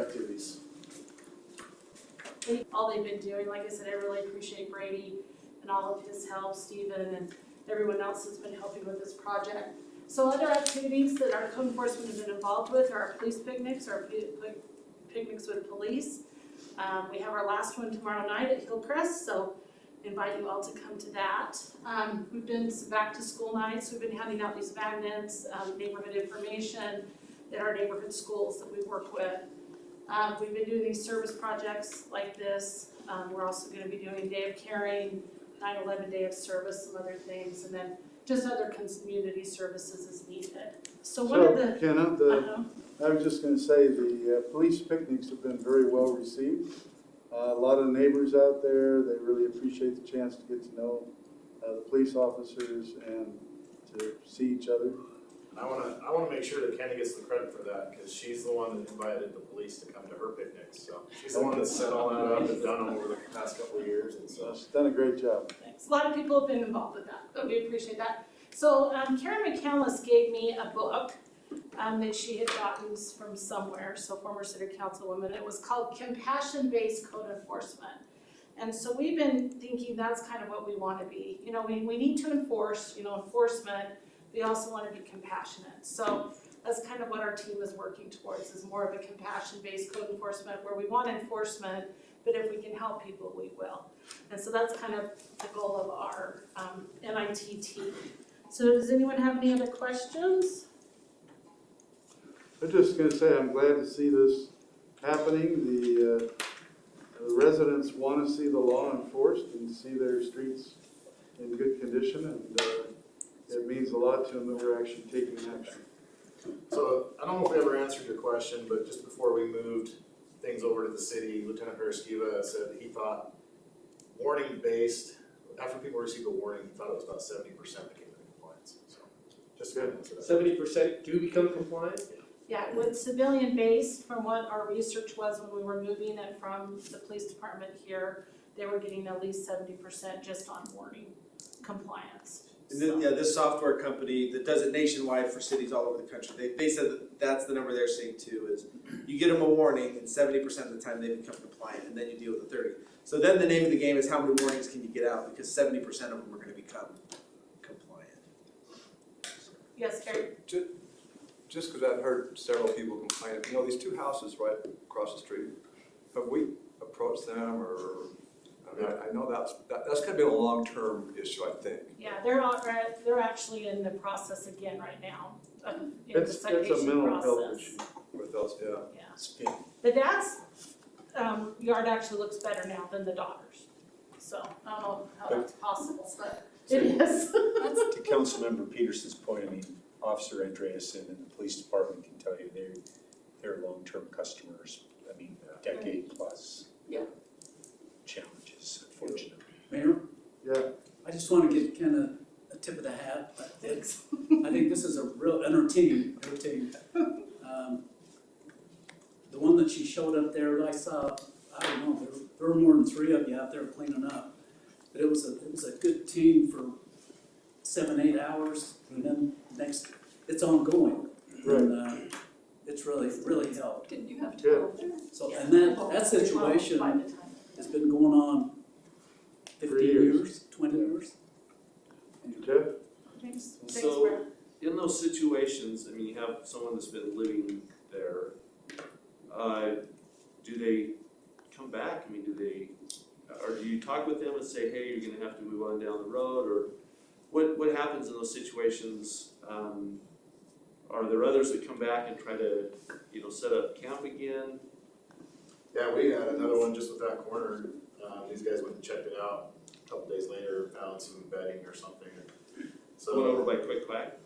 activities? All they've been doing, like I said, I really appreciate Brady and all of his help, Stephen and everyone else that's been helping with this project. So other activities that our code enforcement has been involved with are our police picnics, our picnics with police. We have our last one tomorrow night at Hillcrest, so invite you all to come to that. We've done some back to school nights. We've been handing out these magnets, neighborhood information in our neighborhood schools that we work with. We've been doing these service projects like this. We're also going to be doing Day of Caring, 9/11 Day of Service, some other things, and then just other community services as needed. So what are the... Kenna, I was just going to say the police picnics have been very well received. A lot of neighbors out there, they really appreciate the chance to get to know the police officers and to see each other. I wanna make sure that Kenny gets the credit for that, because she's the one that invited the police to come to her picnics, so she's the one that set all that up and done them over the past couple of years, and so. She's done a great job. Thanks. A lot of people have been involved with that, but we appreciate that. So Karen McCandless gave me a book that she had gotten from somewhere, so former city councilwoman. It was called Compassion-Based Code Enforcement. And so we've been thinking that's kind of what we want to be. You know, we need to enforce, enforcement. We also want to be compassionate. So that's kind of what our team is working towards, is more of a compassion-based code enforcement where we want enforcement, but if we can help people, we will. And so that's kind of the goal of our NIT team. So does anyone have any other questions? I'm just going to say I'm glad to see this happening. The residents want to see the law enforced and see their streets in good condition, and it means a lot to them that we're actually taking action. So I don't know if we ever answered your question, but just before we moved things over to the city, Lieutenant Paraskiva said that he thought warning-based, after people received a warning, he thought it was about 70% that came into compliance. So just to answer that. 70% do become compliant? Yeah, with civilian-based, from what our research was when we were moving it from the police department here, they were getting at least 70% just on warning compliance. And then, yeah, this software company that does it nationwide for cities all over the country, they said that that's the number they're seeing too, is you get them a warning and 70% of the time they become compliant, and then you deal with the 30. So then the name of the game is how many warnings can you get out, because 70% of them are going to become compliant. Yes, Gary? Just because I've heard several people complain, these two houses right across the street, have we approached them, or, I know that's going to be a long-term issue, I think. Yeah, they're actually in the process again right now. It's a mental health issue. With those, Yeah. The dad's yard actually looks better now than the daughter's. So I don't know how that's possible, but it is. To Councilmember Peterson's point, Officer Andreasen and the police department can tell you they're long-term customers. Decade plus challenges, unfortunately. Mayor? Yeah. I just want to give Ken a tip of the hat. I think this is a real entertaining. The one that she showed up there, I saw, I don't know, there were more than 3 of you out there cleaning up. But it was a good team for 7-8 hours, and then it's ongoing. Right. And it's really helped. Didn't you have Yeah. there? So, and that situation By the time. has been going on 15 years, 20 years. Jeff? Thanks, So, Brad. in those situations, you have someone that's been living there, do they come back? Or do you talk with them and say, hey, you're gonna have to move on down the road, or what happens in those situations? Are there others that come back and try to, set up camp again? Yeah, we had another one just with that corner. These guys went and checked it out. A couple days later, found some bedding or something. So Went over by Quick Quack?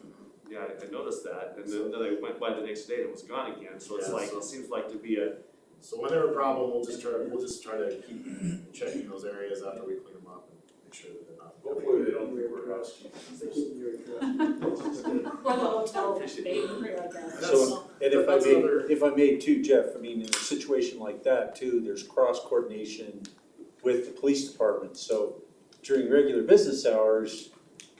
Yeah, I noticed that, and then I went by the next day and it was gone again, so it's it seems like to be a... So when they're a problem, we'll just try to keep checking those areas after we clean them up and make sure that they're not. Hopefully they don't think we're Or the hotel bakery, I guess. So, and if I may too, Jeff, in a situation like that too, there's cross-coordination with the police department. So during regular business hours,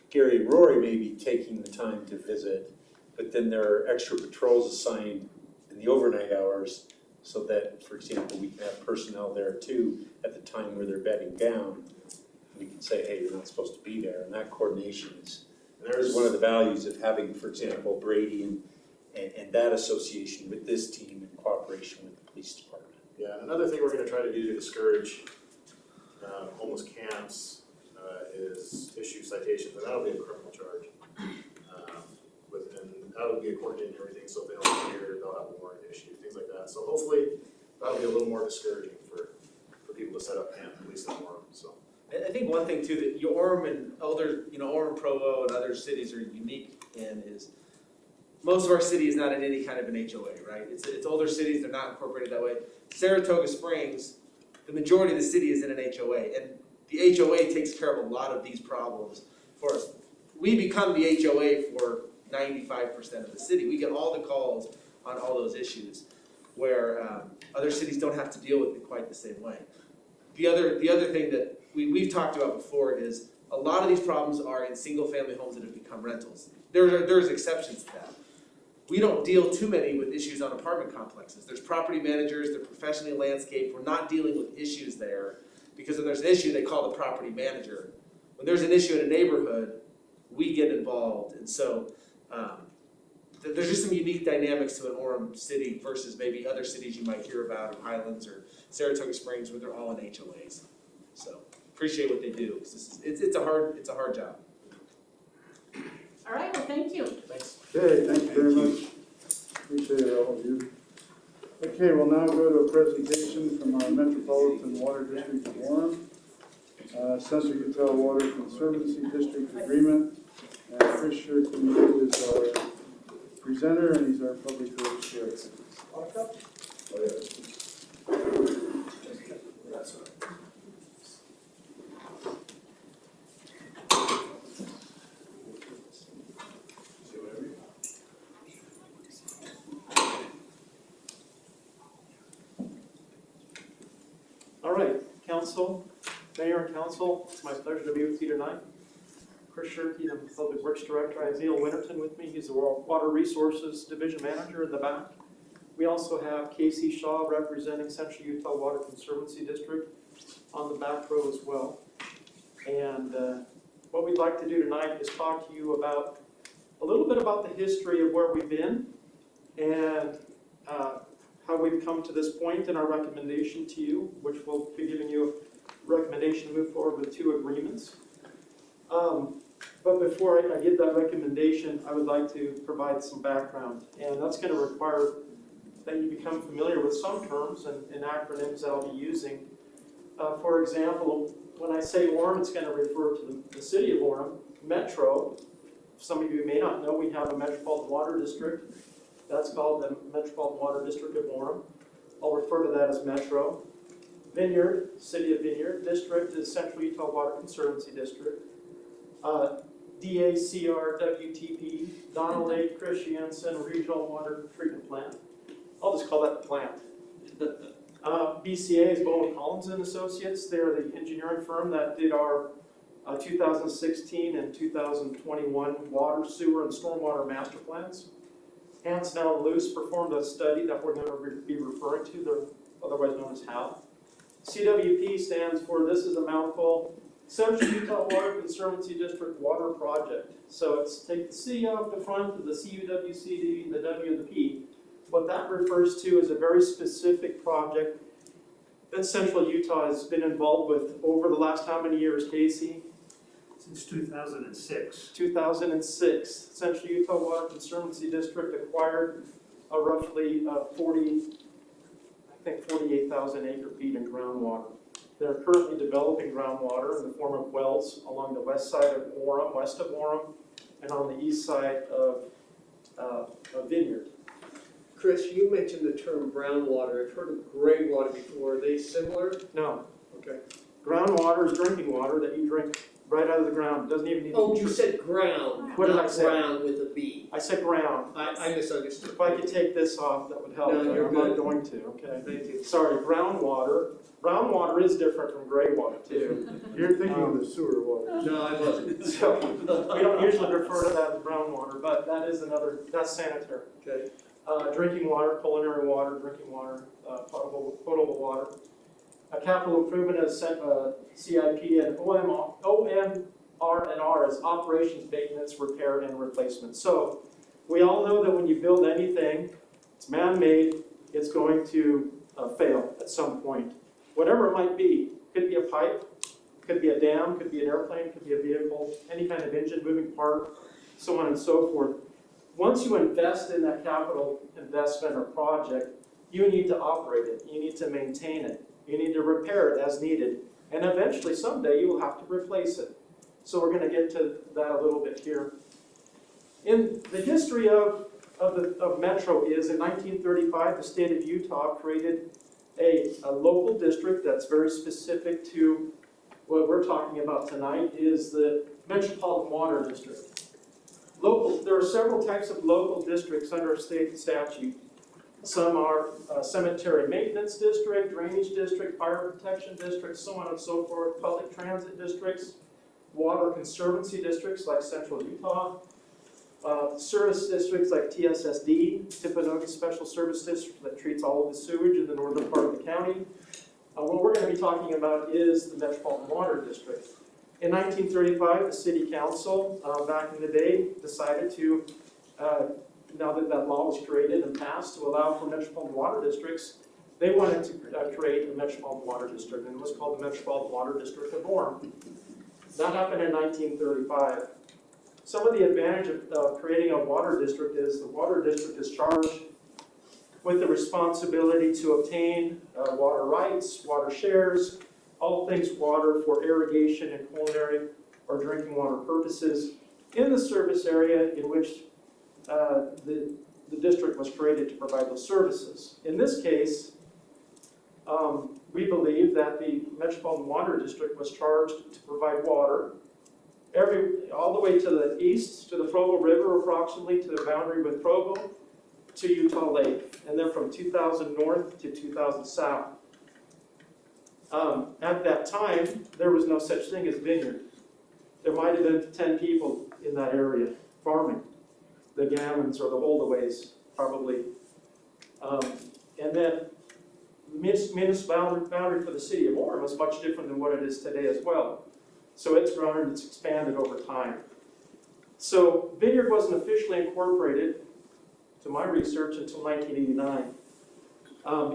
Gary and Rory may be taking the time to visit, but then there are extra patrols assigned in the overnight hours. so that, for example, we can have personnel there too at the time where they're bedding down. We can say, hey, you're not supposed to be there, and that coordination is one of the values of having, for example, Brady and that association with this team in cooperation with the police department. Yeah, and another thing we're gonna try to do to discourage homeless camps is issue citations, and that'll be a criminal charge. And that'll be coordinated and everything, so if they don't appear, they'll have a warrant issue, things like that. So hopefully, that'll be a little more discouraging for people to set up camp, at least in Orem, so. I think one thing too that Orem and other, Orem, Provo, and other cities are unique in is most of our city is not in any kind of an HOA, right? It's older cities, they're not incorporated that way. Saratoga Springs, the majority of the city is in an HOA, and the HOA takes care of a lot of these problems for us. We become the HOA for 95% of the city. We get all the calls on all those issues, where other cities don't have to deal with it quite the same way. The other thing that we've talked about before is a lot of these problems are in single-family homes that have become rentals. There's exceptions to that. We don't deal too many with issues on apartment complexes. There's property managers, they're professionally landscaped. We're not dealing with issues there because if there's an issue, they call the property manager. When there's an issue in a neighborhood, we get involved. And so there's just some unique dynamics to an Orem city versus maybe other cities you might hear about, or Highlands or Saratoga Springs, where they're all in HOAs. So appreciate what they do, because it's a hard job. All right, well, thank you. Thanks. Okay, thank you very much. Appreciate it, all of you. Okay, we'll now go to a presentation from our Metropolitan Water District of Orem, Central Utah Water Conservancy District Agreement. And Chris Shirkin is our presenter, and he's our public works chair. All right, council, mayor and council, it's my pleasure to be with you tonight. Chris Shirky, I'm the Public Works Director. I have Neil Winterton with me. He's the Water Resources Division Manager in the back. We also have Casey Shaw representing Central Utah Water Conservancy District on the back row as well. And what we'd like to do tonight is talk to you about a little bit about the history of where we've been and how we've come to this point in our recommendation to you, which we'll be giving you a recommendation to move forward with 2 agreements. But before I give that recommendation, I would like to provide some background, and that's going to require that you become familiar with some terms and acronyms that I'll be using. For example, when I say Orem, it's going to refer to the city of Orem. Metro, some of you may not know, we have a Metropolitan Water District. That's called the Metropolitan Water District of Orem. I'll refer to that as Metro. Vineyard, City of Vineyard. District is Central Utah Water Conservancy District. DACR, WTP, Donald Lake, Christiansen Regional Water Treatment Plant. I'll just call that the plant. BCA is Bowen Collins and Associates. They're the engineering firm that did our 2016 and 2021 water, sewer, and stormwater master plans. Hansen and Luce performed a study that we're going to be referring to. They're otherwise known as HAL. CWP stands for, this is a mouthful, Central Utah Water Conservancy District Water Project. So it's take the C out the front of the CUWCD, the W and the P. What that refers to is a very specific project that Central Utah has been involved with over the last how many years, Casey? Since 2006. 2006. Central Utah Water Conservancy District acquired a roughly 48,000 acre feet in groundwater. They're currently developing groundwater in the form of wells along the west side of Orem, west of Orem, and on the east side of Vineyard. Chris, you mentioned the term groundwater. I've heard of gray water before. Are they similar? No, Okay. groundwater is drinking water that you drink right out of the ground. It doesn't even need to Oh, be you said ground, What did I not say? ground with a B. I said ground. I misunderstood. If I could take this off, that would help. No, you're I'm not good. going to, okay? Thank you. Sorry, groundwater. Groundwater is different from gray water too. You're thinking of the sewer water. No, I wasn't. So we don't usually refer to that as groundwater, but that is that's sanitary. Okay. drinking water, culinary water, drinking water, potable water. A capital improvement as CIP and OMR is operations, maintenance, repair, and replacement. So we all know that when you build anything, it's man-made, it's going to fail at some point. Whatever it might be, could be a pipe, could be a dam, could be an airplane, could be a vehicle, any kind of engine, moving part, so on and so forth. Once you invest in that capital investment or project, you need to operate it, you need to maintain it, you need to repair it as needed, and eventually someday you will have to replace it. So we're going to get to that a little bit here. In the history of Metro is in 1935, the state of Utah created a local district that's very specific to what we're talking about tonight is the Metropolitan Water District. There are several types of local districts under state statute. Some are cemetery maintenance district, drainage district, fire protection district, so on and so forth, public transit districts, water conservancy districts like Central Utah, service districts like TSSD, Timpanogos Special Service District that treats all of the sewage in the northern part of the county. What we're going to be talking about is the Metropolitan Water District. In 1935, the City Council, back in the day, decided to, now that that law was created and passed to allow for metropolitan water districts, they wanted to create a metropolitan water district, and it was called the Metropolitan Water District of Orem. That happened in 1935. Some of the advantage of creating a water district is the water district is charged with the responsibility to obtain water rights, water shares, all things water for irrigation and culinary or drinking water purposes in the service area in which the district was created to provide those services. In this case, we believe that the Metropolitan Water District was charged to provide water all the way to the east, to the Provo River approximately, to the boundary with Provo, to Utah Lake, and then from 2000 north to 2000 south. At that time, there was no such thing as vineyard. There might have been 10 people in that area farming. The Gammons or the Holdaways, probably. And then the municipal boundary for the city of Orem was much different than what it is today as well. So it's grown and it's expanded over time. So vineyard wasn't officially incorporated, to my research, until 1989.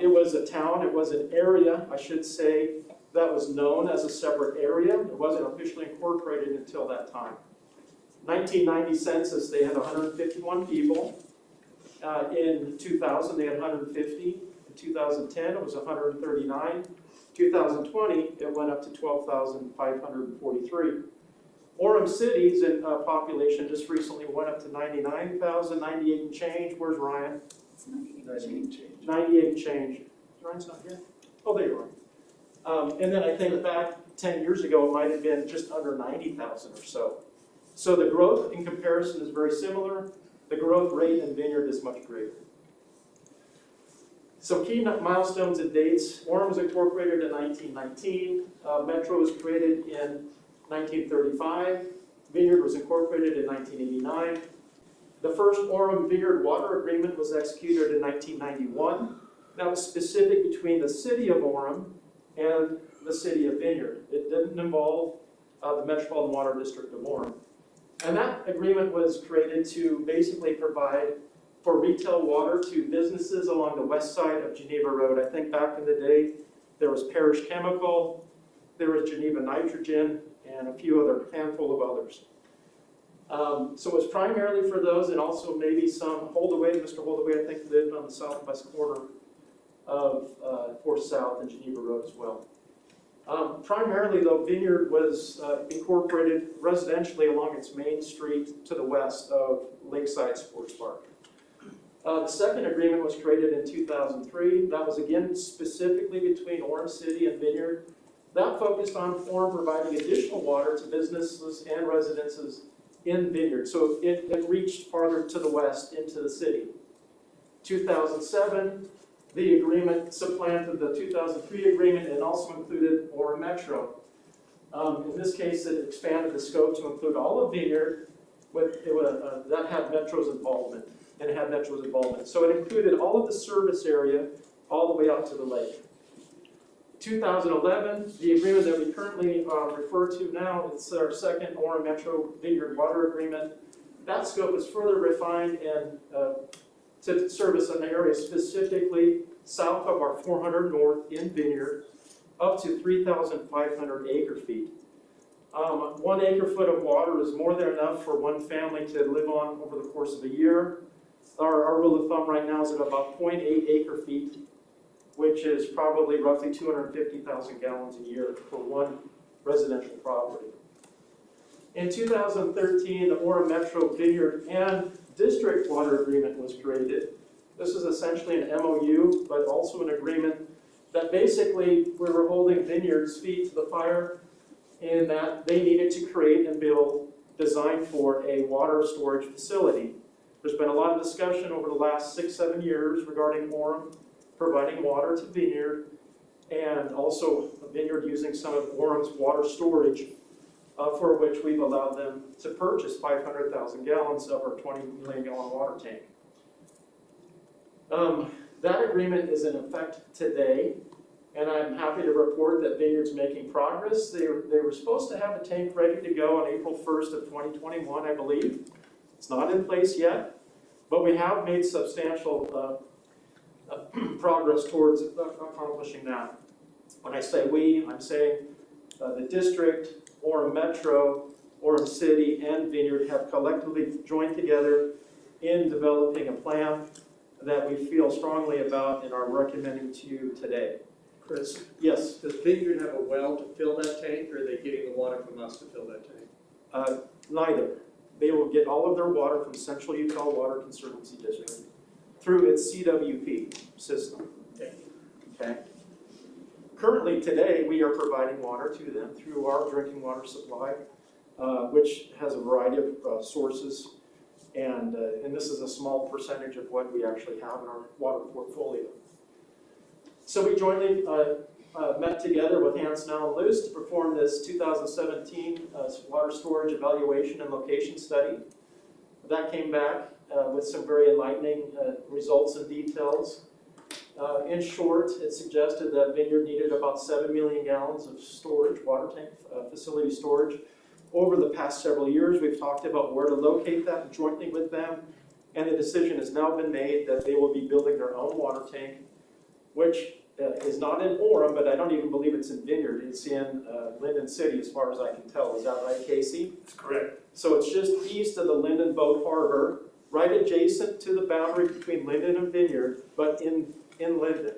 It was a town, it was an area, I should say, that was known as a separate area. It wasn't officially incorporated until that time. 1990 census, they had 151 people. In 2000, they had 150. In 2010, it was 139. 2020, it went up to 12,543. Orem cities in population just recently went up to 99,000, 98 and change. Where's Ryan? It's 98 change. 98 and change. Ryan's not here? Oh, there you are. And then I think back 10 years ago, it might have been just under 90,000 or so. So the growth in comparison is very similar. The growth rate in vineyard is much greater. So key milestones and dates. Orem was incorporated in 1919. Metro was created in 1935. Vineyard was incorporated in 1989. The first Orem Vineyard Water Agreement was executed in 1991. That was specific between the city of Orem and the city of Vineyard. It didn't involve the Metropolitan Water District of Orem. And that agreement was created to basically provide for retail water to businesses along the west side of Geneva Road. I think back in the day, there was Parish Chemical, there was Geneva Nitrogen, and a few other, handful of others. So it was primarily for those, and also maybe some Holdaway. Mr. Holdaway, I think, lived on the southwest corner of 4th South and Geneva Road as well. Primarily, though, Vineyard was incorporated residentially along its main street to the west of Lakeside Sports Park. The second agreement was created in 2003. That was again specifically between Orem City and Vineyard. That focused on Orem providing additional water to businesses and residences in Vineyard. So it reached farther to the west into the city. 2007, the agreement supplanted the 2003 agreement and also included Orem Metro. In this case, it expanded the scope to include all of Vineyard, that had Metro's involvement. and had Metro's involvement. So it included all of the service area all the way out to the lake. 2011, the agreement that we currently refer to now, it's our second Orem Metro Vineyard Water Agreement. That scope is further refined and to service an area specifically south of our 400 North in Vineyard, up to 3,500 acre feet. 1 acre foot of water is more than enough for one family to live on over the course of a year. Our rule of thumb right now is at about 0.8 acre feet, which is probably roughly 250,000 gallons a year for one residential property. In 2013, the Orem Metro Vineyard and District Water Agreement was created. This is essentially an MOU, but also an agreement that basically we were holding Vineyard's feet to the fire in that they needed to create and build, design for a water storage facility. There's been a lot of discussion over the last 6-7 years regarding Orem providing water to Vineyard, and also Vineyard using some of Orem's water storage, for which we've allowed them to purchase 500,000 gallons of our 20 million gallon water tank. That agreement is in effect today, and I'm happy to report that Vineyard's making progress. They were supposed to have a tank ready to go on April 1st of 2021, I believe. It's not in place yet, but we have made substantial progress towards accomplishing that. When I say we, I'm saying the district, Orem Metro, Orem City, and Vineyard have collectively joined together in developing a plan that we feel strongly about and are recommending to you today. Chris, Yes, does Vineyard have a well to fill that tank, or are they getting the water from us to fill that tank? neither. They will get all of their water from Central Utah Water Conservancy District through its CWP system. Okay. Currently, today, we are providing water to them through our drinking water supply, which has a variety of sources, and this is a small percentage of what we actually have in our water portfolio. So we jointly met together with Hans Snell and Luce to perform this 2017 water storage evaluation and location study. That came back with some very enlightening results and details. In short, it suggested that Vineyard needed about 7 million gallons of storage, water tank facility storage. Over the past several years, we've talked about where to locate that jointly with them, and the decision has now been made that they will be building their own water tank, which is not in Orem, but I don't even believe it's in Vineyard. It's in Linden City, as far as I can tell. Is that right, Casey? That's correct. So it's just east of the Linden Boat Harbor, right adjacent to the boundary between Linden and Vineyard, but in Linden.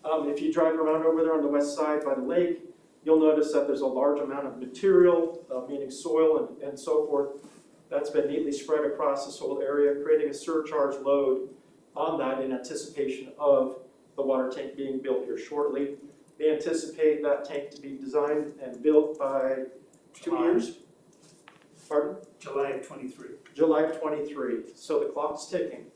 If you drive around over there on the west side by the lake, you'll notice that there's a large amount of material, meaning soil and so forth, that's been neatly spread across this whole area, creating a surcharge load on that in anticipation of the water tank being built here shortly. They anticipate that tank to be designed and built by 2 years. Pardon? July of '23. July of '23, so the clock's ticking.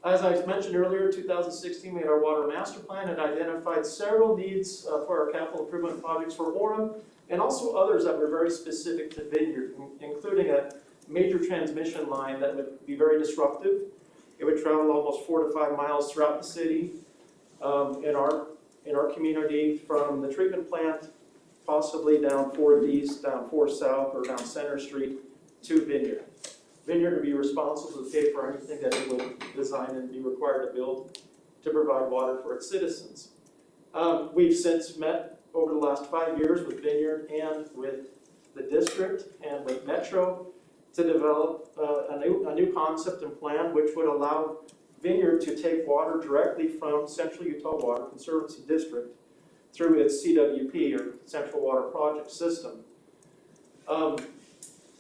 As I mentioned earlier, 2016, we had our water master plan and identified several needs for our capital improvement projects for Orem, and also others that were very specific to Vineyard, including a major transmission line that would be very disruptive. It would travel almost 4 to 5 miles throughout the city, in our community, from the treatment plant, possibly down 4 East, down 4 South, or down Center Street to Vineyard. Vineyard would be responsible to pay for anything that it would design and be required to build to provide water for its citizens. We've since met over the last 5 years with Vineyard and with the district and with Metro to develop a new concept and plan which would allow Vineyard to take water directly from Central Utah Water Conservancy District through its CWP, or Central Water Project System.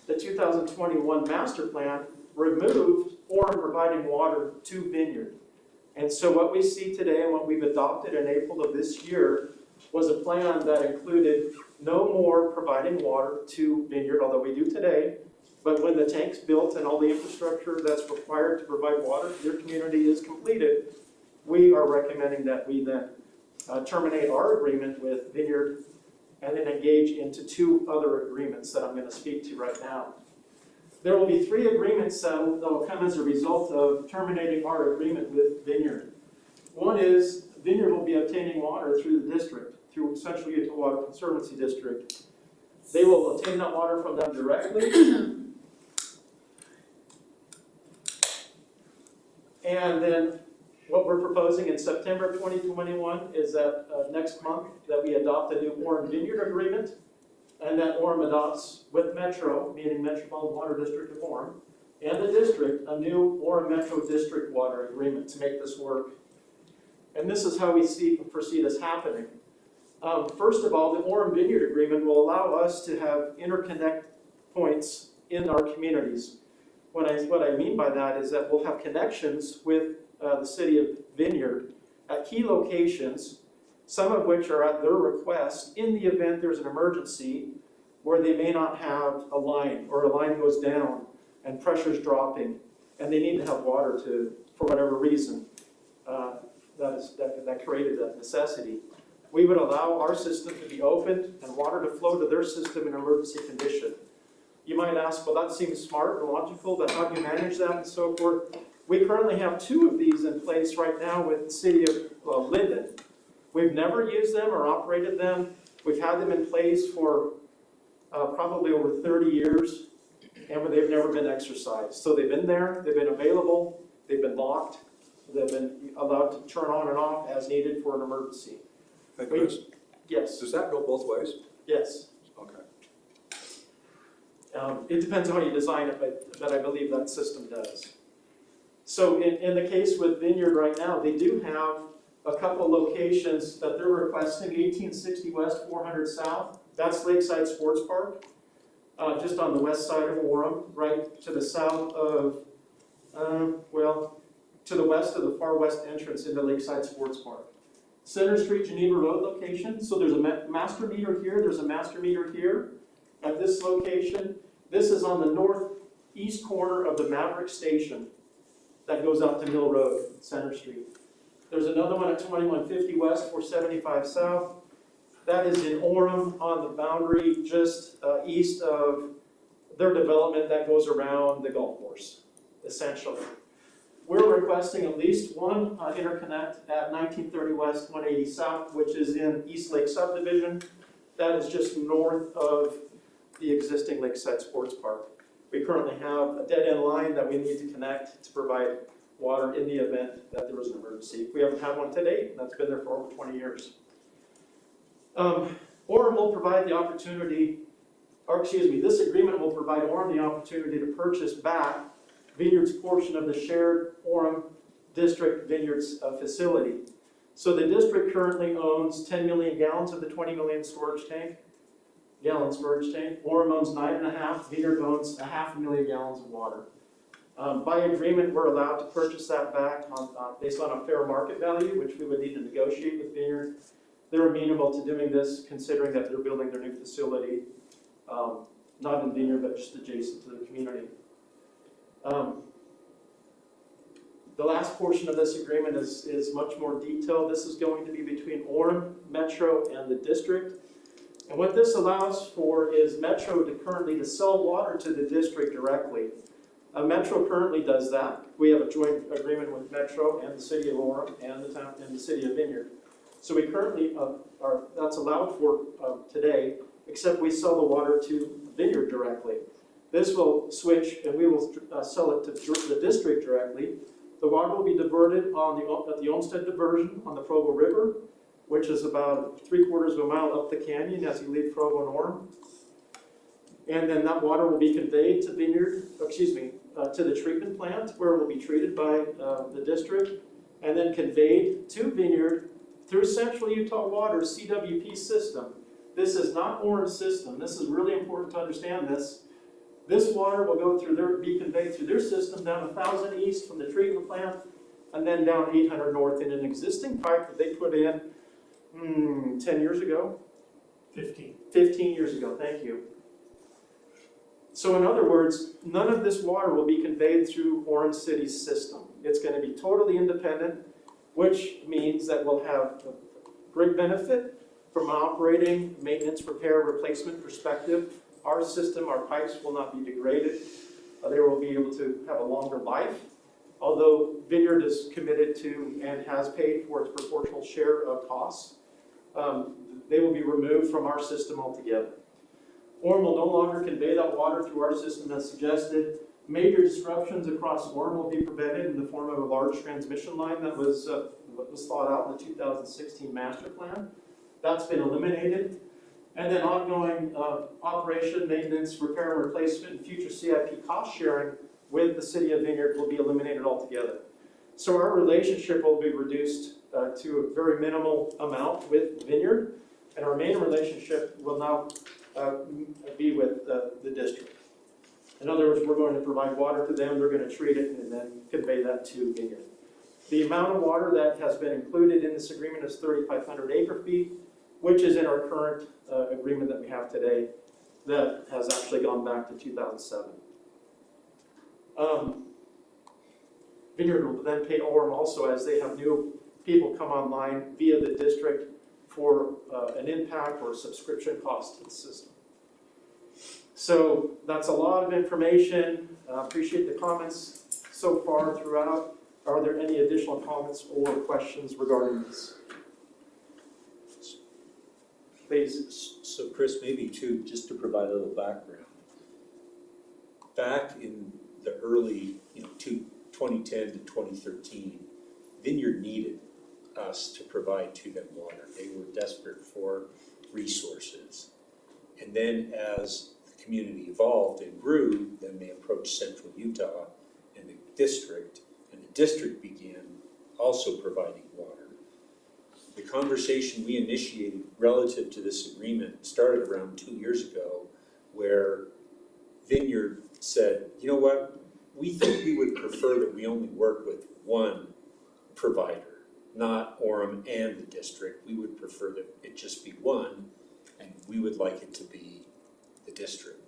The 2021 master plan removed Orem providing water to Vineyard. And so what we see today and what we've adopted in April of this year was a plan that included no more providing water to Vineyard, although we do today. But when the tank's built and all the infrastructure that's required to provide water to your community is completed, we are recommending that we then terminate our agreement with Vineyard and then engage into 2 other agreements that I'm going to speak to right now. There will be 3 agreements settled that will come as a result of terminating our agreement with Vineyard. One is Vineyard will be obtaining water through the district, through Central Utah Water Conservancy District. They will obtain that water from them directly. And then what we're proposing in September 2021 is that next month that we adopt a new Orem Vineyard agreement, and that Orem adopts with Metro, meaning Metropolitan Water District of Orem, and the district, a new Orem Metro District Water agreement to make this work. And this is how we foresee this happening. First of all, the Orem Vineyard agreement will allow us to have interconnect points in our communities. What I mean by that is that we'll have connections with the city of Vineyard at key locations, some of which are at their request in the event there's an emergency where they may not have a line, or a line goes down and pressure's dropping and they need to have water for whatever reason that created that necessity. We would allow our system to be opened and water to flow to their system in emergency condition. You might ask, well, that seems smart and logical, but how do you manage that and so forth? We currently have 2 of these in place right now with the city of Linden. We've never used them or operated them. We've had them in place for probably over 30 years, and they've never been exercised. So they've been there, they've been available, they've been locked, they've been allowed to turn on and off as needed for an emergency. Hey, Chris, Yes, does that go both ways? yes. Okay. It depends on how you design it, but I believe that system does. So in the case with Vineyard right now, they do have a couple locations that they're requesting, 1860 West, 400 South. That's Lakeside Sports Park, just on the west side of Orem, right to the south of, to the west of the far west entrance into Lakeside Sports Park. Center Street, Geneva Road location. So there's a master meter here, there's a master meter here at this location. This is on the northeast corner of the Maverick Station that goes out to Mill Road, Center Street. There's another one at 2150 West, 475 South. That is in Orem on the boundary just east of their development that goes around the golf course, essentially. We're requesting at least one interconnect at 1930 West, 180 South, which is in East Lake Subdivision. That is just north of the existing Lakeside Sports Park. We currently have a dead-end line that we need to connect to provide water in the event that there was an emergency. We haven't had one to date, and that's been there for over 20 years. Orem will provide the opportunity, this agreement will provide Orem the opportunity to purchase back Vineyard's portion of the shared Orem District Vineyards facility. So the district currently owns 10 million gallons of the 20 million gallon storage tank. Orem owns 9.5, Vineyard owns 500,000 gallons of water. By agreement, we're allowed to purchase that back based on a fair market value, which we would need to negotiate with Vineyard. They're amenable to doing this, considering that they're building their new facility, not in Vineyard, but just adjacent to the community. The last portion of this agreement is much more detailed. This is going to be between Orem, Metro, and the district. And what this allows for is Metro to sell water to the district directly. Metro currently does that. We have a joint agreement with Metro and the city of Orem and the city of Vineyard. So we currently that's allowed for today, except we sell the water to Vineyard directly. This will switch, and we will sell it to the district directly. The water will be diverted at the Olmsted diversion on the Provo River, which is about 3/4 of a mile up the canyon as you leave Provo and Orem. And then that water will be conveyed to to the treatment plant, where it will be treated by the district, and then conveyed to Vineyard through Central Utah Water's CWP system. This is not Orem's system. This is really important to understand this. This water will be conveyed through their system down 1,000 east from the treatment plant, and then down 800 north in an existing pipe that they put in 10 years ago? 15 years ago, thank you. So in other words, none of this water will be conveyed through Orem City's system. It's going to be totally independent, which means that we'll have a great benefit from an operating, maintenance, repair, replacement perspective. Our system, our pipes will not be degraded. they will be able to have a longer life. Although Vineyard is committed to and has paid for its proportional share of costs, they will be removed from our system altogether. Orem will no longer convey that water through our system as suggested. Major disruptions across Orem will be prevented in the form of a large transmission line that was thought out in the 2016 master plan. That's been eliminated. And then ongoing operation, maintenance, repair and replacement, and future CIP cost sharing with the city of Vineyard will be eliminated altogether. So our relationship will be reduced to a very minimal amount with Vineyard, and our main relationship will now be with the district. In other words, we're going to provide water to them, they're going to treat it, and then convey that to Vineyard. The amount of water that has been included in this agreement is 3,500 acre feet, which is in our current agreement that we have today that has actually gone back to 2007. Vineyard will then pay Orem also as they have new people come online via the district for an impact or subscription cost to the system. So that's a lot of information. Appreciate the comments so far throughout. Are there any additional comments or questions regarding this? Please. So Chris, maybe too, just to provide a little background. Back in the early, 2010 to 2013, Vineyard needed us to provide to them water. They were desperate for resources. And then as the community evolved and grew, then they approached Central Utah and the district began also providing water. The conversation we initiated relative to this agreement started around 2 years ago, where Vineyard said, you know what, we think we would prefer that we only work with one provider, not Orem and the district. We would prefer that it just be one, and we would like it to be the district.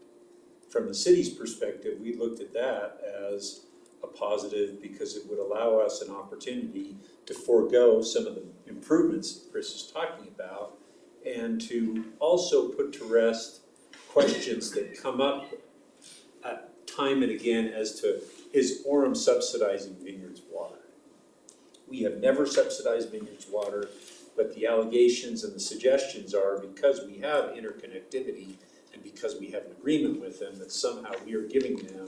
From the city's perspective, we looked at that as a positive because it would allow us an opportunity to forego some of the improvements that Chris is talking about, and to also put to rest questions that come up time and again as to, is Orem subsidizing Vineyard's water? We have never subsidized Vineyard's water, but the allegations and the suggestions are because we have interconnectivity and because we have an agreement with them that somehow we are giving them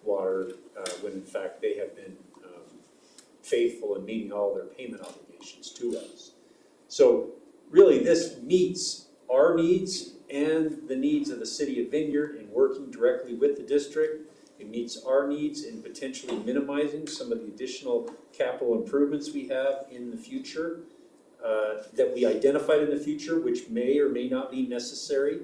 water when in fact they have been faithful in meeting all their payment obligations to us. So really this meets our needs and the needs of the city of Vineyard in working directly with the district. It meets our needs in potentially minimizing some of the additional capital improvements we have in the future, that we identified in the future, which may or may not be necessary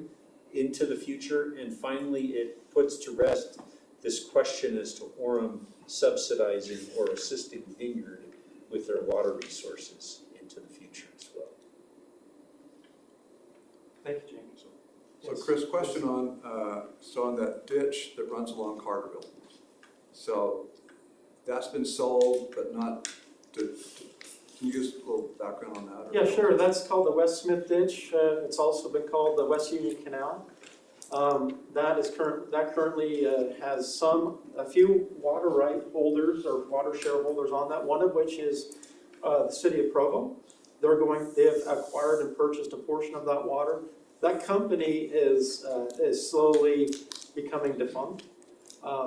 into the future. And finally, it puts to rest this question as to Orem subsidizing or assisting Vineyard with their water resources into the future as well. Thank you, James. So Chris, question on, on that ditch that runs along Carterville. So that's been sold, but not to can you give us a little background on that? Yeah, sure. That's called the West Smith Ditch. It's also been called the West Union Canal. That currently has a few water right holders or water shareholders on that. One of which is the city of Provo. They have acquired and purchased a portion of that water. That company is slowly becoming defunct.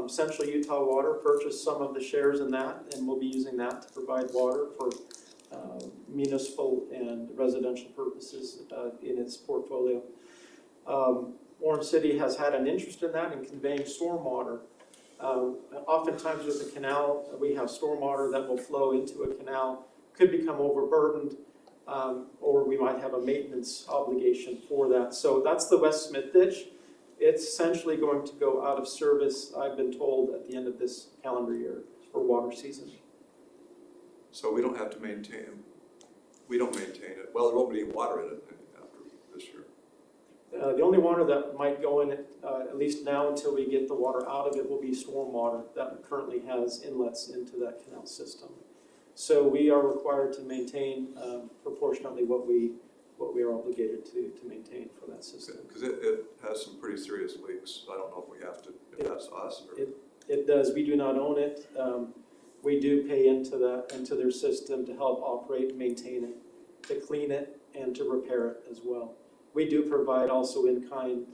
Central Utah Water purchased some of the shares in that, and will be using that to provide water for municipal and residential purposes in its portfolio. Orem City has had an interest in that in conveying stormwater. Oftentimes with the canal, we have stormwater that will flow into a canal, could become overburdened, or we might have a maintenance obligation for that. So that's the West Smith Ditch. It's essentially going to go out of service, I've been told, at the end of this calendar year for water season. So we don't have to maintain it. Well, there won't be any water in it after this year. The only water that might go in it, at least now until we get the water out of it, will be storm water that currently has inlets into that canal system. So we are required to maintain proportionately what we are obligated to maintain for that system. Because it has some pretty serious leaks. I don't know if we have to, if that's us or. It does, we do not own it. We do pay into their system to help operate and maintain it, to clean it, and to repair it as well. We do provide also in-kind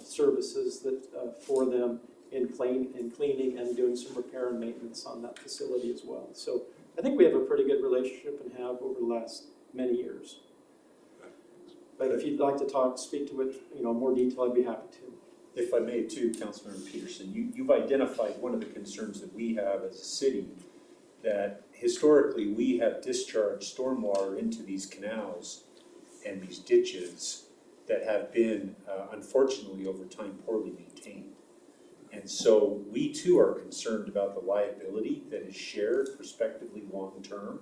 services that for them in cleaning and doing some repair and maintenance on that facility as well. So I think we have a pretty good relationship and have over the last many years. But if you'd like to speak to it, more detail, I'd be happy to. If I may too, Councilmember Peterson, you've identified one of the concerns that we have as a city, that historically we have discharged stormwater into these canals and these ditches that have been, unfortunately, over time poorly maintained. And so we too are concerned about the liability that is shared prospectively long-term.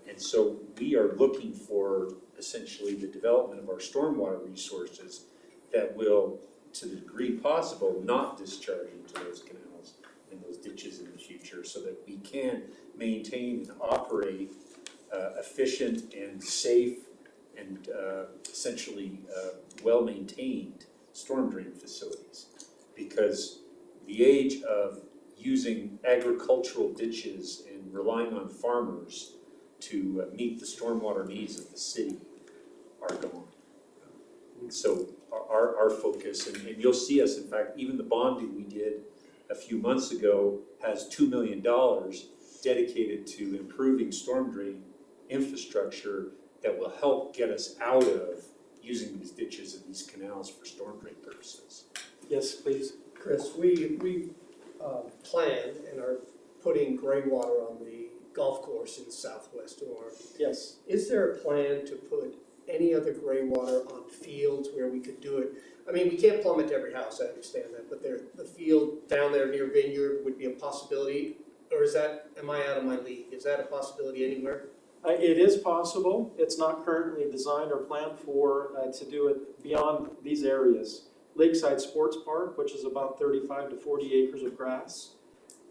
And so we are looking for essentially the development of our stormwater resources that will, to the degree possible, not discharge into those canals and those ditches in the future, so that we can maintain and operate efficient and safe and essentially well-maintained storm drain facilities. Because the age of using agricultural ditches and relying on farmers to meet the stormwater needs of the city are gone. And so our focus, and you'll see us, in fact, even the bonding we did a few months ago has $2 million dedicated to improving storm drain infrastructure that will help get us out of using these ditches and these canals for storm drain purposes. Yes, please. Chris, we planned and are putting gray water on the golf course in southwest Orem. Yes. Is there a plan to put any other gray water on fields where we could do it? I mean, we can't plumb it to every house, I understand that, but the field down there near Vineyard would be a possibility? Or am I out of my league? Is that a possibility anywhere? It is possible. It's not currently designed or planned for to do it beyond these areas. Lakeside Sports Park, which is about 35 to 40 acres of grass.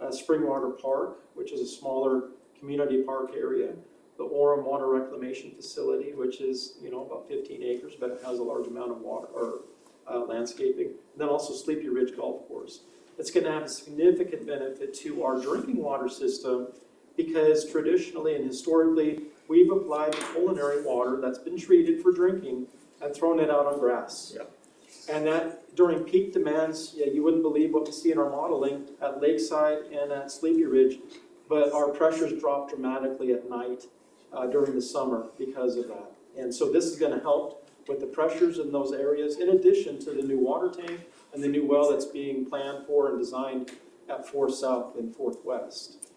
Springwater Park, which is a smaller community park area. The Orem Water Reclamation Facility, which is about 15 acres, but it has a large amount of water or landscaping. And then also Sleepy Ridge Golf Course. It's going to have a significant benefit to our drinking water system, because traditionally and historically, we've applied the culinary water that's been treated for drinking and thrown it out on grass. Yep. And that during peak demands, you wouldn't believe what we see in our modeling at Lakeside and at Sleepy Ridge, but our pressures drop dramatically at night during the summer because of that. And so this is going to help with the pressures in those areas, in addition to the new water tank and the new well that's being planned for and designed at 4 South and 4th West.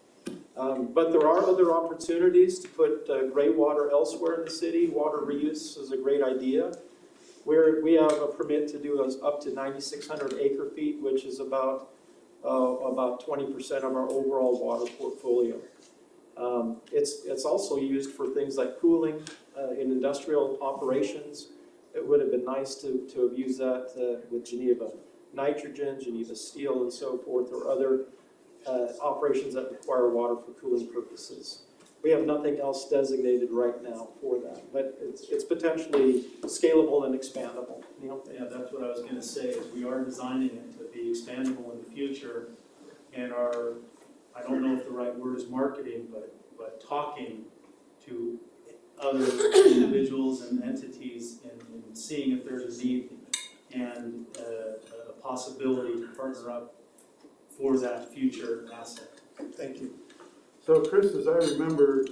But there are other opportunities to put gray water elsewhere in the city. Water reuse is a great idea. We have a permit to do up to 9,600 acre feet, which is about 20% of our overall water portfolio. It's also used for things like cooling in industrial operations. It would have been nice to have used that with Geneva Nitrogen, Geneva Steel, and so forth, or other operations that require water for cooling purposes. We have nothing else designated right now for that, but it's potentially scalable and expandable. Yeah, that's what I was gonna say, is we are designing it to be expandable in the future, and I don't know if the right word is marketing, but talking to other individuals and entities and seeing if there's a need and a possibility to partner up for that future asset. Thank you. So Chris, as I remember,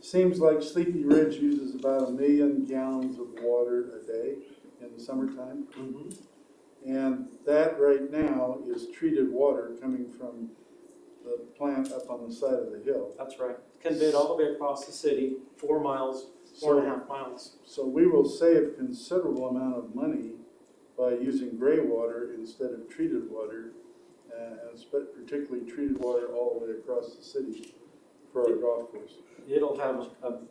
seems like Sleepy Ridge uses about 1 million gallons of water a day in the summertime. Mm-hmm. And that right now is treated water coming from the plant up on the side of the hill. That's right. Conveyed all the way across the city, 4 miles, 4.5 miles. So we will save considerable amount of money by using gray water instead of treated water, and particularly treated water all the way across the city for our golf course. It'll have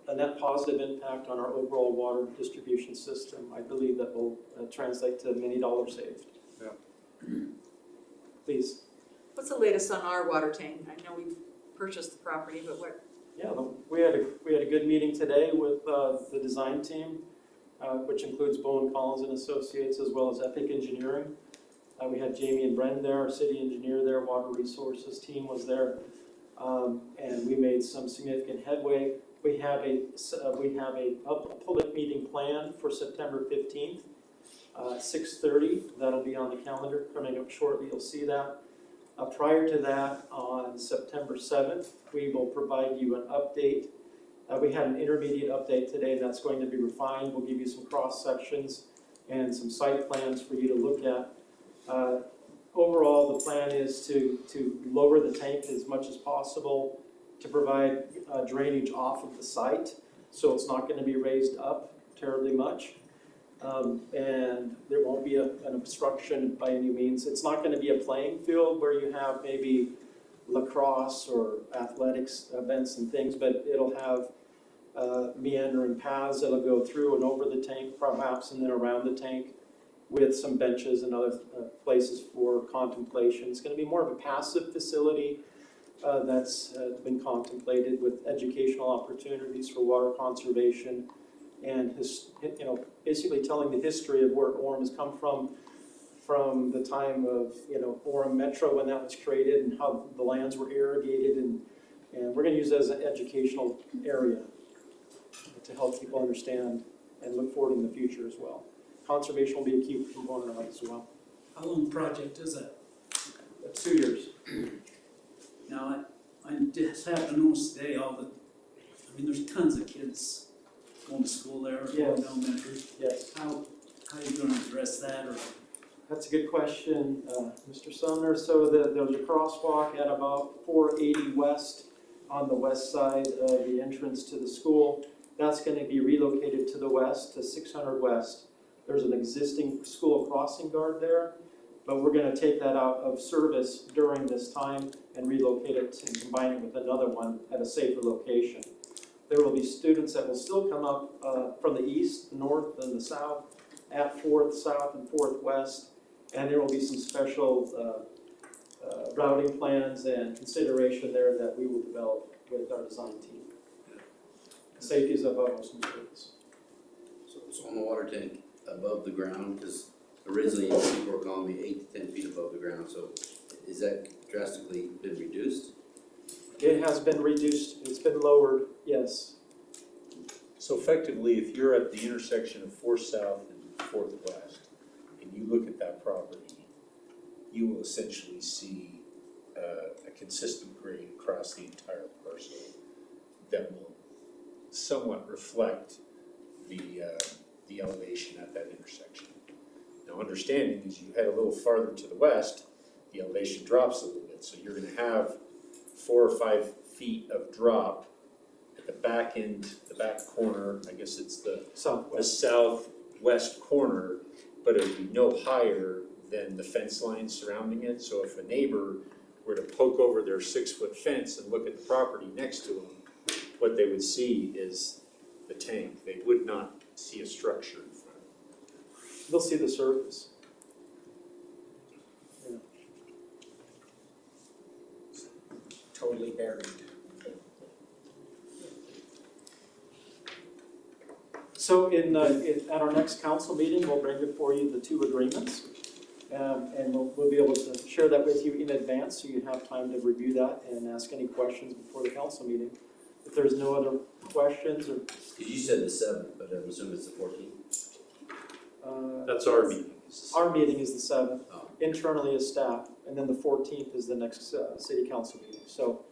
a net positive impact on our overall water distribution system. I believe that will translate to many dollars saved. Yeah. Please. What's the latest on our water tank? I know we've purchased the property, but what? Yeah, we had a good meeting today with the design team, which includes Bowen Collins and Associates as well as Epic Engineering. We had Jamie and Brendan there, our city engineer there, water resources team was there. And we made some significant headway. We have a public meeting planned for September 15th, 6:30. That'll be on the calendar coming up shortly. You'll see that. Prior to that, on September 7th, we will provide you an update. We had an intermediate update today that's going to be refined. We'll give you some cross sections and some site plans for you to look at. Overall, the plan is to lower the tank as much as possible, to provide drainage off of the site, so it's not going to be raised up terribly much. And there won't be an obstruction by any means. It's not going to be a playing field where you have maybe lacrosse or athletics events and things, but it'll have meandering paths that'll go through and over the tank perhaps, and then around the tank, with some benches and other places for contemplation. It's going to be more of a passive facility that's been contemplated with educational opportunities for water conservation and basically telling the history of where Orem has come from the time of Orem Metro when that was created and how the lands were irrigated, and we're going to use it as an educational area to help people understand and look forward in the future as well. Conservation will be a key component of it as well. How long project is that? 2 years. Now, I just happen to notice today there's tons of kids going to school there, Yes. going elementary. Yes. How are you gonna address that, or? That's a good question, Mr. Sumner. So there's a crosswalk at about 480 West on the west side of the entrance to the school. That's going to be relocated to the west, to 600 West. There's an existing school crossing guard there, but we're going to take that out of service during this time and relocate it and combine it with another one at a safer location. There will be students that will still come up from the east, the north, and the south at 4th South and 4th West, and there will be some special routing plans and consideration there that we will develop with our design team. Safety is of utmost importance. So on the water tank above the ground, because originally people were calling me 8 to 10 feet above the ground, so is that drastically been reduced? It has been reduced, it's been lowered, yes. So effectively, if you're at the intersection of 4th South and 4th West, and you look at that property, you will essentially see a consistent grade across the entire parcel that will somewhat reflect the elevation at that intersection. Now, understanding as you head a little farther to the west, the elevation drops a little bit, so you're going to have 4 or 5 feet of drop at the back end, the back corner. I guess it's the southwest corner, but it would be no higher than the fence line surrounding it. So if a neighbor were to poke over their 6-foot fence and look at the property next to them, what they would see is the tank. They would not see a structure in front. They'll see the surface. Yeah. Totally buried. So at our next council meeting, we'll bring before you the 2 agreements. And we'll be able to share that with you in advance so you have time to review that and ask any questions before the council meeting. If there's no other questions or... Because you said the 7th, but I'm assuming it's the 14th? That's our meeting. Our meeting is the 7th, Oh. internally as staff, and then the 14th is the next city council meeting. So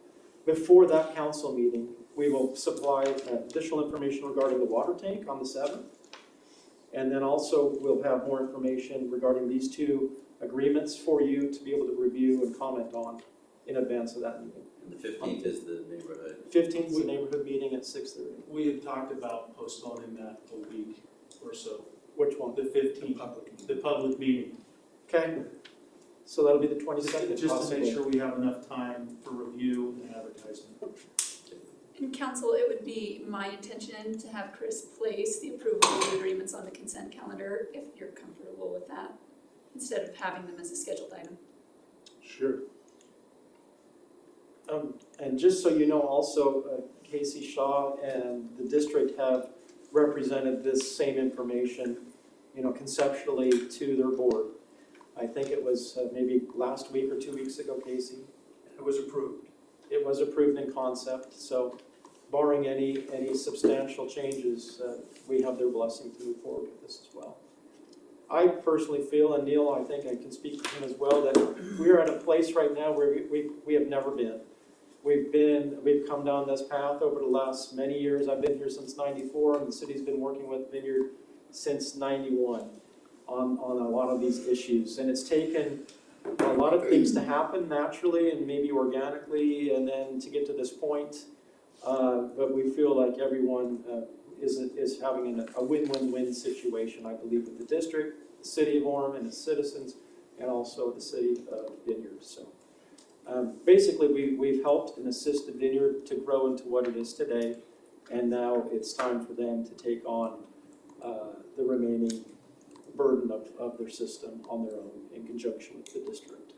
before that council meeting, we will supply additional information regarding the water tank on the 7th. And then also we'll have more information regarding these 2 agreements for you to be able to review and comment on in advance of that meeting. And the 15th is the neighborhood. 15th is the neighborhood meeting at 6:30. We had talked about postponing that a week or so. Which one? The 15th, the public meeting. Okay. So that'll be the 22nd. Just to make sure we have enough time for review and advertisement. And council, it would be my intention to have Chris place the approval of the agreements on the consent calendar, if you're comfortable with that, instead of having them as a scheduled item. Sure. And just so you know, also, Casey Shaw and the district have represented this same information, conceptually to their board. I think it was maybe last week or 2 weeks ago, Casey. It was approved. It was approved in concept, so barring any substantial changes, we have their blessing to move forward with this as well. I personally feel, and Neil, I think I can speak for him as well, that we are at a place right now where we have never been. We've come down this path over the last many years. I've been here since '94, and the city's been working with Vineyard since '91 on a lot of these issues. And it's taken a lot of things to happen naturally and maybe organically, and then to get to this point. But we feel like everyone is having a win-win-win situation, I believe, with the district, the city of Orem and its citizens, and also the city of Vineyard. So basically, we've helped and assisted Vineyard to grow into what it is today, and now it's time for them to take on the remaining burden of their system on their own in conjunction with the district.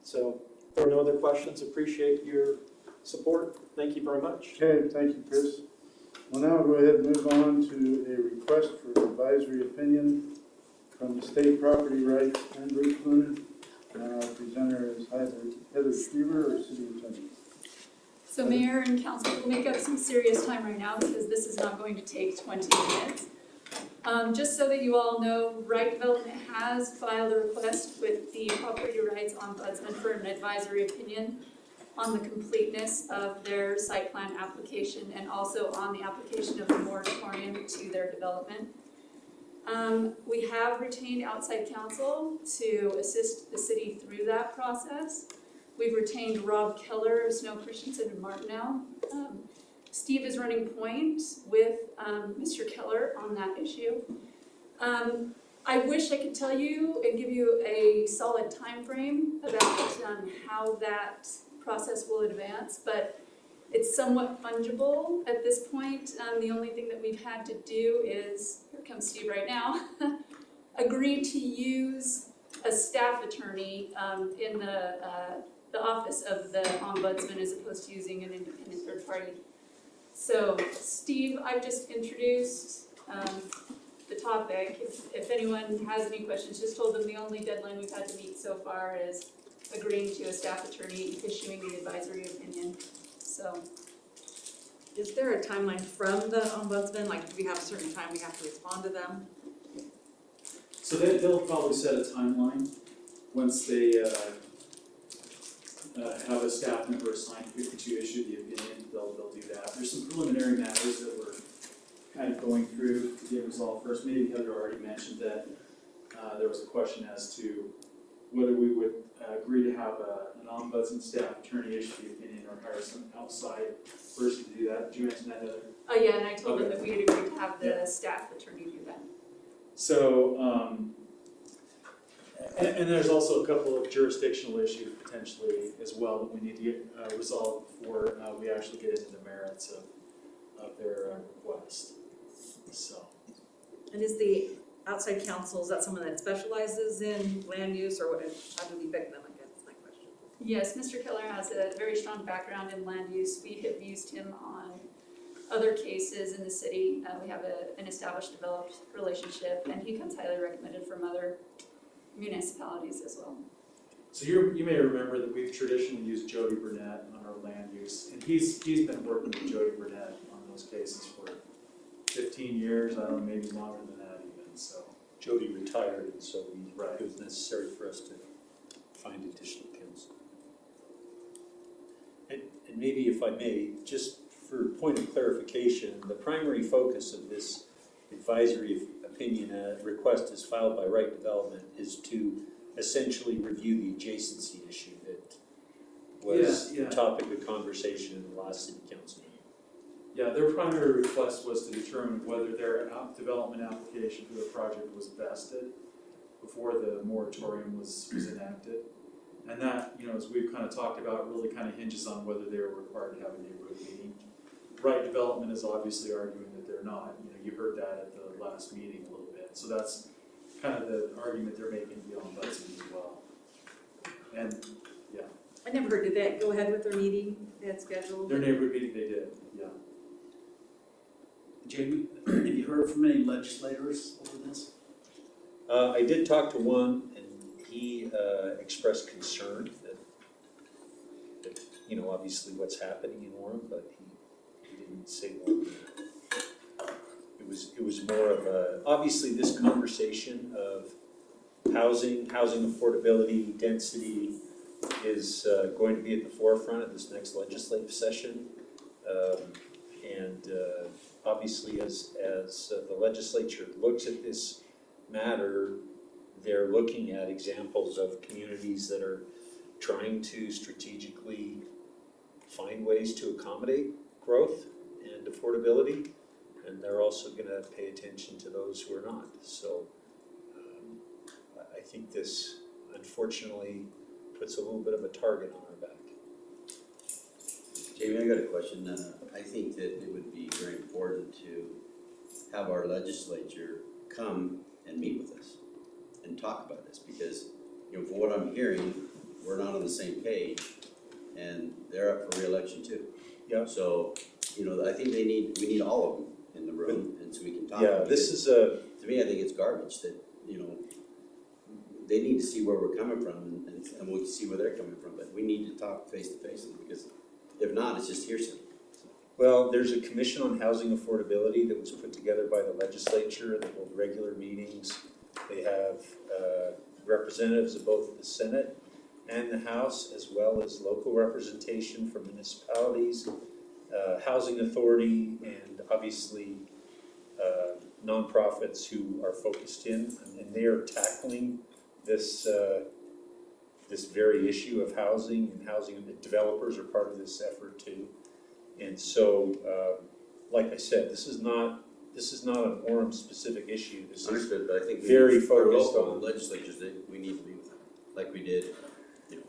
So if there are no other questions, appreciate your support. Thank you very much. Okay, thank you, Chris. We'll now go ahead and move on to a request for advisory opinion from the State Property Rights Ombudsman. Presenter is either Heather Streever or City Attorney. So Mayor and Council, we'll make up some serious time right now because this is not going to take 20 minutes. Just so that you all know, Right Development has filed a request with the Property Rights Ombudsman for an advisory opinion on the completeness of their site plan application and also on the application of the moratorium to their development. We have retained outside counsel to assist the city through that process. We've retained Rob Keller of Snow Christensen and Martinell. Steve is running point with Mr. Keller on that issue. I wish I could tell you and give you a solid time frame about how that process will advance, but it's somewhat fungible at this point. The only thing that we've had to do is, here comes Steve right now, agree to use a staff attorney in the office of the ombudsman as opposed to using an independent third party. So Steve, I've just introduced the topic. If anyone has any questions, just told them the only deadline we've had to meet so far is agreeing to a staff attorney issuing the advisory opinion. So, is there a timeline from the ombudsman? Like, do we have a certain time we have to respond to them? So they'll probably set a timeline once they have a staff member assigned to issue the opinion. They'll do that. There's some preliminary matters that we're kind of going through to get resolved first. Maybe Heather already mentioned that there was a question as to whether we would agree to have an ombudsman staff attorney issue the opinion or hire some outside person to do that. Did you mention that, Heather? oh yeah, and I told them that we had agreed to have the staff attorney do that. So, and there's also a couple of jurisdictional issues potentially as well that we need to get resolved before we actually get into the merits of their request. So. And is the outside counsel, is that someone that specializes in land use, or what, how do we pick them, I guess is my question. Yes, Mr. Keller has a very strong background in land use. We have used him on other cases in the city. We have an established, developed relationship, and he comes highly recommended from other municipalities as well. So you may remember that we've traditionally used Jody Burnett on our land use, and he's been working with Jody Burnett on those cases for 15 years, I don't know, maybe longer than that even, so. Jody retired, and so Right. it was necessary for us to find additional counsel. And maybe if I may, just for point of clarification, the primary focus of this advisory opinion request as filed by Right Development is to essentially review the adjacency issue that was Yeah. the topic of conversation in the last city council meeting. Yeah, their primary request was to determine whether their development application for the project was vested before the moratorium was enacted. And that, as we've kind of talked about, really kind of hinges on whether they were required to have a neighborhood meeting. Right Development is obviously arguing that they're not. You heard that at the last meeting a little bit. So that's kind of the argument they're making to the ombudsman as well. And, yeah. I never heard, did they go ahead with their meeting they had scheduled? Their neighborhood meeting, they did, yeah. Jamie, have you heard from any legislators over this? I did talk to one, and he expressed concern that, you know, obviously what's happening in Orem, but he didn't say more than that. It was more of a, obviously this conversation of housing affordability, density is going to be at the forefront of this next legislative session. Obviously as the legislature looks at this matter, they're looking at examples of communities that are trying to strategically find ways to accommodate growth and affordability, and they're also gonna pay attention to those who are not. So I think this unfortunately puts a little bit of a target on our back. Jamie, I got a question. I think that it would be very important to have our legislature come and meet with us and talk about this, because, you know, for what I'm hearing, we're not on the same page, and they're up for re-election too. Yeah. So, you know, I think we need all of them in the room, and so we can talk Yeah, about it. this is a, To me, I think it's garbage that, you know, they need to see where we're coming from, and we can see where they're coming from, but we need to talk face to face, because if not, it's just hearsay. well, there's a commission on housing affordability that was put together by the legislature. They hold regular meetings. They have representatives of both the Senate and the House, as well as local representation from municipalities, housing authority, and obviously nonprofits who are focused in, and they are tackling this this very issue of housing, and housing developers are part of this effort too. And so, like I said, this is not an Orem specific issue. This is Understood, but I think very for focused local on. legislatures, that we need to meet with them, like we did, you know,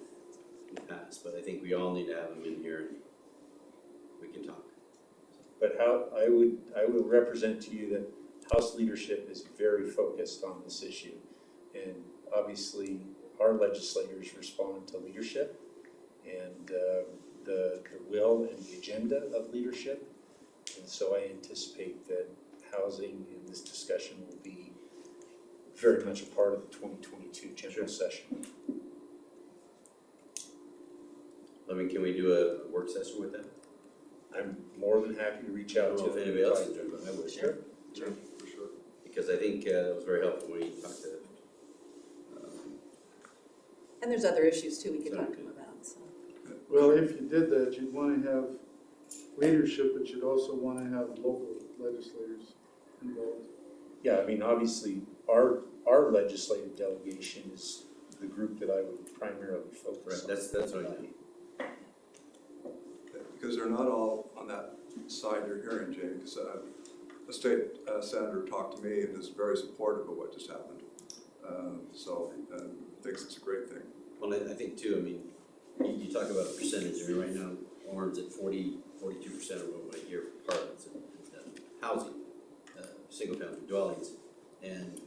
in the past, but I think we all need to have them in here and we can talk. But how, I would represent to you that House leadership is very focused on this issue. And obviously, our legislators respond to leadership and the will and the agenda of leadership. And so I anticipate that housing in this discussion will be very much a part of the 2022 general session. I mean, can we do a work session with them? I'm more than happy to reach I out don't to know if them. anybody else is doing, but I would. Sure. Sure, for sure. Because I think it was very helpful when you talked to, And there's other issues too we could talk to them about, so. Well, if you did that, you'd want to have leadership, but you'd also want to have local legislators involved. Yeah, I mean, obviously, our legislative delegation is the group that I would primarily focus on. that's what I mean. Because they're not all on that side you're hearing, Jamie, because a state senator talked to me and is very supportive of what just happened. So thinks it's a great thing. Well, I think too, I mean, you talk about a percentage, I mean, right now, Orem's at 42% of what I hear apartments and housing, single-family dwellings. And,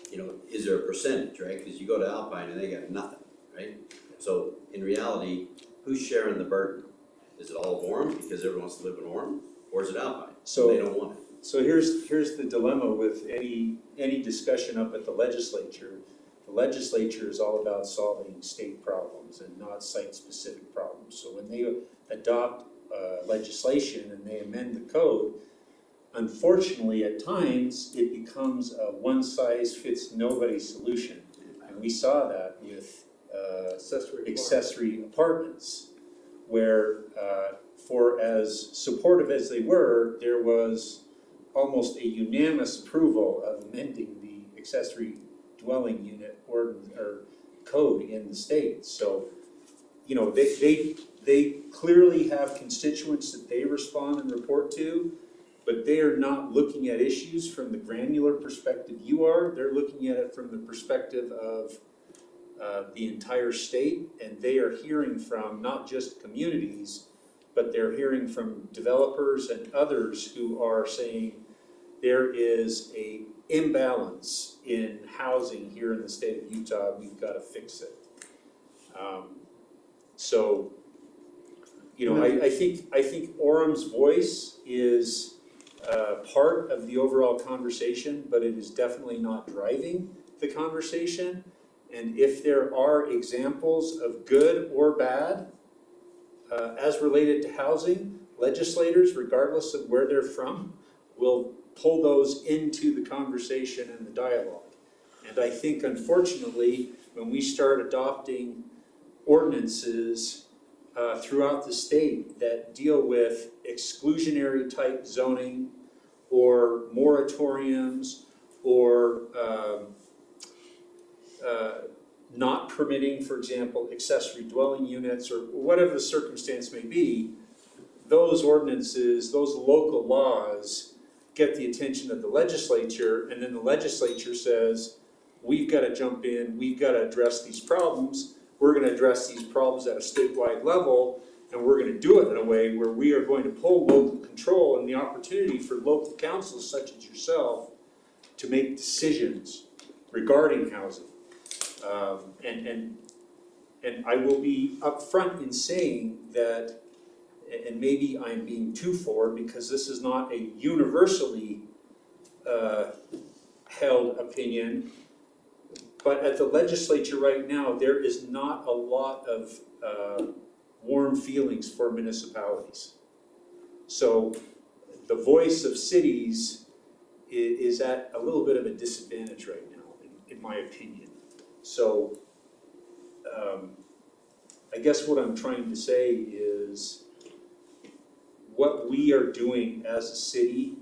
you know, is there a percentage, right? Because you go to Alpine and they got nothing, right? So in reality, who's sharing the burden? Is it all of Orem because everyone wants to live in Orem? Or is it Alpine? So- They don't want it. So here's the dilemma with any discussion up at the legislature. The legislature is all about solving state problems and not site-specific problems. So when they adopt legislation and they amend the code, unfortunately, at times, it becomes a one-size-fits-nobody solution. And we saw that with accessory apartments, where for as supportive as they were, there was almost a unanimous approval of amending the accessory dwelling unit or code in the state. So, you know, they clearly have constituents that they respond and report to, but they are not looking at issues from the granular perspective you are. They're looking at it from the perspective of the entire state, and they are hearing from not just communities, but they're hearing from developers and others who are saying there is a imbalance in housing here in the state of Utah, we've got to fix it. So, you know, I think Orem's voice is part of the overall conversation, but it is definitely not driving the conversation. And if there are examples of good or bad, as related to housing, legislators, regardless of where they're from, will pull those into the conversation and the dialogue. And I think unfortunately, when we start adopting ordinances throughout the state that deal with exclusionary type zoning or moratoriums or not permitting, for example, accessory dwelling units or whatever the circumstance may be, those ordinances, those local laws get the attention of the legislature, and then the legislature says, we've got to jump in, we've got to address these problems, we're going to address these problems at a statewide level, and we're going to do it in a way where we are going to pull local control and the opportunity for local councils such as yourself to make decisions regarding housing. And I will be upfront in saying that, and maybe I'm being too forward because this is not a universally held opinion, but at the legislature right now, there is not a lot of warm feelings for municipalities. So the voice of cities is at a little bit of a disadvantage right now, in my opinion. So I guess what I'm trying to say is what we are doing as a city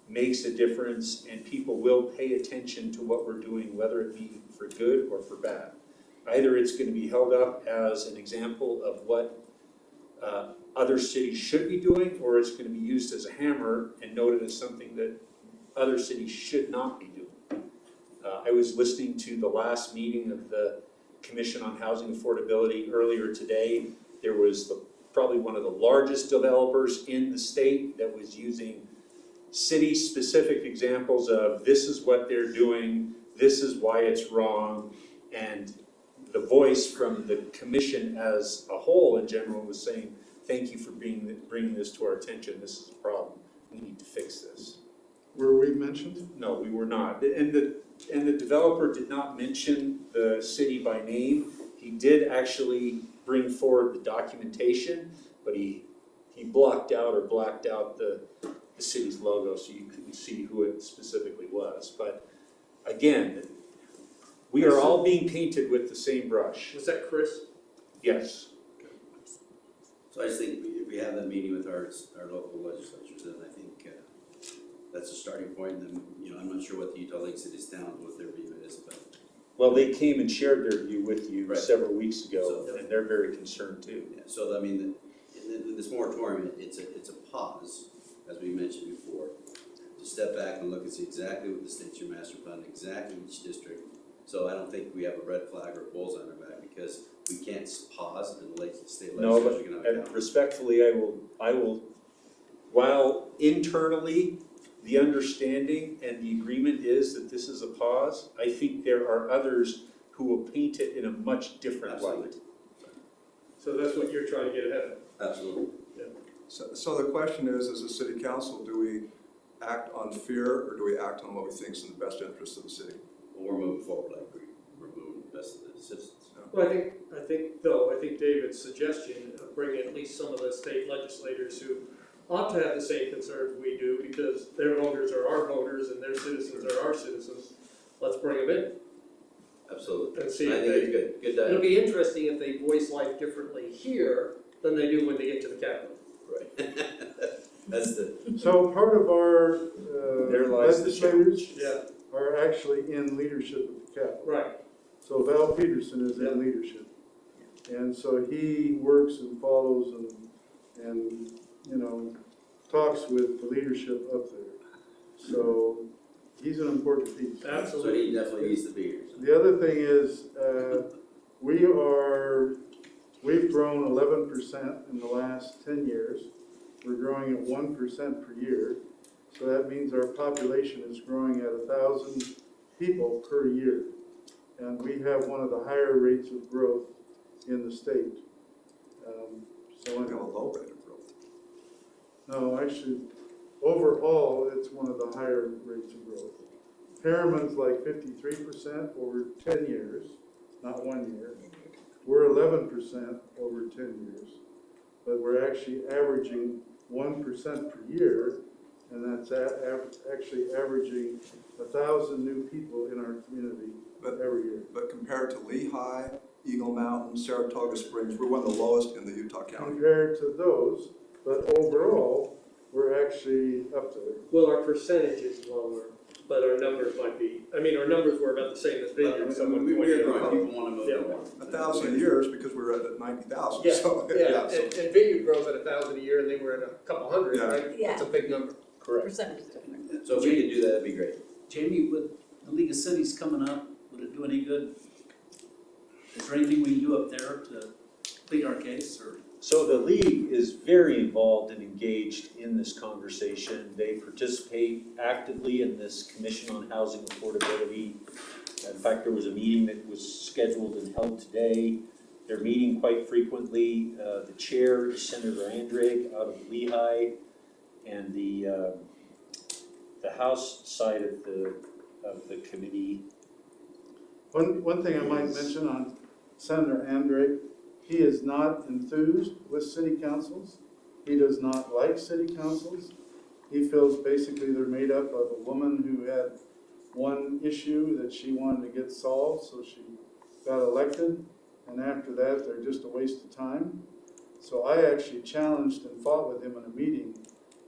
makes a difference, and people will pay attention to what we're doing, whether it be for good or for bad. Either it's going to be held up as an example of what other cities should be doing, or it's going to be used as a hammer and noted as something that other cities should not be doing. I was listening to the last meeting of the Commission on Housing Affordability earlier today. There was probably one of the largest developers in the state that was using city-specific examples of this is what they're doing, this is why it's wrong, and the voice from the commission as a whole in general was saying, thank you for bringing this to our attention, this is a problem, we need to fix this. Were we mentioned? No, we were not. And the developer did not mention the city by name. He did actually bring forward the documentation, but he blocked out or blacked out the city's logo so you couldn't see who it specifically was. But again, we are all being painted with the same brush. Was that Chris? Yes. So I just think if we have that meeting with our local legislatures, then I think that's a starting point, and then, I'm not sure what the Utah Lake cities, towns, what their view is, but. Well, they came and shared their view with you Right. several weeks ago, and they're very concerned too. Yeah, so I mean, in this moratorium, it's a pause, as we mentioned before, to step back and look and see exactly what the state's your master plan, exactly each district. So I don't think we have a red flag or a bullseye on our back, because we can't pause and the state No, legislatures are gonna. and respectfully, I will, while internally, the understanding and the agreement is that this is a pause, I think there are others who will paint it in a much different light. So that's what you're trying to get ahead of? Absolutely. So the question is, as a city council, do we act on fear or do we act on what we think is in the best interest of the city? Well, we're moving forward, I agree, we're moving the best of the citizens. Well, I think David's suggestion of bringing at least some of the state legislators who ought to have the same concerns we do, because their voters are our voters and their citizens are our citizens, let's bring them in Absolutely. and see I if think they. it's good, good It'll dialogue. be interesting if they voice life differently here than they do when they get to the Capitol. Right. That's the, So part of our There lies the legislators Yeah, are actually in leadership at the Capitol. right. So Val Peterson is Yeah. in leadership. And so he works and follows and talks with the leadership up there. So he's an important piece. so Absolutely. he definitely needs to be here. The other thing is, we've grown 11% in the last 10 years. We're growing at 1% per year. So that means our population is growing at 1,000 people per year. And we have one of the higher rates of growth in the state. We have a low rate of growth. No, actually, overall, it's one of the higher rates of growth. Harriman's like 53% over 10 years, not 1 year. We're 11% over 10 years, but we're actually averaging 1% per year, and that's actually averaging 1,000 new people in our community every year. But compared to Lehigh, Eagle Mountain, Saratoga Springs, we're one of the lowest in the Utah County. Compared to those, but overall, we're actually up to it. Well, our percentage is lower, but our numbers might be, I mean, our numbers were about the same as Vineyard, someone pointed out. People wanna move Yeah. in. 1,000 a year is because we're at 90,000, Yeah, so. yeah, so- and Vineyard grows at 1,000 a year, and they were at a couple hundred, Yeah. right? That's a big number. Correct. Percentage is different. So if we could do that, that'd be great. Jamie, with the League of Cities coming up, would it do any good? Is there anything we can do up there to plead our case, or? So the league is very involved and engaged in this conversation. They participate actively in this Commission on Housing Affordability. In fact, there was a meeting that was scheduled and held today. They're meeting quite frequently. The chair is Senator Andrig out of Lehigh, and the House side of the committee. One thing I might mention on Senator Andre, he is not enthused with city councils. He does not like city councils. He feels basically they're made up of a woman who had one issue that she wanted to get solved, so she got elected, and after that, they're just a waste of time. So I actually challenged and fought with him in a meeting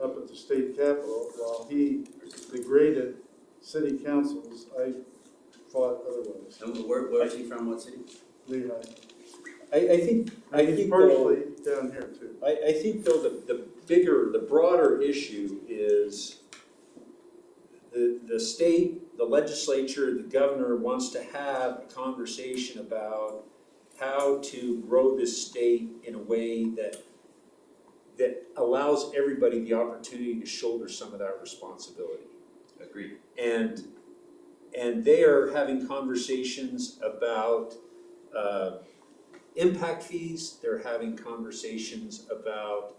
up at the state capitol while he degraded city councils. I fought otherwise. And where is he from, what city? Lehigh. I think He's though, partially down here too. I think though the broader issue is the state, the legislature, the governor wants to have a conversation about how to grow this state in a way that allows everybody the opportunity to shoulder some of that responsibility. Agreed. And they are having conversations about impact fees, they're having conversations about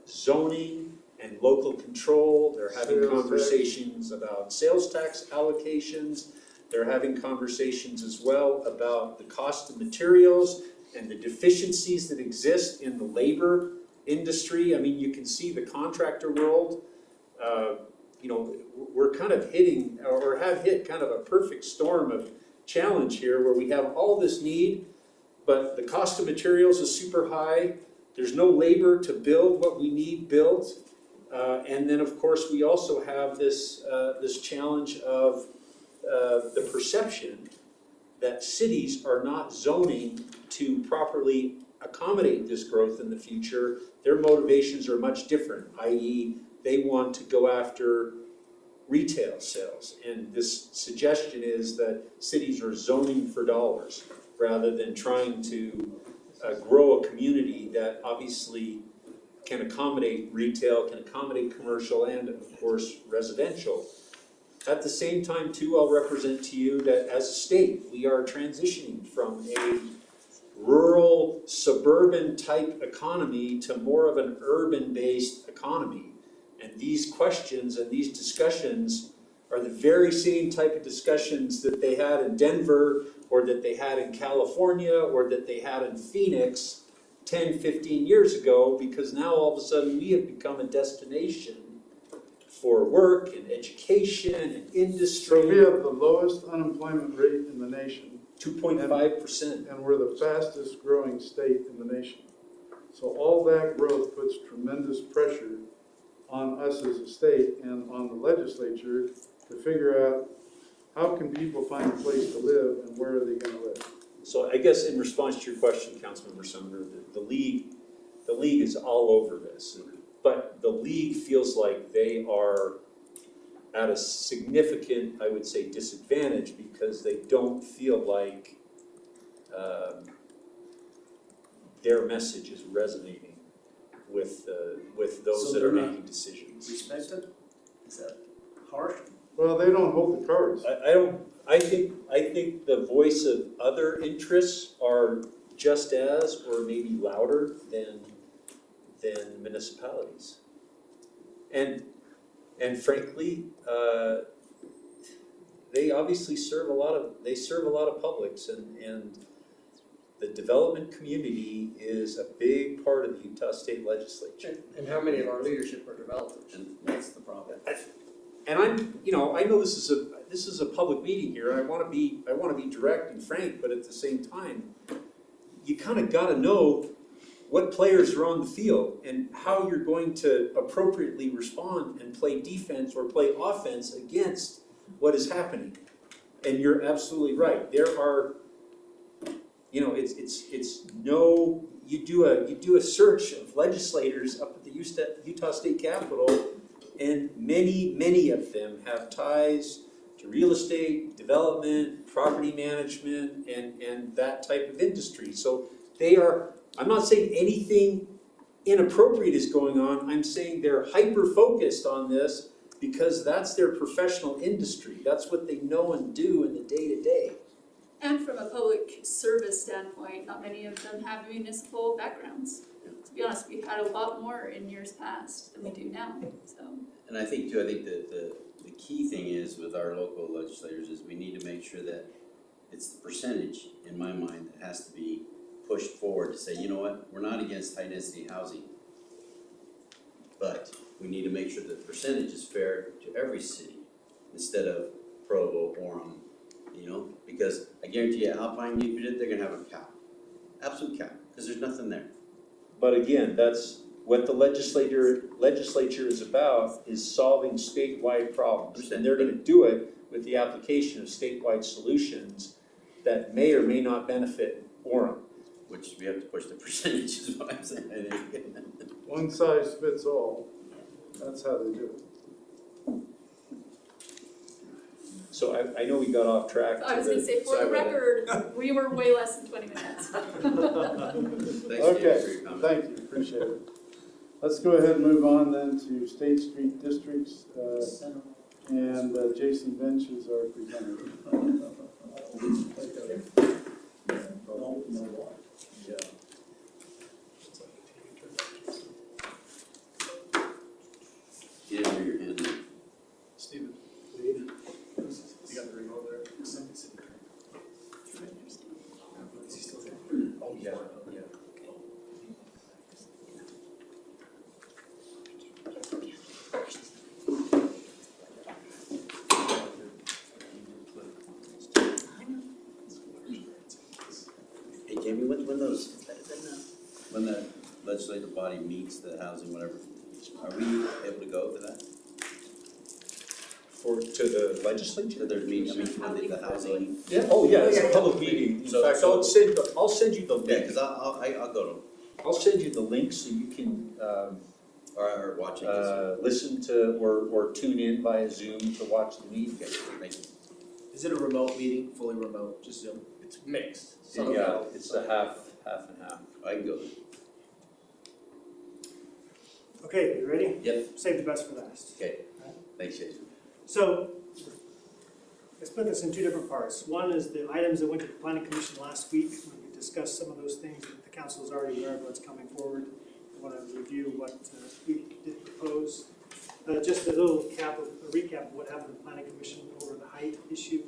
zoning and local control, they're having Sales tax. conversations about sales tax allocations, they're having conversations as well about the cost of materials and the deficiencies that exist in the labor industry. I mean, you can see the contractor world, we're kind of hitting, or have hit kind of a perfect storm of challenge here where we have all this need, but the cost of materials is super high. There's no labor to build what we need built. And then, of course, we also have this challenge of the perception that cities are not zoning to properly accommodate this growth in the future. Their motivations are much different, i.e., they want to go after retail sales. And this suggestion is that cities are zoning for dollars rather than trying to grow a community that obviously can accommodate retail, can accommodate commercial, and of course residential. At the same time too, I'll represent to you that as a state, we are transitioning from a rural, suburban type economy to more of an urban-based economy. And these questions and these discussions are the very same type of discussions that they had in Denver, or that they had in California, or that they had in Phoenix 10, 15 years ago, because now all of a sudden we have become a destination for work and education and industry. So we have the lowest unemployment rate in the nation, 2.5%. and we're the fastest growing state in the nation. So all that growth puts tremendous pressure on us as a state and on the legislature to figure out how can people find a place to live and where are they gonna live? So I guess in response to your question, Councilmember Sumner, the league is all over this. But the league feels like they are at a significant, I would say, disadvantage because they don't feel like their message is resonating with those So that are they're not making decisions. Respected? Is that harsh? Well, they don't hold the cards. I think the voice of other interests are just as, or maybe louder than municipalities. And frankly, they obviously serve a lot of publics, and the development community is a big part of the Utah State Legislature. And how many of our leadership are developers? And that's the problem. And I know this is a public meeting here, and I wanna be direct and frank, but at the same time, you kinda gotta know what players are on the field and how you're going to appropriately respond and play defense or play offense against what is happening. And you're absolutely right, there are, you do a search of legislators up at the Utah State Capitol, and many of them have ties to real estate, development, property management, and that type of industry. So they are, I'm not saying anything inappropriate is going on, I'm saying they're hyper-focused on this because that's their professional industry. That's what they know and do in the day-to-day. And from a public service standpoint, not many of them have municipal backgrounds. To be honest, we've had a lot more in years past than we do now, so. And I think the key thing is with our local legislators is we need to make sure that it's the percentage, in my mind, that has to be pushed forward to say, you know what, we're not against high density housing, but we need to make sure that the percentage is fair to every city instead of Provo, Orem, because I guarantee you Alpine, they're gonna have a cap, absolute cap, because there's nothing there. But again, that's what the legislature is about, is solving statewide problems. And they're gonna do it with the application of statewide solutions that may or may not benefit Orem. Which we have to push the percentage is what I'm saying. One size fits all, that's how they do it. So I know we got off track. I was gonna say, for the record, we were way less than 20 minutes. Thanks, Dave, Okay, for your comment. thank you, appreciate it. Let's go ahead and move on then to State Street Districts, and Jason Bench is our presenter. You didn't hear your hand. Steven, you got the remote there? Oh, yeah, yeah. Hey Jamie, when the legislative body meets, the housing, whatever, are we able to go to that? To the legislature? To their meeting, when the housing? Yeah. Oh, yeah, it's a public meeting. In fact, I'll send you the Yeah, link. cause I'll go to, I'll send you the link so you can, or watching this. listen to or tune in via Zoom to watch the meeting. Okay, thank you. Is it a remote meeting, fully remote, just Zoom? It's mixed. Yeah, it's a half and half. I can go. Okay, you ready? Yep. Save the best for last. Okay, thanks, Jason. So, let's put this in two different parts. One is the items that went to the planning commission last week. We discussed some of those things that the council is already aware of what's coming forward. I want to review what we did propose. Just a little recap of what happened to the planning commission over the height issue.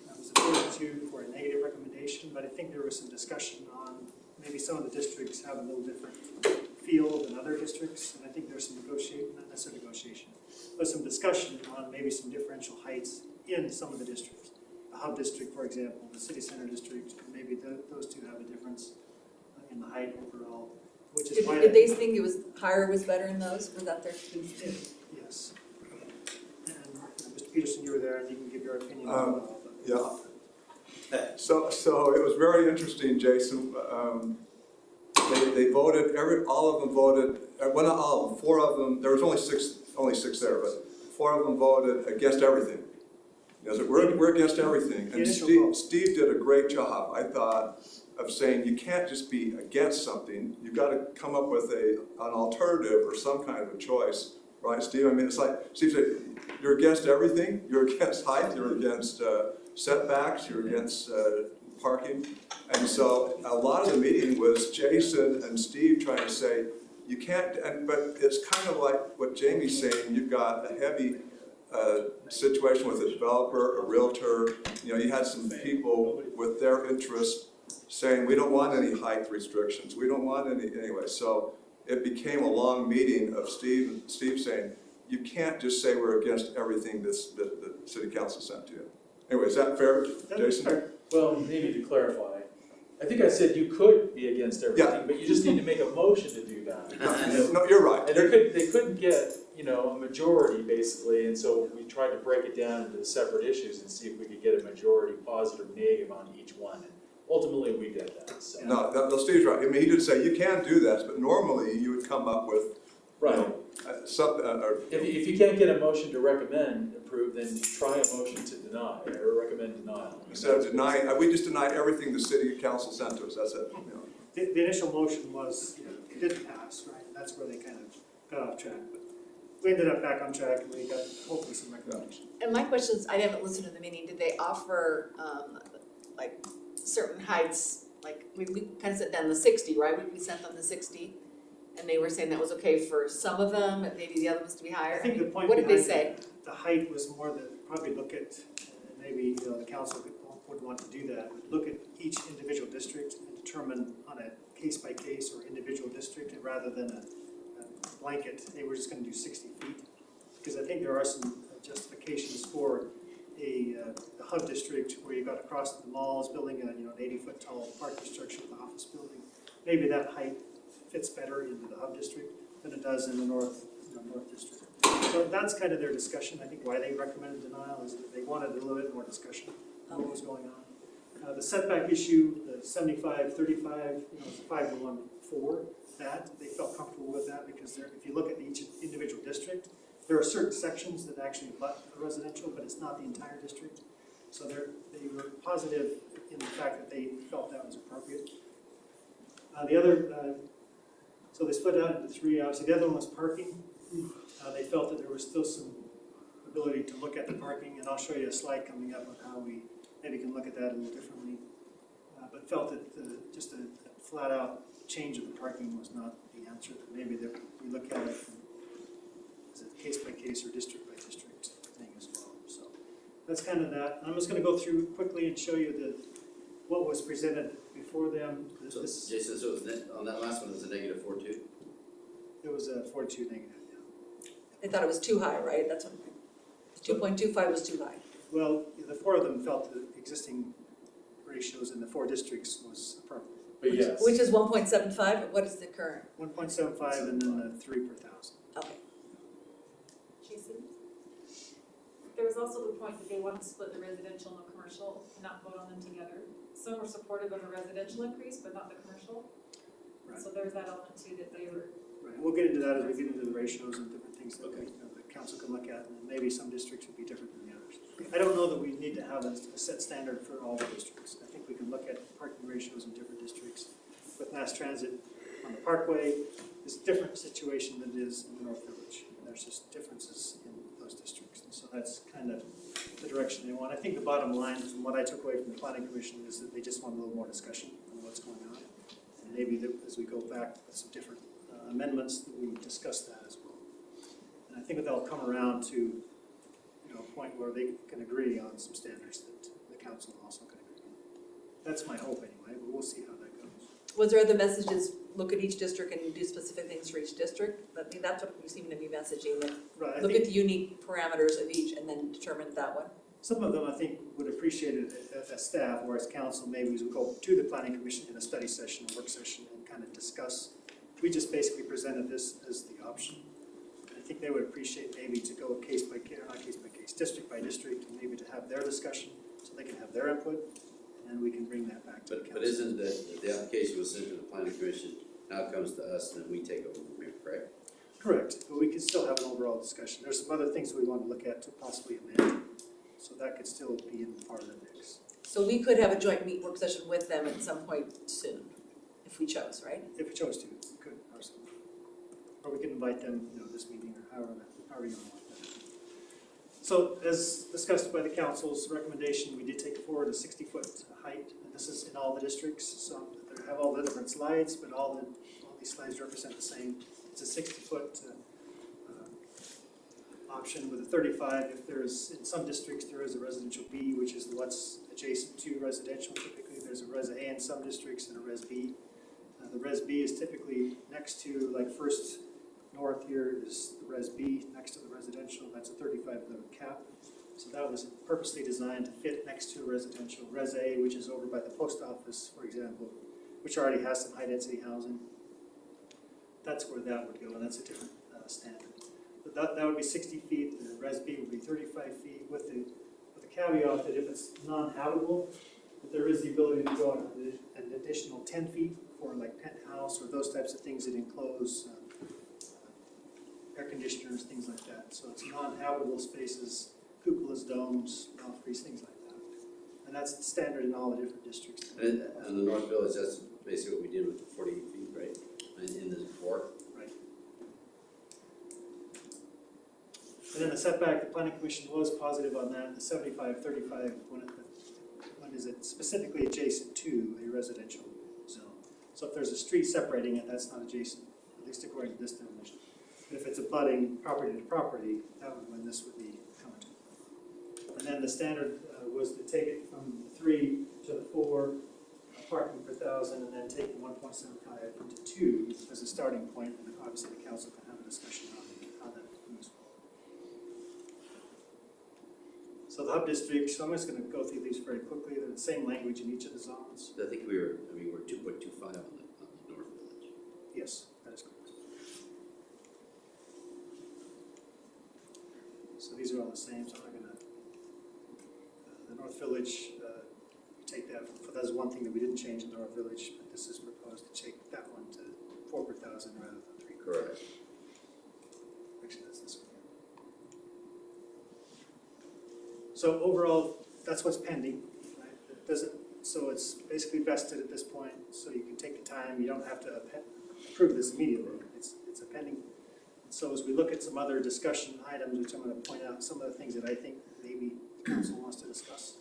It was a 42 for a negative recommendation, but I think there was some discussion on maybe some of the districts have a little different feel than other districts, and I think there's some not necessarily negotiation, but some discussion on maybe some differential heights in some of the districts. The hub district, for example, the city center district, maybe those two have a difference in the height overall, which is why. Did they think it was higher was better in those? Was that their concern? Yes. And Mr. Peterson, you were there, and you can give your opinion as well. Yeah. So it was very interesting, Jason. They voted, all of them voted, well, not all of them, 4 of them, there was only six there, but 4 of them voted against everything. So we're against everything. And Steve did a great job, I thought, of saying you can't just be against something, you've got to come up with an alternative or some kind of a choice, right, Steve? I mean, it's like, Steve said, you're against everything, you're against height, you're against setbacks, you're against parking. And so a lot of the meeting was Jason and Steve trying to say, you can't, but it's kind of like what Jamie's saying, you've got a heavy situation with a developer, a realtor, you know, you had some people with their interests saying, we don't want any height restrictions, we don't want any, anyway. So it became a long meeting of Steve saying, you can't just say we're against everything that the city council sent to you. Anyway, is that fair, Jason? Well, maybe to clarify, I think I said you could be against everything, but you just need to make a motion to do that. No, you're right. And they couldn't get, you know, a majority basically, and so we tried to break it down into separate issues and see if we could get a majority, positive, negative on each one. And ultimately, we did that, so. No, Steve's right. I mean, he did say, you can do this, but normally you would come up with, Right. something, or. If you can't get a motion to recommend approve, then try a motion to deny, or recommend denial. Instead of denying, we just denied everything the city council sent to us, that's it, you know. The initial motion was, it didn't pass, right, and that's where they kind of got off track, but we ended up back on track and we got hopefully some recommendations. And my question is, I haven't listened to the meeting, did they offer, like, certain heights? Like, we kind of set down the 60, right? We sent them the 60, and they were saying that was okay for some of them, and maybe the other ones to be higher. I think the point What did they behind say? the height was more that probably look at, maybe, the council would want to do that, but look at each individual district and determine on a case-by-case or individual district, rather than a blanket, hey, we're just gonna do 60 feet. Because I think there are some justifications for a hub district where you've got across the malls building an 80-foot tall parking structure with an office building. Maybe that height fits better into the hub district than it does in the north district. So that's kind of their discussion. I think why they recommended denial is that they wanted a little bit more discussion on what was going on. The setback issue, the 75, 35, it's a 5-to-1 for that. They felt comfortable with that because if you look at each individual district, there are certain sections that actually abut a residential, but it's not the entire district. So they were positive in the fact that they felt that was appropriate. So they split it out into 3. Obviously, the other one was parking. They felt that there was still some ability to look at the parking, and I'll show you a slide coming up on how we maybe can look at that a little differently. But felt that just a flat-out change of the parking was not the answer. That maybe that we look at it as a case-by-case or district-by-district thing as well. So that's kind of that. I'm just going to go through quickly and show you what was presented before them. So, Jason, so it was on that last one, it was a negative 4.2? It was a 42 negative. They thought it was too high, right? That's what, 2.25 was too high. Well, the 4 of them felt the existing ratios in the 4 districts was appropriate. But yes. Which is 1.75, what is the current? 1.75 and then the 3 per thousand. Okay. Jason? There was also the point that they wanted to split the residential and the commercial, and not vote on them together. Some were supportive of a residential increase, but not the commercial. Right. So there's that element too, that they were. Right, we'll get into that as we get into the ratios and different things that the council can look at, and maybe some districts would be different than the others. I don't know that we need to have a set standard for all the districts. I think we can look at parking ratios in different districts. With mass transit on the Parkway, it's a different situation than it is in the North Village. There's just differences in those districts, and so that's kind of the direction they want. I think the bottom line, from what I took away from the Planning Commission, is that they just want a little more discussion on what's going on. And maybe as we go back with some different amendments, that we discuss that as well. And I think that they'll come around to a point where they can agree on some standards that the council also can agree on. That's my hope anyway, but we'll see how that goes. Was there other messages, look at each district and do specific things for each district? I think that's what we seem to be messaging, that Right, I look think at the unique parameters of each and then determine that one. some of them I think would appreciate it as staff, or as council, maybe as we go to the Planning Commission in a study session, a work session, and kind of discuss. We just basically presented this as the option. I think they would appreciate maybe to go case by case, or not case by case, district by district, and maybe to have their discussion so they can have their input, and then we can bring that back to the council. But isn't the application was sent to the planning commission, now it comes to us, and then we take over from here, correct? Correct, but we can still have an overall discussion. There's some other things we want to look at to possibly amend, so that could still be in part of the mix. So we could have a joint work session with them at some point soon, if we chose, right? If we chose to, we could, absolutely. Or we could invite them, this meeting, or however you want that. So, as discussed by the council's recommendation, we did take forward a 60-foot height, and this is in all the districts. So they have all the different slides, but all these slides represent the same. It's a 60-foot option with a 35 if there's, in some districts, there is a residential B, which is what's adjacent to residential. Typically, there's a Res A in some districts and a Res B. The Res B is typically next to, like first north here is the Res B next to the residential. That's a 35-foot cap. So that was purposely designed to fit next to a residential. Res A, which is over by the post office, for example, which already has some high-density housing. That's where that would go, and that's a different standard. But that would be 60 feet, the Res B would be 35 feet, with the caveat that if it's non-habitable, that there is the ability to go an additional 10 feet for like penthouse or those types of things that enclose air conditioners, things like that. So it's non-habitable spaces, cupolas, domes, belfries, things like that. And that's standard in all the different districts. And on the North Village, that's basically what we did with the 48 feet, right? In the four. Right. And then the setback, the planning commission was positive on that, the 75, 35, when is it specifically adjacent to a residential zone. So if there's a street separating it, that's not adjacent, at least according to this definition. But if it's abutting property to property, that would when this would be coming to. And then the standard was to take it from 3 to the 4 parking per thousand, and then take the 1.75 into 2 as a starting point, and obviously the council can have a discussion on how that moves forward. So the hub district, so I'm just going to go through these very quickly. They're the same language in each of the zones. I think we're 2.25 on the North Village. Yes, that is correct. So these are all the same, so I'm not going to, the North Village, take that, that's one thing that we didn't change in the North Village, but this is proposed to take that one to 4 per thousand rather than 3. Correct. Actually, that's this one here. So overall, that's what's pending, right? It doesn't, so it's basically vested at this point, so you can take the time, you don't have to approve this immediately, it's a pending. So as we look at some other discussion items, which I'm going to point out some of the things that I think maybe the council wants to discuss.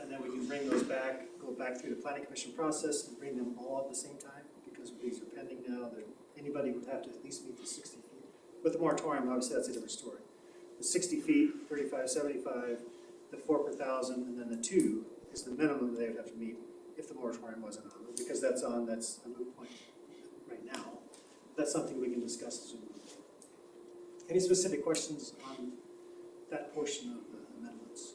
And then we can bring those back, go back through the planning commission process and bring them all at the same time, because these are pending now, that anybody would have to at least meet the 60 feet. With the moratorium, obviously, that's a different story. The 60 feet, 35, 75, the 4 per thousand, and then the 2 is the minimum they would have to meet if the moratorium wasn't on, because that's a moot point right now. That's something we can discuss as we move forward. Any specific questions on that portion of the amendments?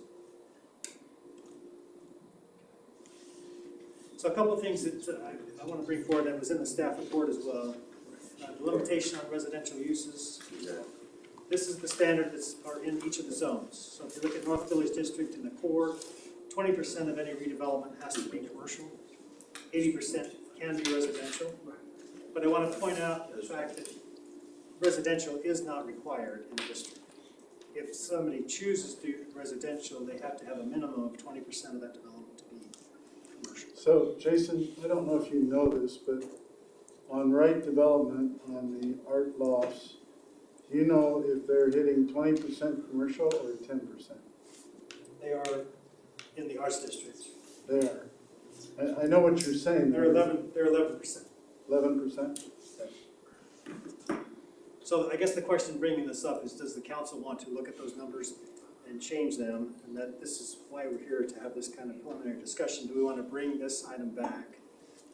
So a couple of things that I want to bring forward that was in the staff report as well. The limitation on residential uses. This is the standard that's are in each of the zones. So if you look at North Village District in the core, 20% of any redevelopment has to be commercial. 80% can be residential. But I want to point out the fact that residential is not required in the district. If somebody chooses to do residential, they have to have a minimum of 20% of that development to be commercial. So Jason, I don't know if you know this, but on right development on the art lofts, do you know if they're hitting 20% commercial or 10%? They are in the arts district. They are. I know what you're saying. They're 11%. 11%? So I guess the question bringing this up is, does the council want to look at those numbers and change them? And that this is why we're here, to have this kind of preliminary discussion. Do we want to bring this item back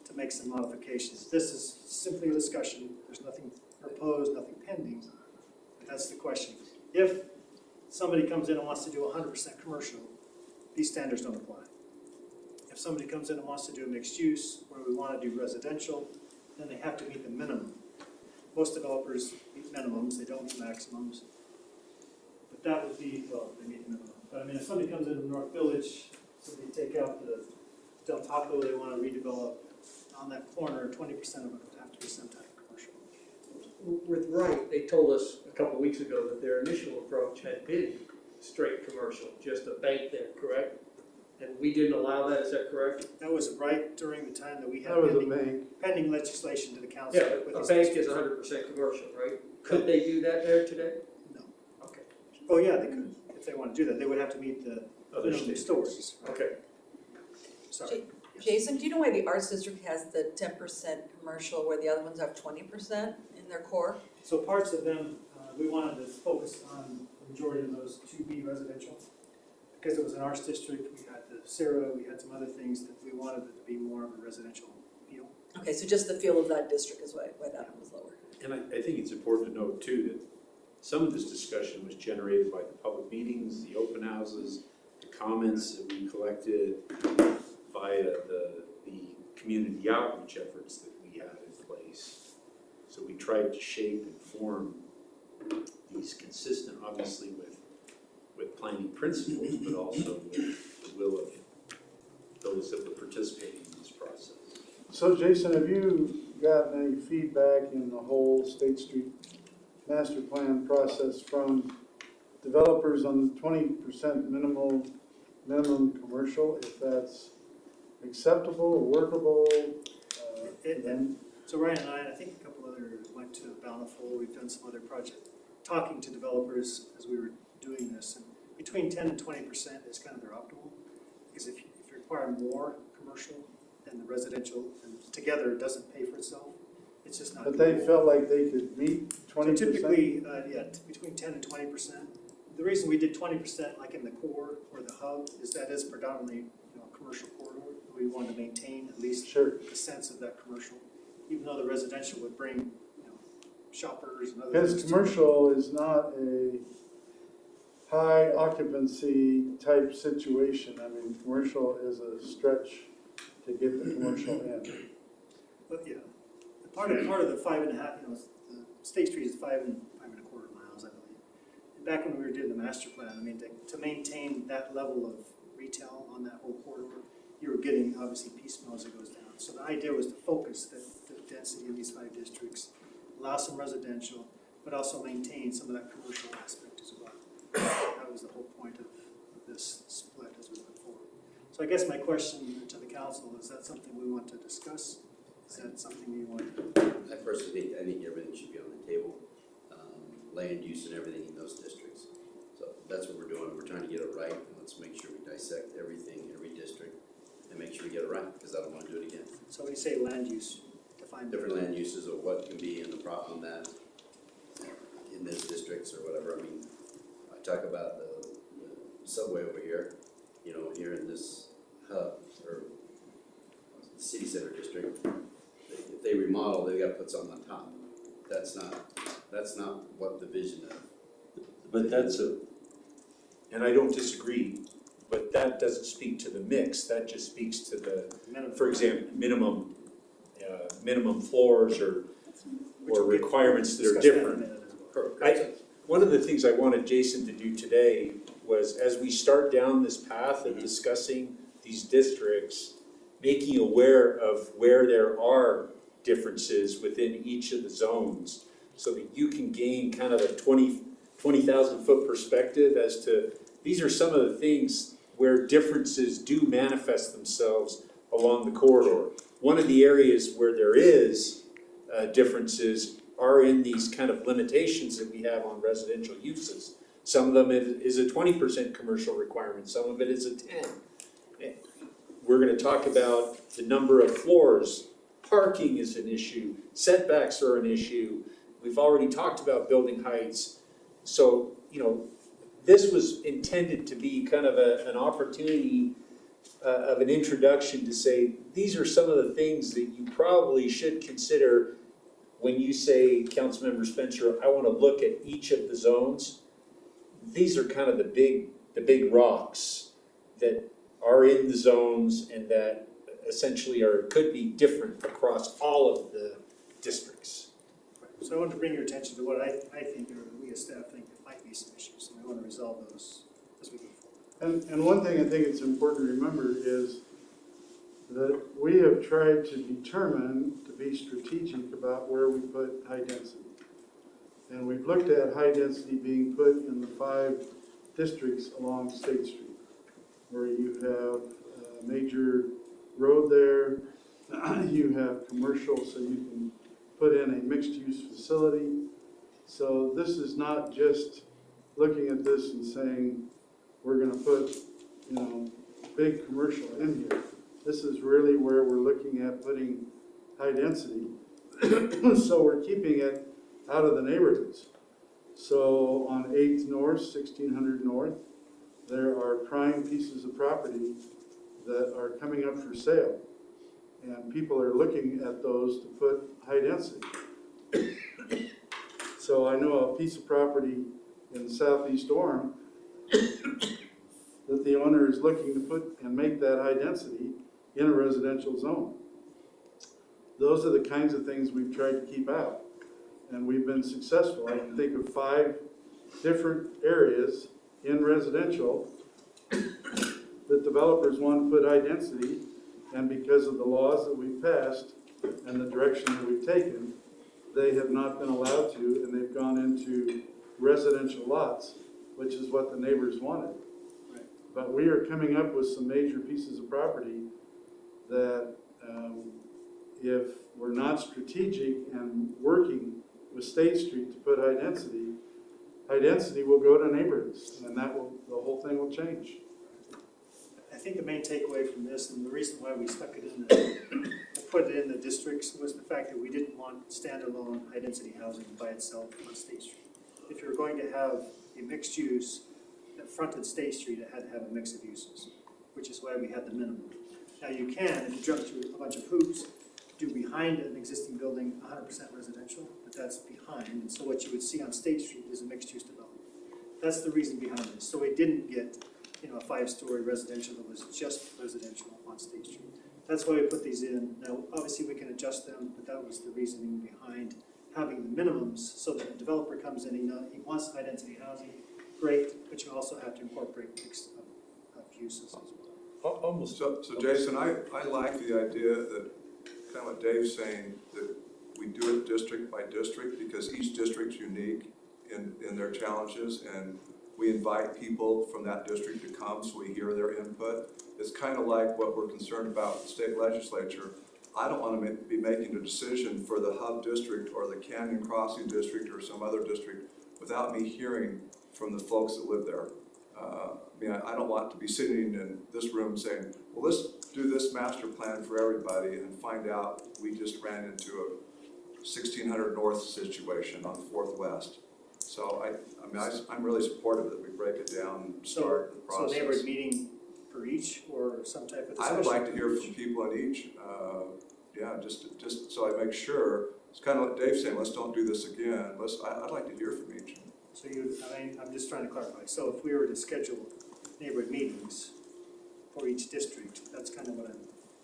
to make some modifications? This is simply a discussion. There's nothing proposed, nothing pending. That's the question. If somebody comes in and wants to do 100% commercial, these standards don't apply. If somebody comes in and wants to do a mixed use, where we want to do residential, then they have to meet the minimum. Most developers meet minimums, they don't meet maximums. But that would be, well, they meet the minimum. But I mean, if somebody comes into North Village, somebody take out the Del Taco, they want to redevelop on that corner, 20% of it would have to be some type of commercial. With Wright, they told us a couple weeks ago that their initial approach had been straight commercial, just a bank there, correct? And we didn't allow that, is that correct? That was right during the time that we had That was a bank. pending legislation to the council. Yeah, with a these bank is districts. 100% commercial, right? Could they do that there today? No. Okay. Oh, yeah, they could. If they want to do that, they would have to meet the Other minimum standards. stores. Okay. Sorry. Jason, do you know why the arts district has the 10% commercial where the other ones have 20% in their core? So parts of them, we wanted to focus on majority of those to be residential. Because it was in our district, we had the Sarah, we had some other things that we wanted it to be more of a residential feel. Okay, so just the feel of that district is why that one was lower. And I think it's important to note too, that some of this discussion was generated by the public meetings, the open houses, the comments that we collected via the community outreach efforts that we had in place. So we tried to shape and form these consistent, obviously with planning principles, but also with the will of those that were participating in this process. So Jason, have you gotten any feedback in the whole State Street master plan process from developers on the 20% minimum commercial, if that's acceptable or workable? So Ryan and I think a couple others went to Bountiful, we've done some other project, talking to developers as we were doing this, and between 10 and 20% is kind of their optimal, because if you require more commercial than the residential, and together it doesn't pay for itself, it's just not. But they felt like they could meet 20%? So typically, between 10 and 20%. The reason we did 20%, like in the core or the hub, is that is predominantly, a commercial corridor. We wanted to maintain at least a sense of that commercial, even though the residential would bring, shoppers and other things. Because commercial is not a high occupancy type situation. I mean, commercial is a stretch to get the commercial in. But yeah, part of the 5.5, the State Street is 5.25 miles, I believe. And back when we were doing the master plan, I mean, to maintain that level of retail on that whole corridor, you were getting obviously piecemeal as it goes down. So the idea was to focus the density of these 5 districts, allow some residential, but also maintain some of that commercial aspect as well. That was the whole point of this split as we went forward. So I guess my question to the council, is that something we want to discuss? Is that something you want? I personally think everything should be on the table, land use and everything in those districts. So that's what we're doing. We're trying to get it right, and let's make sure we dissect everything, every district, and make sure we get it right, because I don't want to do it again. So when you say land use, define Different land uses of what can be in the problem that in those districts or whatever. I mean, I talk about the subway over here, here in this hub or the city center district. If they remodel, they've got to put something on top. That's not what the vision of. But and I don't disagree, but that doesn't speak to the mix, that just speaks to for example, minimum floors or requirements that are different. One of the things I wanted Jason to do today was, as we start down this path of discussing these districts, making aware of where there are differences within each of the zones, so that you can gain kind of a 20,000 foot perspective as to, these are some of the things where differences do manifest themselves along the corridor. One of the areas where there is differences are in these kind of limitations that we have on residential uses. Some of them is a 20% commercial requirement, some of it is a 10. We're gonna talk about the number of floors. Parking is an issue, setbacks are an issue. We've already talked about building heights. So, this was intended to be kind of an opportunity of an introduction to say, these are some of the things that you probably should consider when you say, Councilmember Spencer, I want to look at each of the zones. These are kind of the big rocks that are in the zones and that essentially could be different across all of the districts. So I want to bring your attention to what I think, or we as staff think there might be some issues, and we want to resolve those as we go forward. And one thing I think it's important to remember is that we have tried to determine, to be strategic about where we put high density. And we've looked at high density being put in the 5 districts along State Street, where you have a major road there, you have commercial, so you can put in a mixed-use facility. So this is not just looking at this and saying, we're gonna put, big commercial in here. This is really where we're looking at putting high density. So we're keeping it out of the neighborhoods. So on 8th North, North, 1600 North, there are prime pieces of property that are coming up for sale. And people are looking at those to put high density. So I know a piece of property in southeast Orem that the owner is looking to put and make that high density in a residential zone. Those are the kinds of things we've tried to keep out, and we've been successful. I can think of 5 different areas in residential that developers want to put high density, and because of the laws that we've passed and the direction that we've taken, they have not been allowed to, and they've gone into residential lots, which is what the neighbors wanted. But we are coming up with some major pieces of property that if we're not strategic and working with State Street to put high density will go to neighborhoods, and the whole thing will change. I think the main takeaway from this, and the reason why we stuck it in the, put it in the districts, was the fact that we didn't want standalone high-density housing by itself on State Street. If you were going to have a mixed use that fronted State Street, it had to have a mix of uses, which is why we had the minimum. Now you can, if you jump through a bunch of hoops, do behind an existing building 100% residential, but that's behind, and so what you would see on State Street is a mixed-use development. That's the reason behind this. So we didn't get, a 5-story residential that was just residential on State Street. That's why we put these in. Now, obviously, we can adjust them, but that was the reasoning behind having the minimums, so that a developer comes in, he wants high-density housing, great, but you also have to incorporate mix of uses as well. Almost. So Jason, I like the idea that, kind of what Dave's saying, that we do it district by district, because each district's unique in their challenges, and we invite people from that district to come so we hear their input. It's kind of like what we're concerned about with the state legislature. I don't want to be making a decision for the hub district or the Canyon Crossing district or some other district without me hearing from the folks that live there. I don't want to be sitting in this room saying, well, let's do this master plan for everybody, and find out we just ran into a 1600 North situation on 4th West. So I'm really supportive that we break it down and start the process. So neighborhood meeting for each, or some type of discussion? I would like to hear from people in each, just so I make sure. It's kind of like Dave's saying, let's don't do this again. I'd like to hear from each. So I'm just trying to clarify. So if we were to schedule neighborhood meetings for each district, that's kind of what I'm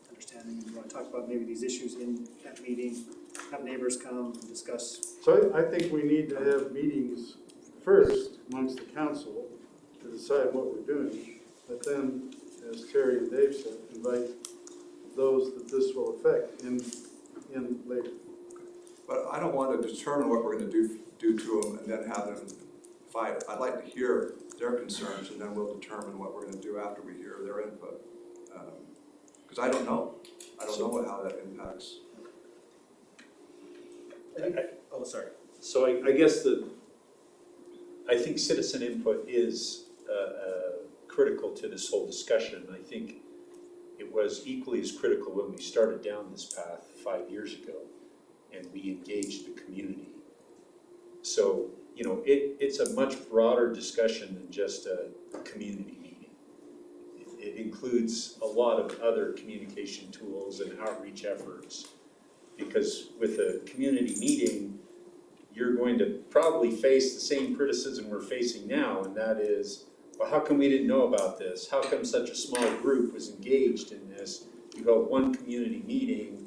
understanding. You want to talk about maybe these issues in that meeting, have neighbors come and discuss. So I think we need to have meetings first amongst the council to decide what we're doing, but then, as Terry and Dave said, invite those that this will affect in later. But I don't want to determine what we're going to do to them and then have them fight. I'd like to hear their concerns, and then we'll determine what we're going to do after we hear their input. Because I don't know. I don't know how that impacts. Oh, sorry. So I guess I think citizen input is critical to this whole discussion. I think it was equally as critical when we started down this path 5 years ago, and we engaged the community. So, it's a much broader discussion than just a community meeting. It includes a lot of other communication tools and outreach efforts, because with a community meeting, you're going to probably face the same criticism we're facing now, and that is, well, how come we didn't know about this? How come such a small group was engaged in this? You go, one community meeting,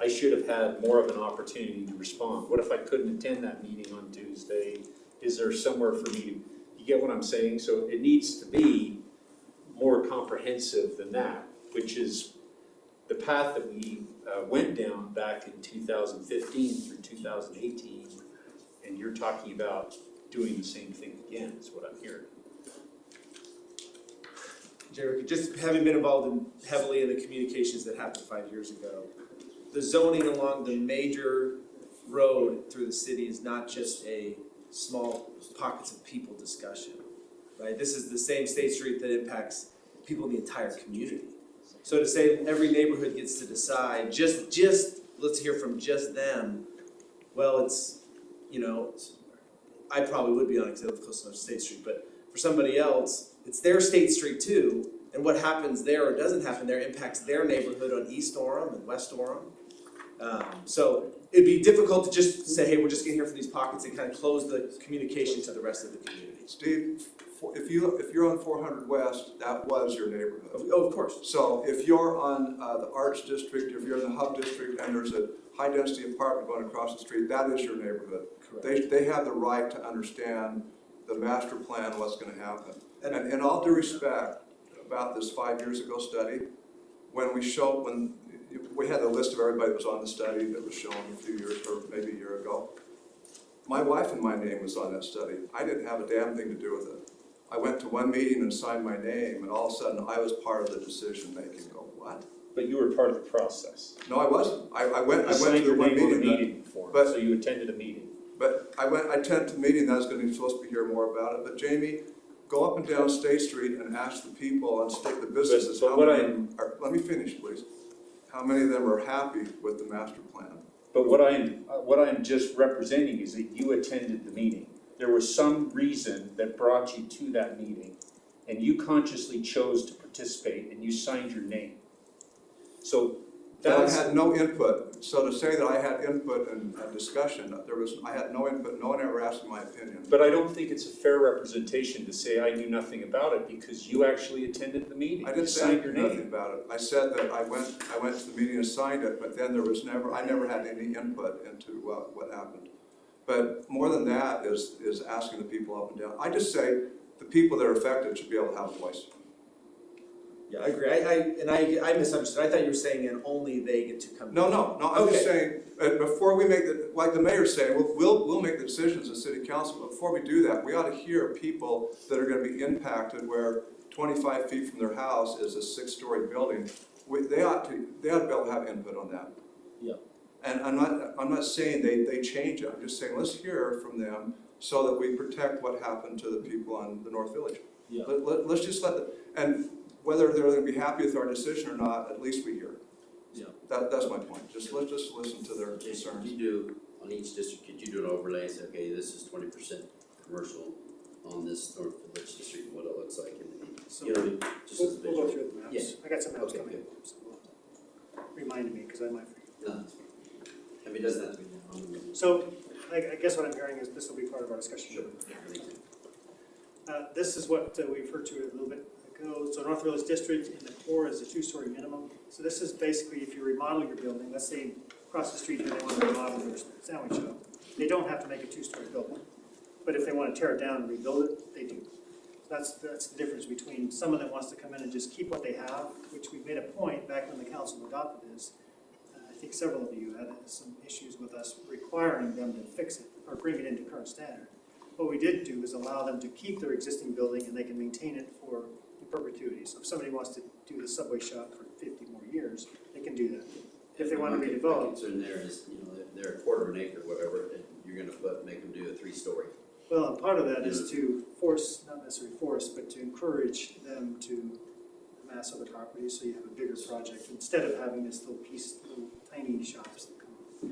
I should have had more of an opportunity to respond. What if I couldn't attend that meeting on Tuesday? Is there somewhere for me to, you get what I'm saying? So it needs to be more comprehensive than that, which is the path that we went down back in 2015 through 2018, and you're talking about doing the same thing again, is what I'm hearing. Jerry, just having been involved heavily in the communications that happened 5 years ago, the zoning along the major road through the city is not just a small pockets of people discussion, right? This is the same State Street that impacts people in the entire community. So to say every neighborhood gets to decide, just let's hear from just them, well, I probably would be on it because I live close enough to State Street, but for somebody else, it's their State Street too, and what happens there or doesn't happen there impacts their neighborhood on East Orem and West Orem. So it'd be difficult to just say, hey, we're just gonna hear from these pockets and kind of close the communication to the rest of the community. Steve, if you're on 400 West, that was your neighborhood. Oh, of course. So if you're on the Arts District, if you're in the Hub District, and there's a high-density apartment going across the street, that is your neighborhood. Correct. They have the right to understand the master plan, what's gonna happen. And in all due respect, about this 5 years ago study, when we had a list of everybody that was on the study that was shown a few years, or maybe a year ago, my wife and my name was on that study. I didn't have a damn thing to do with it. I went to one meeting and signed my name, and all of a sudden I was part of the decision making. Go, what? But you were part of the process. No, I wasn't. I went You signed to the your one name on a meeting. meeting form, but- so you attended a meeting. But I attended the meeting, I was supposed to hear more about it. But Jamie, go up and down State Street and ask the people and the businesses, But how what many let me finish, please. How many of them are happy with the master plan? But what I'm just representing is that you attended the meeting. There was some reason that brought you to that meeting, and you consciously chose to participate, and you signed your name. So But I that's, had no input. So to say that I had input and discussion, I had no input. No one ever asked my opinion. but I don't think it's a fair representation to say I knew nothing about it, because you actually attended the meeting. I You didn't say signed your nothing name. about it. I said that I went to the meeting and signed it, but then I never had any input into what happened. But more than that is asking the people up and down. I just say the people that are affected should be able to have a voice. Yeah, I agree. I misunderstood. I thought you were saying and only they get to come. No, I'm just Okay. saying, before we make like the mayor's saying, we'll make the decisions as city council, but before we do that, we ought to hear people that are gonna be impacted where 25 feet from their house is a 6-story building. They ought to be able to have input on that. Yeah. And I'm not saying they change it, I'm just saying, let's hear from them so that we protect what happened to the people on the North Village. Yeah. Let's just and whether they're gonna be happy with our decision or not, at least we hear. Yeah. That's my point, let's just listen to their concerns. Could you do, on each district, could you do an overlay and say, okay, this is 20% commercial on this North Village district, and what it looks like, and, you know, just as a We'll go visual. through the maps. Yeah. I got some maps Okay, coming good. up, so we'll have to remind me, because I might forget. No, that's fine. I mean, it doesn't have to be on. So, I guess what I'm hearing is this will be part of our discussion. Sure. I think so. This is what we referred to a little bit ago. So North Village District in the core is a 2-story minimum. So this is basically if you remodel your building, let's say across the street here they want to remodel their sandwich shop. They don't have to make a 2-story building. But if they want to tear it down and rebuild it, they do. That's the difference between someone that wants to come in and just keep what they have, which we made a point back when the council adopted this. I think several of you had some issues with us requiring them to fix it or bring it into current standard. What we did do is allow them to keep their existing building and they can maintain it for perpetuity. So if somebody wants to do the Subway shop for 50 more years, they can do that. If they want to My redevelop. concern there is, you know, they're a quarter of an acre, whatever, and you're gonna make them do a 3-story. Well, and part of that is to force, not necessarily force, but to encourage them to amass other properties so you have a bigger project instead of having this little tiny shops that come up.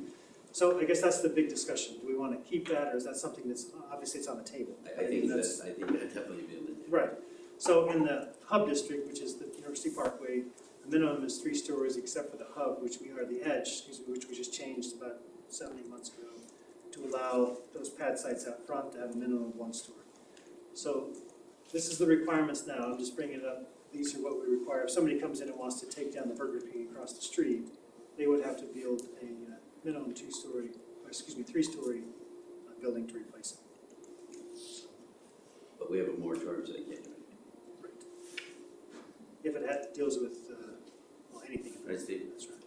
So I guess that's the big discussion. Do we want to keep that, or is that something that's, obviously it's on the table? I think that'd definitely be a limit. Right. So in the Hub District, which is the University Parkway, the minimum is 3 stories except for the Hub, which we are the edge, which we just changed about 70 months ago to allow those pad sites out front to have a minimum of 1 story. So this is the requirements now. I'm just bringing it up. These are what we require. If somebody comes in and wants to take down the Burger King across the street, they would have to build a minimum 3-story building to replace it. But we have a moratorium, so they can't do it. If it deals with, anything. Right, Steve? That's right.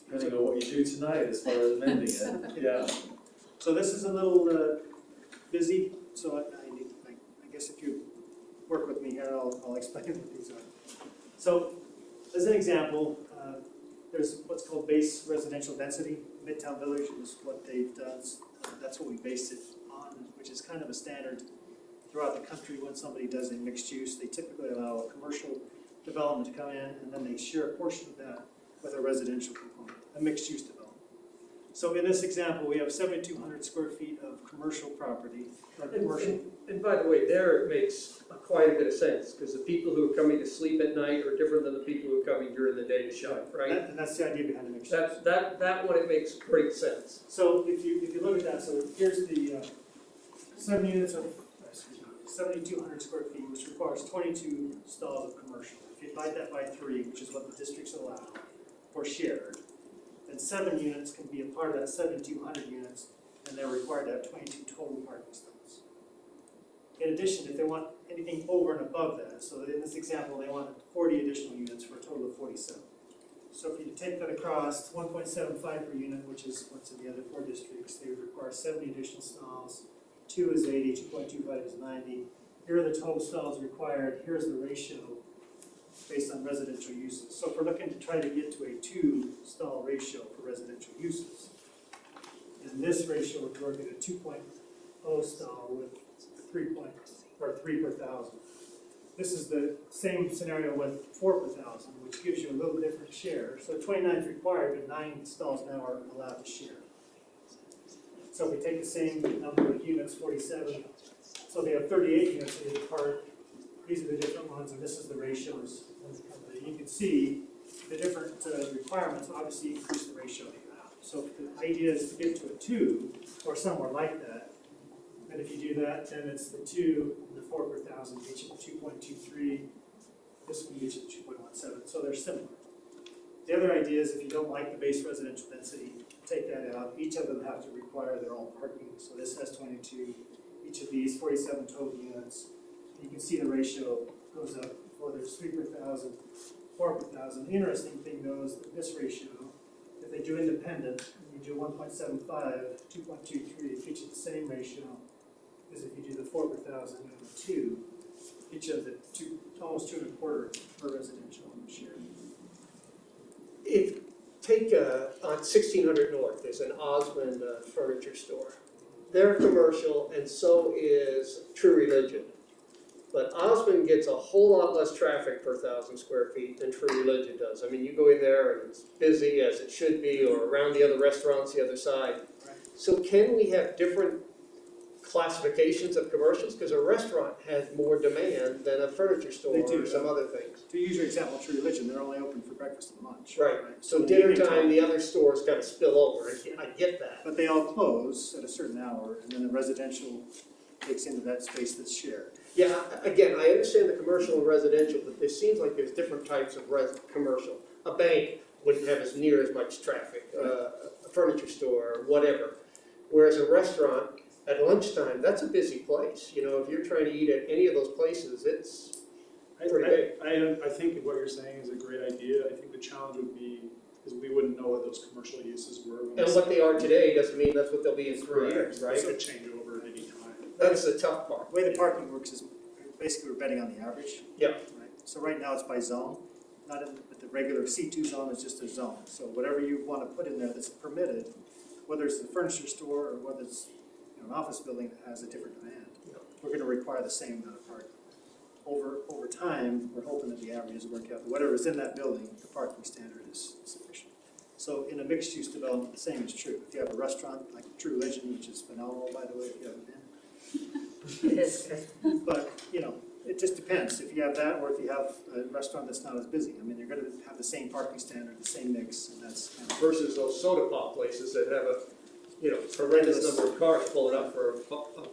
Depending on what you do tonight as far as amending it, yeah. So this is a little busy, so I guess if you work with me here, I'll explain what these are. So, as an example, there's what's called base residential density. Midtown Village is what they've done. That's what we based it on, which is kind of a standard throughout the country when somebody does a mixed use. They typically allow a commercial development to come in, and then they share a portion of that with a residential component, a mixed use development. So in this example, we have 7,200 square feet of commercial property, or commercial. And by the way, there it makes quite a bit of sense, because the people who are coming to sleep at night are different than the people who are coming during the day to shop, right? And that's the idea behind the mixed use. That one, it makes great sense. So if you look at that, so here's the 7,200 square feet, which requires 22 stalls of commercial. If you divide that by 3, which is what the districts allow, or shared, then 7 units can be a part of that 7,200 units, and they're required to have 22 total parking stalls. In addition, if they want anything over and above that, so in this example, they want 40 additional units for a total of 47. So if you take that across, 1.75 per unit, which is what's in the other 4 districts, they would require 70 additional stalls. 2 is 80, 2.25 is 90. Here are the total stalls required, here's the ratio based on residential uses. So if we're looking to try to get to a 2-stall ratio for residential uses, then this ratio would work at a 2.0 stall with 3 per 1,000. This is the same scenario with 4 per 1,000, which gives you a little different share. So 29 is required, but 9 stalls now are allowed to share. So if we take the same number of units, 47, so they have 38 units in each part. These are the different ones, and this is the ratios. You can see the different requirements obviously increase the ratio. So if the idea is to get to a 2 or somewhere like that, and if you do that, then it's the 2 and the 4 per 1,000, each of 2.23. This one each of 2.17. So they're similar. The other idea is if you don't like the base residential density, take that out. Each of them have to require their own parking. So this has 22. Each of these 47 total units. You can see the ratio goes up. Well, there's 3 per 1,000, 4 per 1,000. The interesting thing though is that this ratio, if they do independent, and you do 1.75, 2.23, each of the same ratio as if you do the 4 per 1,000 and the 2, each of the almost 2 1/4 per residential share. Take on 1600 North, there's an Osmond furniture store. They're commercial, and so is True Religion. But Osmond gets a whole lot less traffic per 1,000 square feet than True Religion does. I mean, you go in there and it's busy as it should be, or around the other restaurants the other side. So can we have different classifications of commercials? Because a restaurant has more demand than a furniture store They do. or some other things. To use your example, True Religion, they're only open for breakfast and lunch. Right. So in the dinner evening time, the other stores kind of spill over. I get that. But they all close at a certain hour, and then the residential takes into that space that's shared. Yeah, again, I understand the commercial and residential, but it seems like there's different types of commercial. A bank wouldn't have as near as much traffic, a furniture store, or whatever. Whereas a restaurant, at lunchtime, that's a busy place. You know, if you're trying to eat at any of those places, it's pretty big. I think what you're saying is a great idea. I think the challenge would be, is we wouldn't know what those commercial uses were. And what they are today doesn't mean that's what they'll be in 3 years, right? It could change over at any time. That's the tough part. The way the parking works is basically we're betting on the average. Yeah. Right. So right now it's by zone, not in the regular C2 zone, it's just a zone. So whatever you want to put in there that's permitted, whether it's a furniture store or whether it's an office building that has a different demand, we're going to require the same amount of parking. Over time, we're hoping that the averages work out. But whatever's in that building, the parking standard is sufficient. So in a mixed-use development, the same is true. If you have a restaurant like True Religion, which is phenomenal, by the way, if you haven't been. But, you know, it just depends. If you have that or if you have a restaurant that's not as busy. I mean, you're going to have the same parking standard, the same mix, and that's kind of... Versus those soda pop places that have a, horrendous number of cars pulling up for a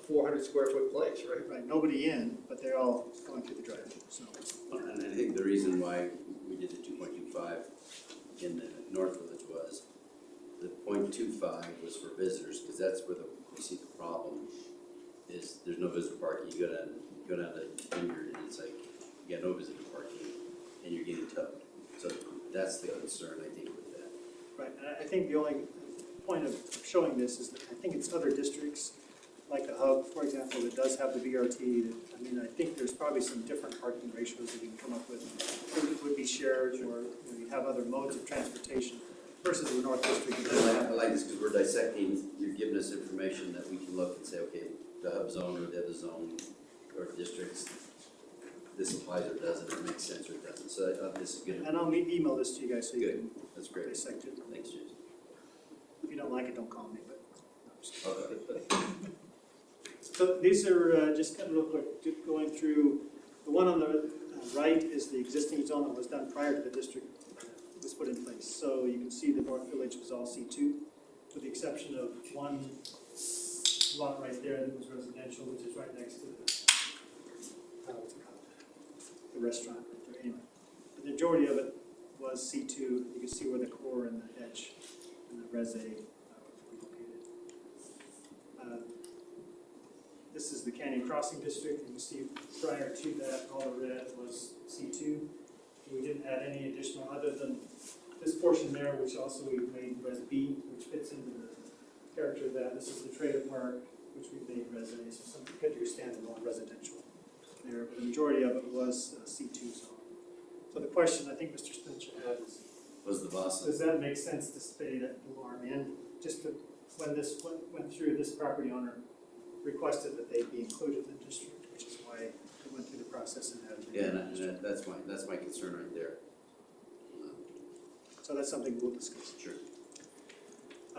400 square foot place, right? Right, nobody in, but they're all going through the drive-thru, so... And I think the reason why we did the 2.25 in the North Village was the 0.25 was for visitors, because that's where we see the problem is there's no visitor parking. You go down to Vineyard and it's like you got no visitor parking and you're getting tugged. So that's the concern I think with that. Right, and I think the only point of showing this is that I think it's other districts, like the Hub, for example, that does have the BRT. I mean, I think there's probably some different parking ratios that you can come up with that would be shared, or you have other modes of transportation versus the North District. I like this because we're dissecting, you're giving us information that we can look and say, okay, the Hub zone or the other zone or districts, this applies or doesn't, it makes sense or it doesn't. So this is good. And I'll email this to you guys so you can That's great. dissect it. Thanks, James. If you don't don't like it, don't call me, but. No, I'm just kidding. So these are just kind of real quick, going through, the one on the right is the existing zone that was done prior to the district was put in place. So you can see the North Village was all C2, with the exception of one lot right there that was residential, which is right next to the, what's it called? The restaurant right there, anyway. The majority of it was C2. You can see where the core and the edge and the res A were located. This is the Canyon Crossing District. You can see prior to that, all the red was C2. We didn't add any additional other than this portion there, which also we made res B, which fits into the character of that. This is the trailer park, which we made res A, so some, because you're standalone residential there, but the majority of it was C2 zone. So the question I think Mr. Spencer had is, Was the boss? does that make sense to stay that Orem in? Just to, when this went through, this property owner requested that they be included in the district, which is why it went through the process and had. Yeah, and that's my concern right there. So that's something we'll discuss. Sure.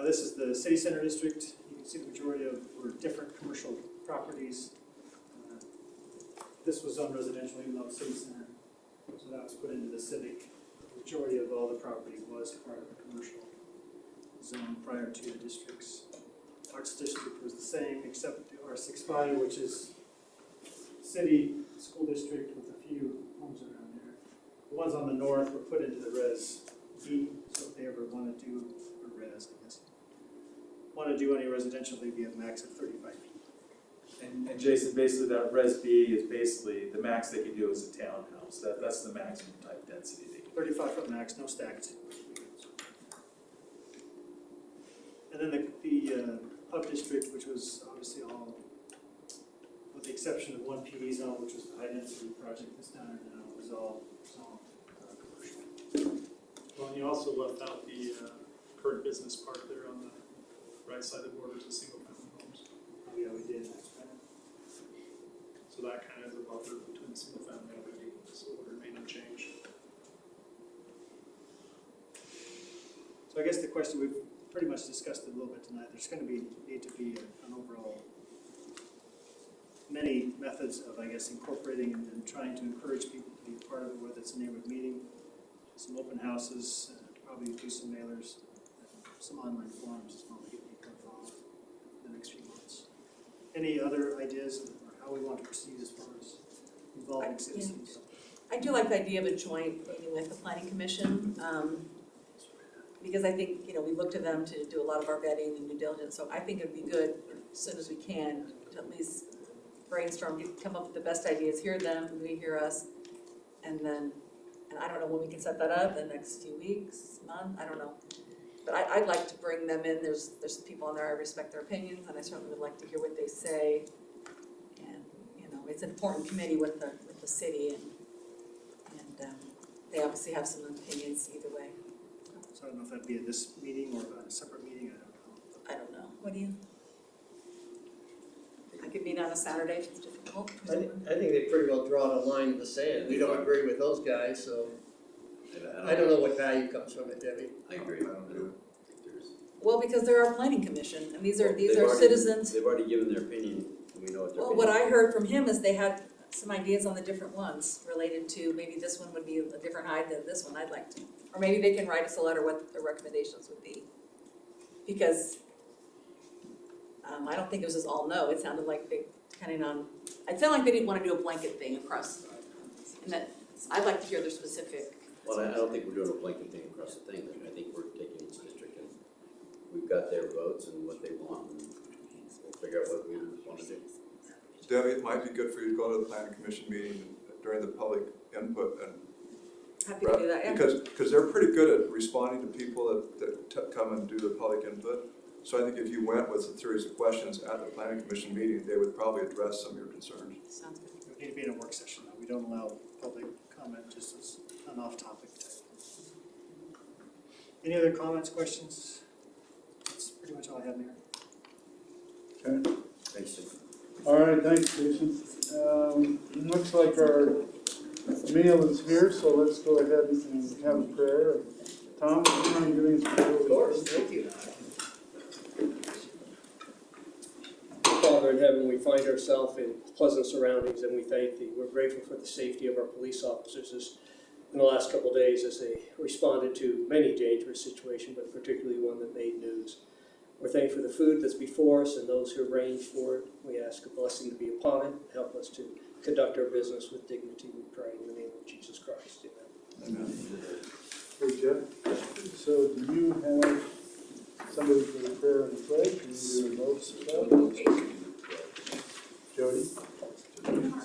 This is the city center district. You can see the majority of were different commercial properties. This was zone residential, even though it's city center. So that was put into the civic. The majority of all the property was part of the commercial zone prior to the districts. Arts district was the same, except the R65, which is city school district with a few homes around there. The ones on the north were put into the res B, so if they ever want to do, or res, I guess, want to do any residential, they'd be at max of 35 feet. And Jason, basically that res B is basically, the max they can do is a townhouse, that's the maximum type density they can. 35-foot max, no stacked. And then the hub district, which was obviously all, with the exception of one PV zone, which was the high density project that's down there now, was all commercial. Well, and you also left out the current business park there on the right side of the border to single family homes. Oh, yeah, we did. So that kind of is a buffer between single family already, so it would remain unchanged. So I guess the question, we've pretty much discussed it a little bit tonight. There's going to need to be an overall, many methods of, I guess, incorporating and trying to encourage people to be a part of it, whether it's a neighborhood meeting, some open houses, probably do some mailers, some online forums as well to get people involved in the next few months. Any other ideas or how we want to proceed as far as involving citizens? I do like the idea of a joint meeting with the planning commission, because I think, we look to them to do a lot of our vetting and due diligence, so I think it'd be good as soon as we can to at least brainstorm, come up with the best ideas, hear them, they hear us, and I don't know when we can set that up, the next few weeks, month, I don't know. But I'd like to bring them in, there's people on there, I respect their opinions, and I certainly would like to hear what they say. And, it's an important committee with the city, and they obviously have some opinions either way. So I don't know if that'd be at this meeting or a separate meeting, I don't know, what do you? I could meet on a Saturday if it's difficult. I think they pretty well drawn a line in the sand. We don't agree with those guys, so I don't know what value comes from it, Debbie. I agree. I don't think there's. Well, because they're our planning commission, and these are They've already- citizens. They've already given their opinion, and we know what their Well, opinion what is. I heard from him is they had some ideas on the different ones related to maybe this one would be a different height than this one, I'd like to. Or maybe they can write us a letter what their recommendations would be. Because I don't think it was just all no, it sounded like they, depending on, it sounded like they didn't want to do a blanket thing across. And that, I'd like to hear their specific. Well, I don't think we're doing a blanket thing across the thing, I think we're taking each district and we've got their votes and what they want, and we'll figure out what we want to do. Debbie, it might be good for you to go to the planning commission meeting during the public input and. Happy to do that, yeah. Because they're pretty good at responding to people that come and do the public input. So I think if you went with a series of questions at the planning commission meeting, they would probably address some of your concerns. Sounds good. It would need to be in a work session, though. We don't allow public comment just as an off-topic type. Any other comments, questions? That's pretty much all I have, Mayor. Okay. Thanks, Jason. All right, thanks, Jason. Looks like our meal is here, so let's go ahead and have a prayer. Tom, would you mind doing this prayer? Of course, thank you. Father in heaven, we find ourselves in pleasant surroundings, and we thank thee. We're grateful for the safety of our police officers in the last couple of days as they responded to many dangerous situations, but particularly one that made news. We're thankful for the food that's before us and those who arranged for it. We ask a blessing to be upon it. Help us to conduct our business with dignity, we pray in the name of Jesus Christ. Amen. Hey, Jeff, so do you have somebody for the prayer and the pledge? Do you need a vote? Jody? Okay.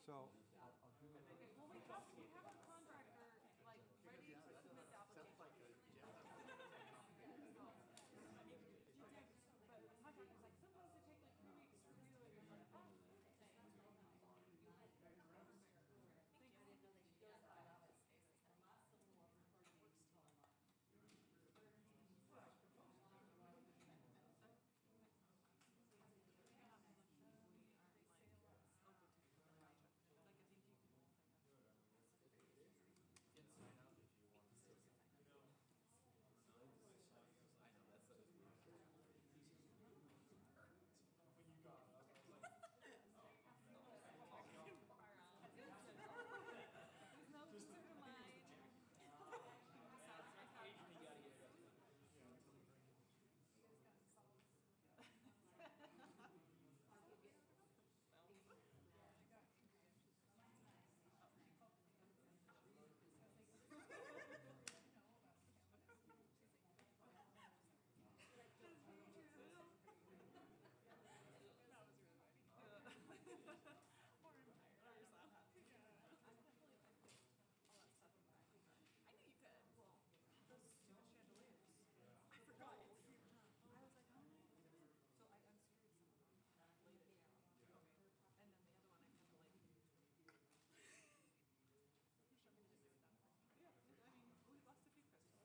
So, Okay, well, we have a contractor, like, ready to submit the application. But the contractor's like, sometimes they take like 2 weeks to review it, and I'm like, oh. No concern of mine. I knew you could. Well, those stupid chandeliers. I forgot. I was like, oh. So I unscrewed some of them and I laid it down. Okay. And then the other one I kind of like. You showed me to do it that way. Yeah. I mean, we lost a few crystals, but every time I'd move it, it was like click click. Oh, we have them. I'm like, oh, we just get them. It's like no actual crystal. No plastic. We're 6 feet away from us. Except for us, we spend each other.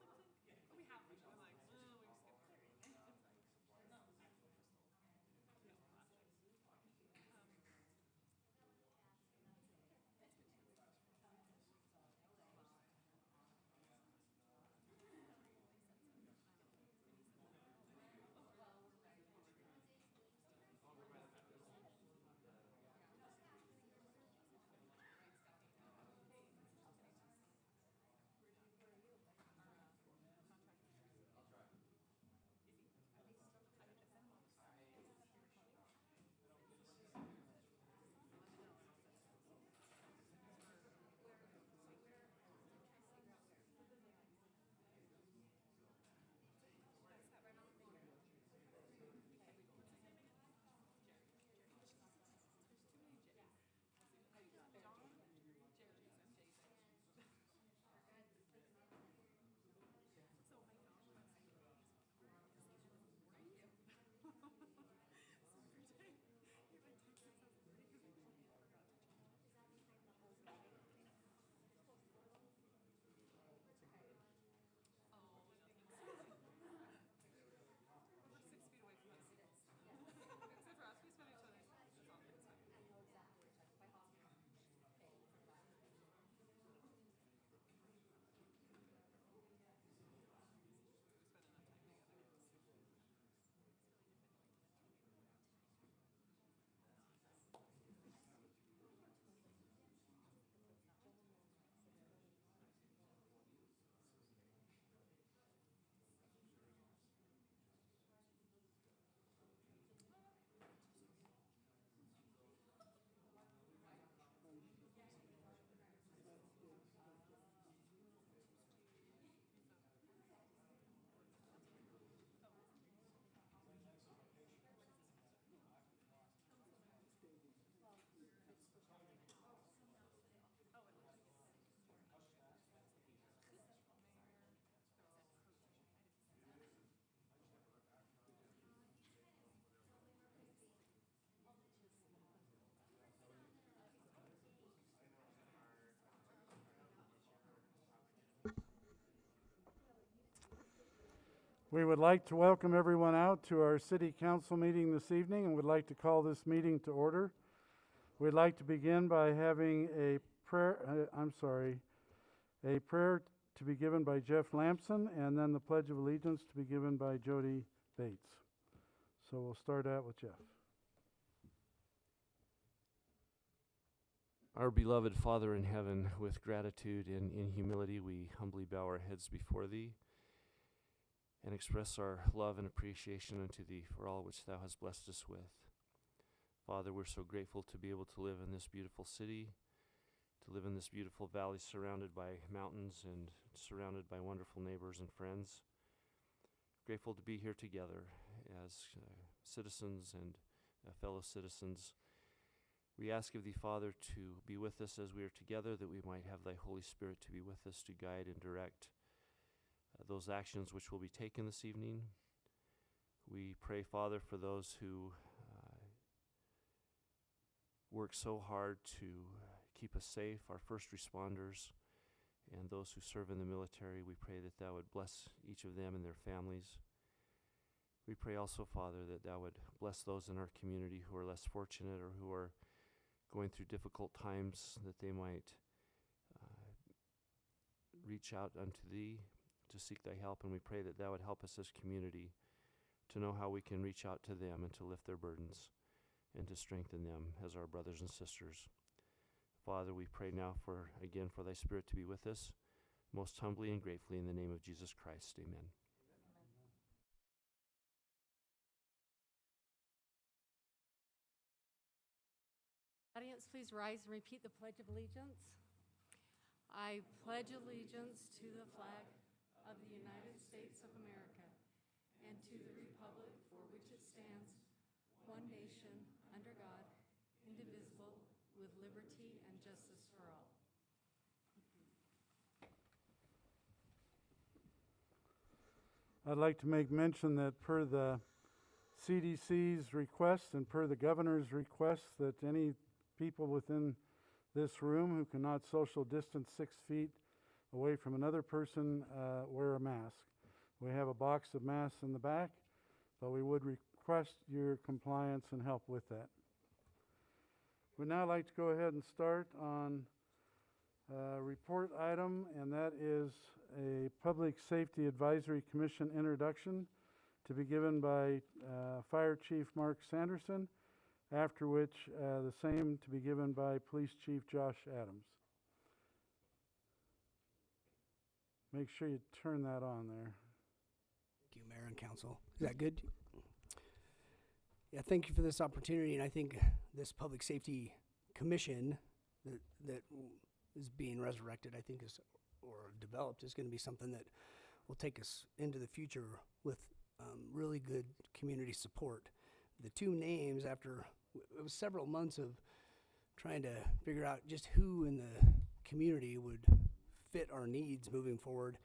That's all. It's fine. We spend enough time together. We would like to welcome everyone out to our city council meeting this evening and would like to call this meeting to order. We'd like to begin by having a prayer, a prayer to be given by Jeff Lamson and then the Pledge of Allegiance to be given by Jody Bates. So we'll start out with Jeff. Our beloved Father in heaven, with gratitude and in humility, we humbly bow our heads before Thee and express our love and appreciation unto Thee for all which Thou hast blessed us with. Father, we're so grateful to be able to live in this beautiful city, to live in this beautiful valley surrounded by mountains and surrounded by wonderful neighbors and friends. Grateful to be here together as citizens and fellow citizens. We ask of thee, Father, to be with us as we are together, that we might have thy Holy Spirit to be with us, to guide and direct those actions which will be taken this evening. We pray, Father, for those who work so hard to keep us safe, our first responders, and those who serve in the military. We pray that thou would bless each of them and their families. We pray also, Father, that thou would bless those in our community who are less fortunate or who are going through difficult times, that they might reach out unto thee to seek thy help. And we pray that thou would help us as community to know how we can reach out to them and to lift their burdens and to strengthen them as our brothers and sisters. Father, we pray now for thy Spirit to be with us, most humbly and gratefully in the name of Jesus Christ. Amen. Audience, please rise and repeat the Pledge of Allegiance. I pledge allegiance to the flag of the United States of America and to the republic for which it stands, one nation, under God, indivisible, with liberty and justice for all. I'd like to make mention that per the CDC's request and per the governor's request, that any people within this room who cannot social distance 6 feet away from another person wear a mask. We have a box of masks in the back, but we would request your compliance and help with that. We'd now like to go ahead and start on a report item, and that is a Public Safety Advisory Commission introduction to be given by Fire Chief Mark Sanderson, after which the same to be given by Police Chief Josh Adams. Make sure you turn that on there. Thank you, Mayor and Council. Is that good? Yeah, thank you for this opportunity, and I think this Public Safety Commission that is being resurrected, I think or developed, is going to be something that will take us into the future with really good community support. The two names, after it was several months of trying to figure out just who in the community would fit our needs moving forward,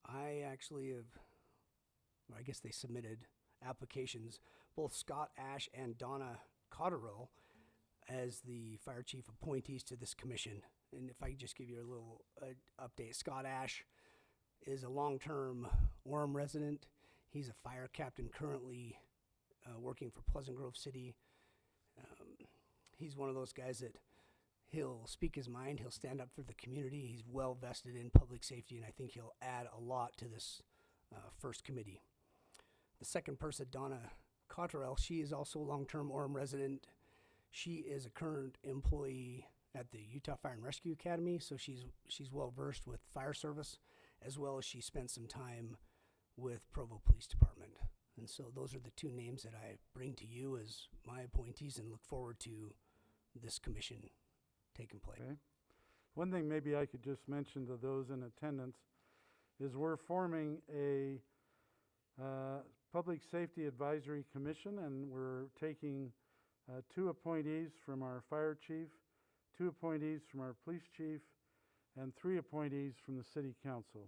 I actually have, or I guess they submitted applications, both Scott Ash and Donna Cotterill, as the fire chief appointees to this commission. And if I could just give you a little update, Scott Ash is a long-term Orem resident. He's a fire captain currently working for Pleasant Grove City. He's one of those guys that he'll speak his mind, he'll stand up for the community, he's well vested in public safety, and I think he'll add a lot to this first committee. The second person, Donna Cotterill, she is also a long-term Orem resident. She is a current employee at the Utah Fire and Rescue Academy, so she's well versed with fire service, as well as she spent some time with Provo Police Department. And so those are the two names that I bring to you as my appointees, and look forward to this commission taking place. Okay. One thing maybe I could just mention to those in attendance is we're forming a Public Safety Advisory Commission, and we're taking 2 appointees from our fire chief, 2 appointees from our police chief, and 3 appointees from the city council.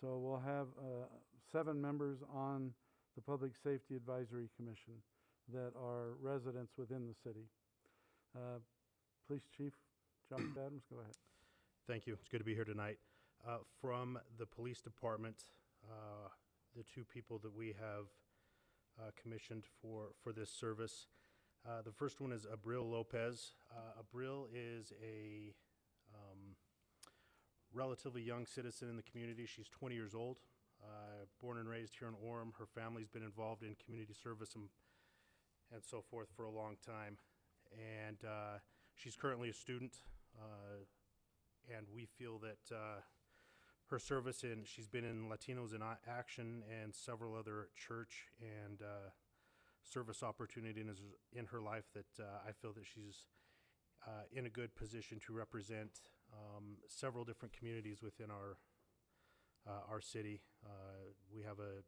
So we'll have 7 members on the Public Safety Advisory Commission that are residents within the city. Police Chief Josh Adams, go ahead. Thank you. It's good to be here tonight. From the police department, the 2 people that we have commissioned for this service, the first one is Abril Lopez. Abril is a relatively young citizen in the community. She's 20 years old, born and raised here in Orem. Her family's been involved in community service and so forth for a long time. And she's currently a student, and we feel that her service she's been in Latinos in Action and several other church and service opportunities in her life that I feel that she's in a good position to represent several different communities within our city. We have a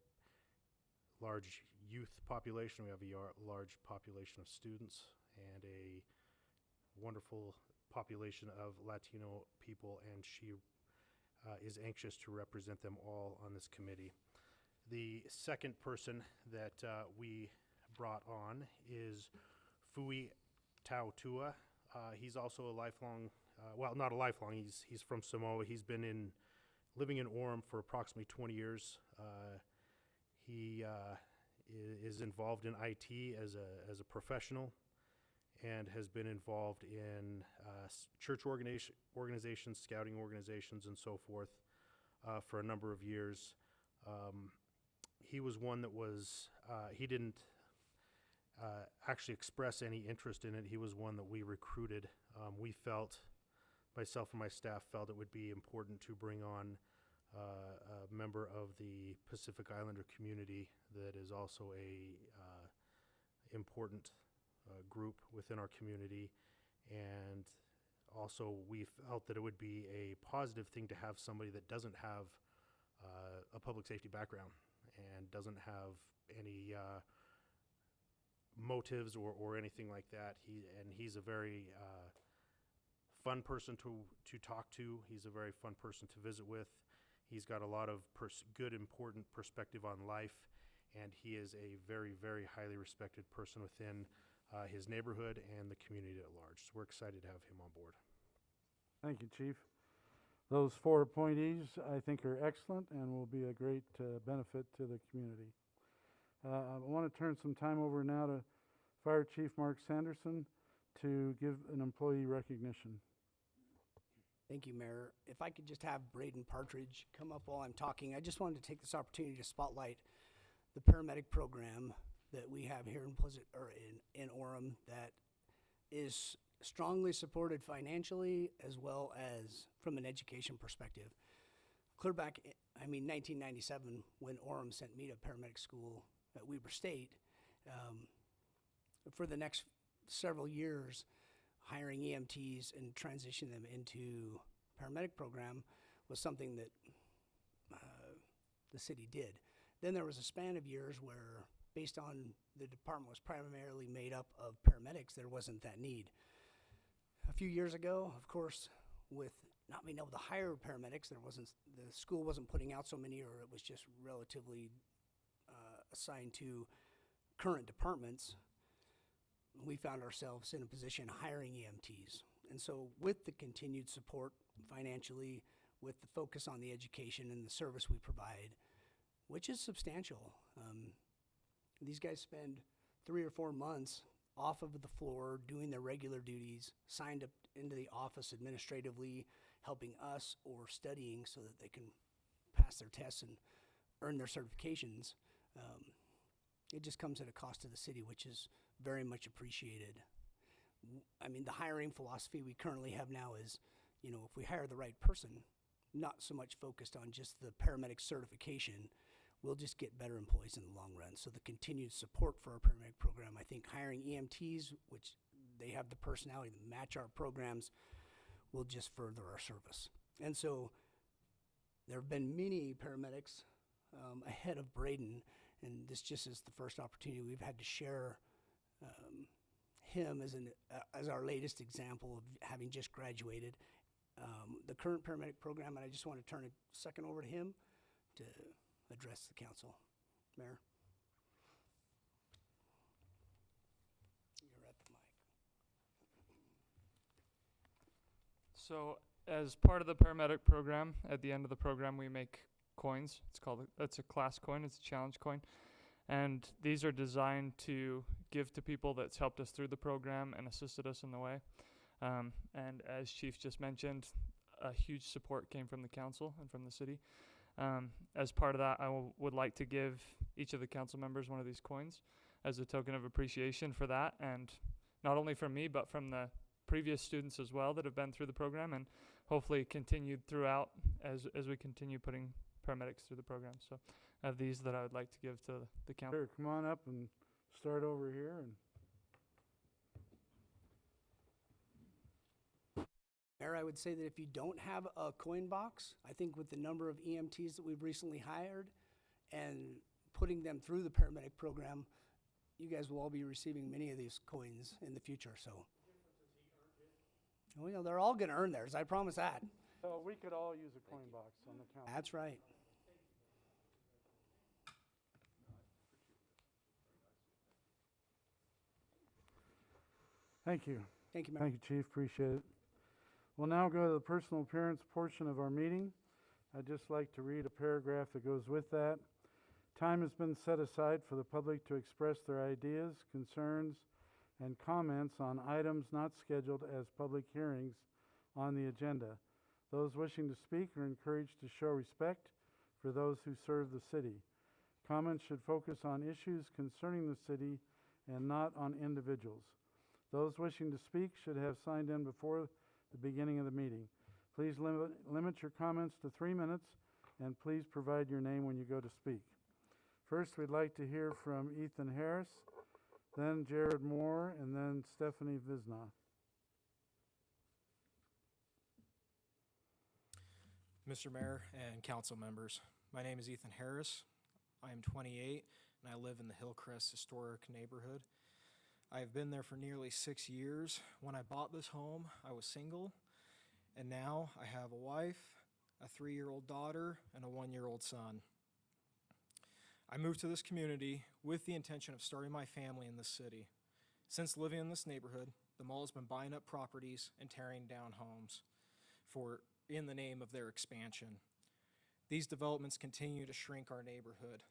large youth population, we have a large population of students, and a wonderful population of Latino people, and she is anxious to represent them all on this committee. The second person that we brought on is Fui Tautua. He's also a lifelong, well, not a lifelong, he's from Samoa. He's been living in Orem for approximately 20 years. He is involved in IT as a professional, and has been involved in church organizations, scouting organizations, and so forth for a number of years. He was one that was, he didn't actually express any interest in it. He was one that we recruited. We felt, myself and my staff felt it would be important to bring on a member of the Pacific Islander community that is also a important group within our community, and also we felt that it would be a positive thing to have somebody that doesn't have a public safety background and doesn't have any motives or anything like that. He's a very fun person to talk to. He's a very fun person to visit with. He's got a lot of good, important perspective on life, and he is a very, very highly respected person within his neighborhood and the community at large. So we're excited to have him on board. Thank you, Chief. Those 4 appointees, I think, are excellent and will be a great benefit to the community. I want to turn some time over now to Fire Chief Mark Sanderson to give an employee recognition. Thank you, Mayor. If I could just have Braden Partridge come up while I'm talking. I just wanted to take this opportunity to spotlight the paramedic program that we have here in Orem that is strongly supported financially as well as from an education perspective. Clear back, 1997, when Orem sent me to paramedic school at Weber State, for the next several years, hiring EMTs and transitioning them into paramedic program was something that the city did. Then there was a span of years where, based on the department was primarily made up of paramedics, there wasn't that need. A few years ago, of course, with not being able to hire paramedics, the school wasn't putting out so many, or it was just relatively assigned to current departments. We found ourselves in a position hiring EMTs. And so with the continued support financially, with the focus on the education and the service we provide, which is substantial, these guys spend 3 or 4 months off of the floor doing their regular duties, signed up into the office administratively, helping us or studying so that they can pass their tests and earn their certifications. It just comes at a cost to the city, which is very much appreciated. The hiring philosophy we currently have now is, if we hire the right person, not so much focused on just the paramedic certification, we'll just get better employees in the long run. So the continued support for our paramedic program, I think hiring EMTs, which they have the personality to match our programs, will just further our service. And so there have been many paramedics ahead of Braden, and this just is the first opportunity we've had to share him as our latest example of having just graduated. The current paramedic program, and I just want to turn a second over to him to address the council. Mayor? You're at the mic. So as part of the paramedic program, at the end of the program we make coins. It's a class coin, it's a challenge coin. And these are designed to give to people that's helped us through the program and assisted us in the way. And as Chief just mentioned, a huge support came from the council and from the city. As part of that, I would like to give each of the council members one of these coins as a token of appreciation for that, and not only from me, but from the previous students as well that have been through the program, and hopefully continued throughout as we continue putting paramedics through the program. So I have these that I would like to give to the council. Sure, come on up and start over here. Mayor, I would say that if you don't have a coin box, I think with the number of EMTs that we've recently hired and putting them through the paramedic program, you guys will all be receiving many of these coins in the future, so. Well, they're all gonna earn theirs, I promise that. So we could all use a coin box on the council. That's right. Thank you. Thank you, Mayor. Thank you, Chief, appreciate it. We'll now go to the personal appearance portion of our meeting. I'd just like to read a paragraph that goes with that. Time has been set aside for the public to express their ideas, concerns, and comments on items not scheduled as public hearings on the agenda. Those wishing to speak are encouraged to show respect for those who serve the city. Comments should focus on issues concerning the city and not on individuals. Those wishing to speak should have signed in before the beginning of the meeting. Please limit your comments to 3 minutes, and please provide your name when you go to speak. First, we'd like to hear from Ethan Harris, then Jared Moore, and then Stephanie Visna. Mr. Mayor and council members, my name is Ethan Harris. I am 28 and I live in the Hillcrest Historic neighborhood. I have been there for nearly 6 years. When I bought this home, I was single, and now I have a wife, a 3-year-old daughter, and a 1-year-old son. I moved to this community with the intention of starting my family in this city. Since living in this neighborhood, the mall has been buying up properties and tearing down homes in the name of their expansion. These developments continue to shrink our neighborhood.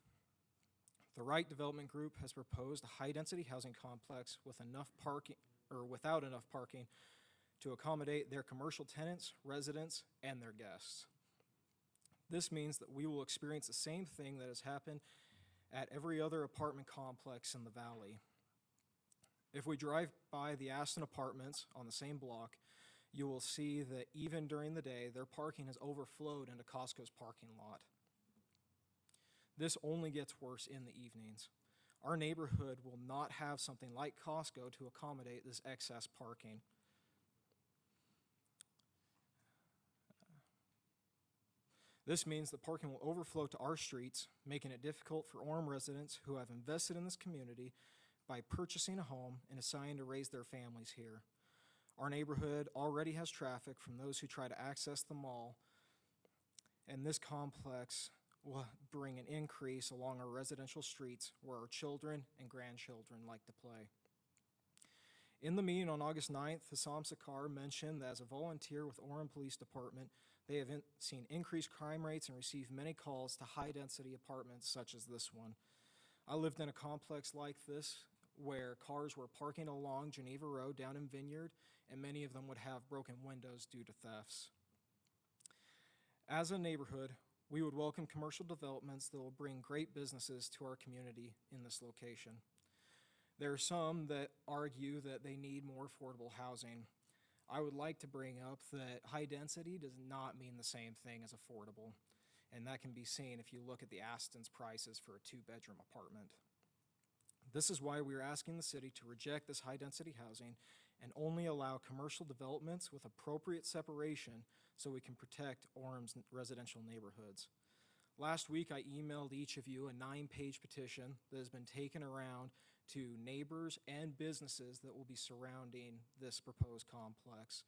The Wright Development Group has proposed a high-density housing complex with enough parking, or without enough parking, to accommodate their commercial tenants, residents, and their guests. This means that we will experience the same thing that has happened at every other apartment complex in the valley. If we drive by the Aston Apartments on the same block, you will see that even during the day, their parking has overflowed into Costco's parking lot. This only gets worse in the evenings. Our neighborhood will not have something like Costco to accommodate this excess parking. This means that parking will overflow to our streets, making it difficult for Orem residents who have invested in this community by purchasing a home and deciding to raise their families here. Our neighborhood already has traffic from those who try to access the mall, and this complex will bring an increase along our residential streets where our children and grandchildren like to play. In the meeting on August 9th, Hassam Sakar mentioned that as a volunteer with Orem Police Department, they have seen increased crime rates and received many calls to high-density apartments such as this one. I lived in a complex like this where cars were parking along Geneva Road down in Vineyard, and many of them would have broken windows due to thefts. As a neighborhood, we would welcome commercial developments that will bring great businesses to our community in this location. There are some that argue that they need more affordable housing. I would like to bring up that high density does not mean the same thing as affordable, and that can be seen if you look at the Aston's prices for a 2-bedroom apartment. This is why we are asking the city to reject this high-density housing and only allow commercial developments with appropriate separation so we can protect Orem's residential neighborhoods. Last week, I emailed each of you a 9-page petition that has been taken around to neighbors and businesses that will be surrounding this proposed complex.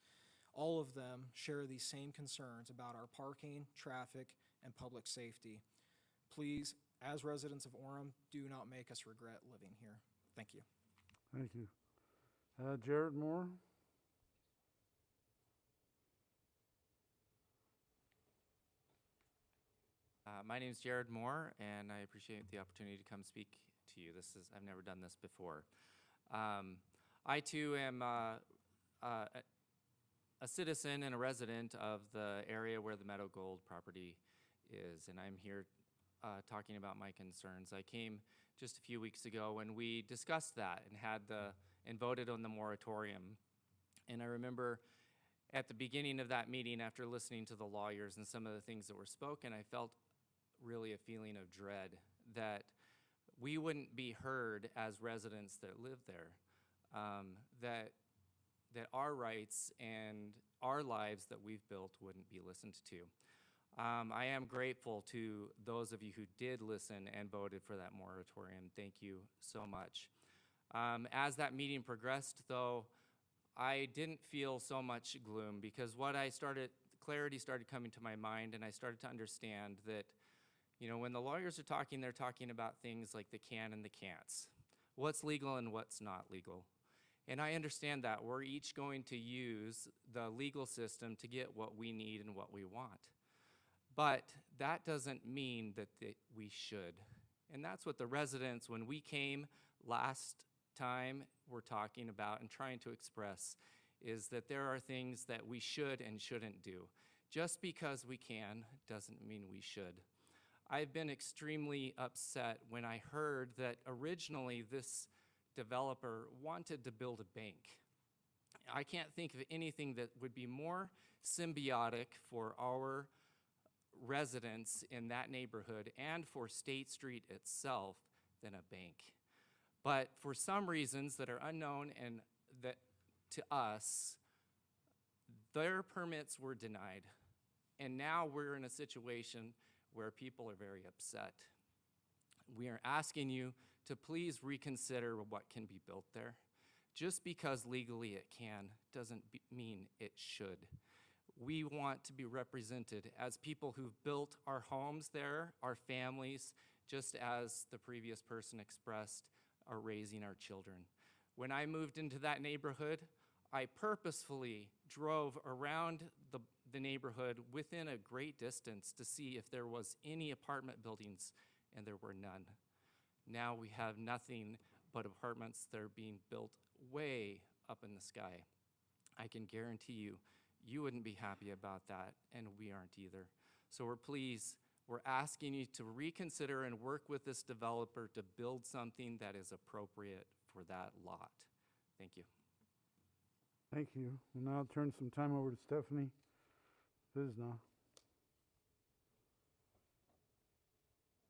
All of them share these same concerns about our parking, traffic, and public safety. Please, as residents of Orem, do not make us regret living here. Thank you. Thank you. Jared Moore? My name is Jared Moore, and I appreciate the opportunity to come speak to you. I've never done this before. I too am a citizen and a resident of the area where the Meadow Gold property is, and I'm here talking about my concerns. I came just a few weeks ago when we discussed that and voted on the moratorium. And I remember at the beginning of that meeting, after listening to the lawyers and some of the things that were spoken, I felt really a feeling of dread that we wouldn't be heard as residents that live there, that our rights and our lives that we've built wouldn't be listened to. I am grateful to those of you who did listen and voted for that moratorium. Thank you so much. As that meeting progressed, though, I didn't feel so much gloom, because clarity started coming to my mind, and I started to understand that, when the lawyers are talking, they're talking about things like the can and the can'ts, what's legal and what's not legal. And I understand that we're each going to use the legal system to get what we need and what we want. But that doesn't mean that we should. And that's what the residents, when we came last time, were talking about and trying to express, is that there are things that we should and shouldn't do. Just because we can doesn't mean we should. I've been extremely upset when I heard that originally this developer wanted to build a bank. I can't think of anything that would be more symbiotic for our residents in that neighborhood and for State Street itself than a bank. But for some reasons that are unknown and that to us, their permits were denied. And now we're in a situation where people are very upset. We are asking you to please reconsider what can be built there. Just because legally it can doesn't mean it should. We want to be represented as people who've built our homes there, our families, just as the previous person expressed, are raising our children. When I moved into that neighborhood, I purposefully drove around the neighborhood within a great distance to see if there was any apartment buildings, and there were none. Now we have nothing but apartments that are being built way up in the sky. I can guarantee you, you wouldn't be happy about that, and we aren't either. So we're asking you to reconsider and work with this developer to build something that is appropriate for that lot. Thank you. Thank you. We'll now turn some time over to Stephanie Visna.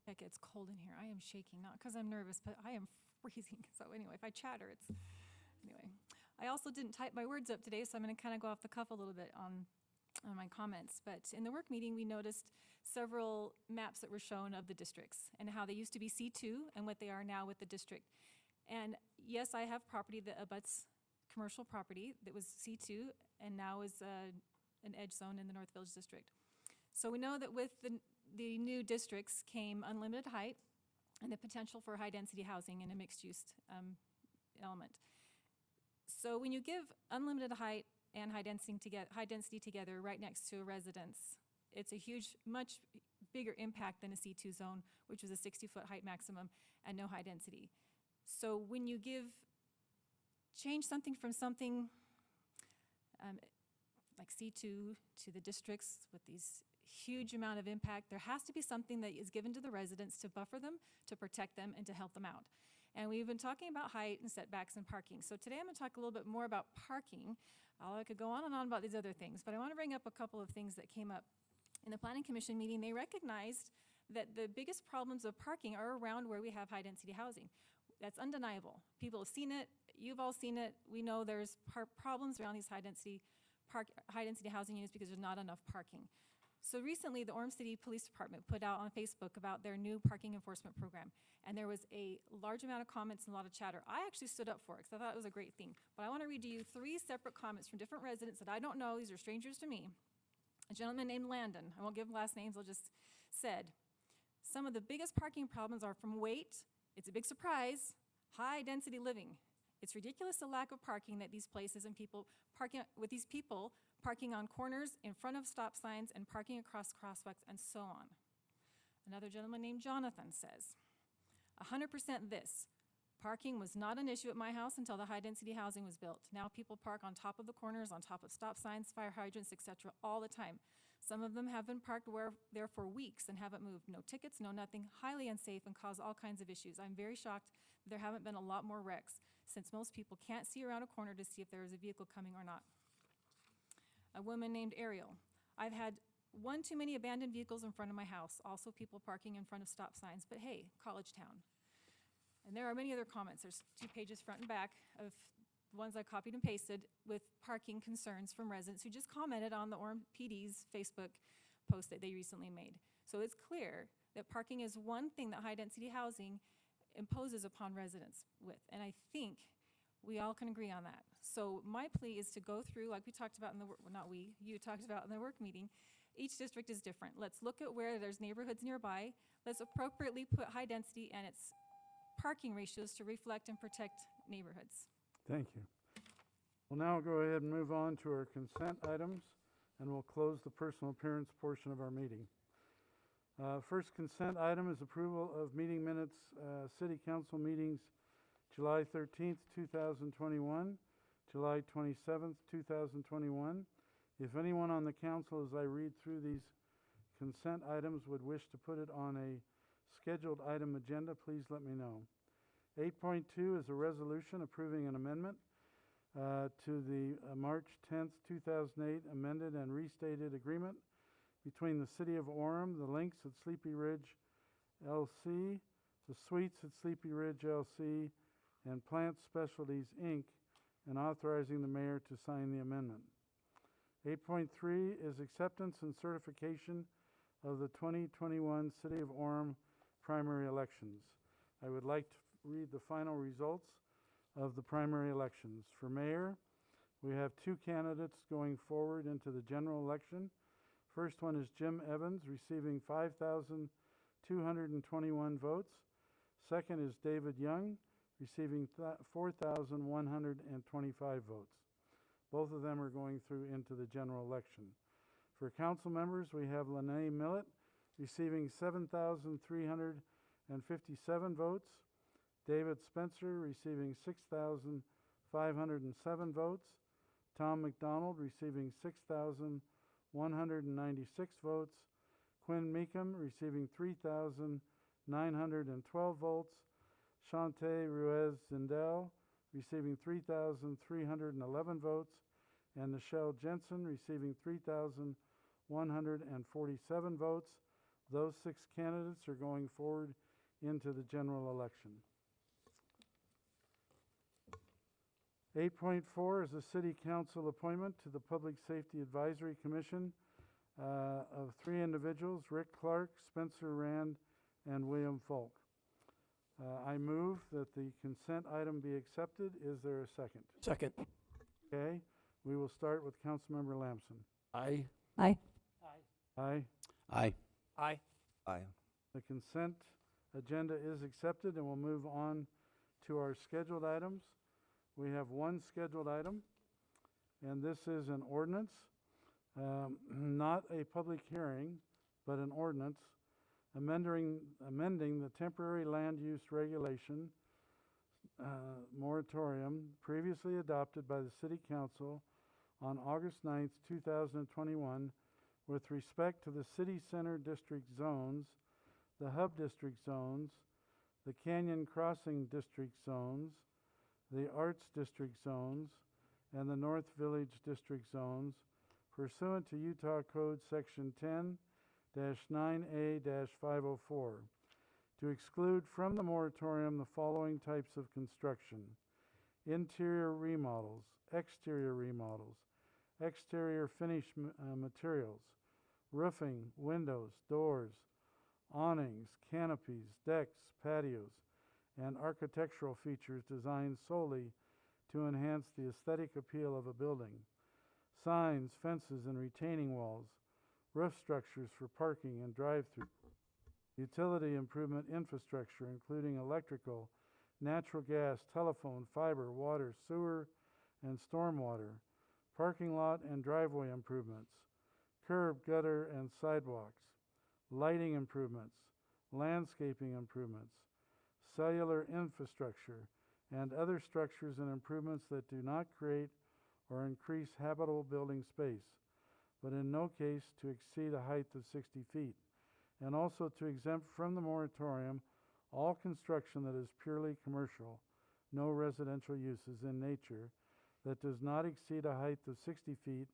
It gets cold in here. I am shaking, not because I'm nervous, but I am freezing. So anyway, if I chatter, anyway. I also didn't type my words up today, so I'm going to kind of go off the cuff a little bit on my comments. But in the work meeting, we noticed several maps that were shown of the districts and how they used to be C2 and what they are now with the district. And yes, I have property that abuts commercial property that was C2 and now is an edge zone in the North Village District. So we know that with the new districts came unlimited height and the potential for high-density housing and a mixed-use element. So when you give unlimited height and high density together right next to a residence, it's a huge, much bigger impact than a C2 zone, which was a 60-foot height maximum and no high density. So when you change something from something like C2 to the districts with these huge amount of impact, there has to be something that is given to the residents to buffer them, to protect them, and to help them out. And we've been talking about height and setbacks and parking. So today I'm going to talk a little bit more about parking. I could go on and on about these other things, but I want to bring up a couple of things that came up. In the Planning Commission meeting, they recognized that the biggest problems of parking are around where we have high-density housing. That's undeniable. People have seen it. You've all seen it. We know there's problems around these high-density housing units because there's not enough parking. So recently, the Orem City Police Department put out on Facebook about their new parking enforcement program, and there was a large amount of comments and a lot of chatter. I actually stood up for it because I thought it was a great thing. But I want to read to you 3 separate comments from different residents that I don't know. These are strangers to me. A gentleman named Landon, I won't give last names, I'll just said, some of the biggest parking problems are from weight, it's a big surprise, high density living. It's ridiculous the lack of parking that these places and people parking on corners, in front of stop signs, and parking across crosswalks, and so on. Another gentleman named Jonathan says, 100% this. Parking was not an issue at my house until the high-density housing was built. Now people park on top of the corners, on top of stop signs, fire hydrants, etc. all the time. Some of them have been parked there for weeks and haven't moved. No tickets, no nothing, highly unsafe and cause all kinds of issues. I'm very shocked that there haven't been a lot more wrecks since most people can't see around a corner to see if there is a vehicle coming or not. A woman named Ariel. I've had one too many abandoned vehicles in front of my house, also people parking in front of stop signs, but hey, college town. And there are many other comments. There's 2 pages front and back of ones I copied and pasted with parking concerns from residents who just commented on the Orem PD's Facebook post that they recently made. So it's clear that parking is one thing that high-density housing imposes upon residents with, and I think we all can agree on that. So my plea is to go through, like we talked about in the, not we, you talked about in the work meeting, each district is different. Let's look at where there's neighborhoods nearby. Let's appropriately put high density and its parking ratios to reflect and protect neighborhoods. Thank you. We'll now go ahead and move on to our consent items, and we'll close the personal appearance portion of our meeting. First consent item is approval of meeting minutes, city council meetings, July 13th, 2021, July 27th, 2021. If anyone on the council, as I read through these consent items, would wish to put it on a scheduled item agenda, please let me know. 8.2 is a resolution approving an amendment to the March 10th, 2008 amended and restated agreement between the City of Orem, the Links at Sleepy Ridge LC, the Suites at Sleepy Ridge LC, and Plant Specialties, Inc., and authorizing the mayor to sign the amendment. 8.3 is acceptance and certification of the 2021 City of Orem primary elections. I would like to read the final results of the primary elections. For mayor, we have 2 candidates going forward into the general election. First one is Jim Evans, receiving 5,221 votes. Second is David Young, receiving 4,125 votes. Both of them are going through into the general election. For council members, we have Lene Millett, receiving 7,357 votes. David Spencer, receiving 6,507 votes. Tom McDonald, receiving 6,196 votes. Quinn Meekum, receiving 3,912 votes. Shante Ruiz-Zindel, receiving 3,311 votes. And Nichelle Jensen, receiving 3,147 votes. Those 6 candidates are going forward into the general election. 8.4 is a city council appointment to the Public Safety Advisory Commission of 3 individuals, Rick Clark, Spencer Rand, and William Falk. I move that the consent item be accepted. Is there a second? Second. Okay, we will start with Councilmember Lamson. Aye. Aye. Aye. Aye. Aye. Aye. The consent agenda is accepted, and we'll move on to our scheduled items. We have one scheduled item, and this is an ordinance, not a public hearing, but an ordinance amending the temporary land use regulation moratorium previously adopted by the City Council on August 9th, 2021 with respect to the City Center District zones, the Hub District zones, the Canyon Crossing District zones, the Arts District zones, and the North Village District zones pursuant to Utah Code Section 10-9A-504 to exclude from the moratorium the following types of construction: interior remodels, exterior finish materials, roofing, windows, doors, awnings, canopies, decks, patios, and architectural features designed solely to enhance the aesthetic appeal of a building, signs, fences, and retaining walls, roof structures for parking and drive-through, utility improvement infrastructure including electrical, natural gas, telephone, fiber, water, sewer, and stormwater, parking lot and driveway improvements, curb, gutter, and sidewalks, lighting improvements, landscaping improvements, cellular infrastructure, and other structures and improvements that do not create or increase habitable building space, but in no case to exceed a height of 60 feet, and also to exempt from the moratorium all construction that is purely commercial, no residential uses in nature, that does not exceed a height of 60 feet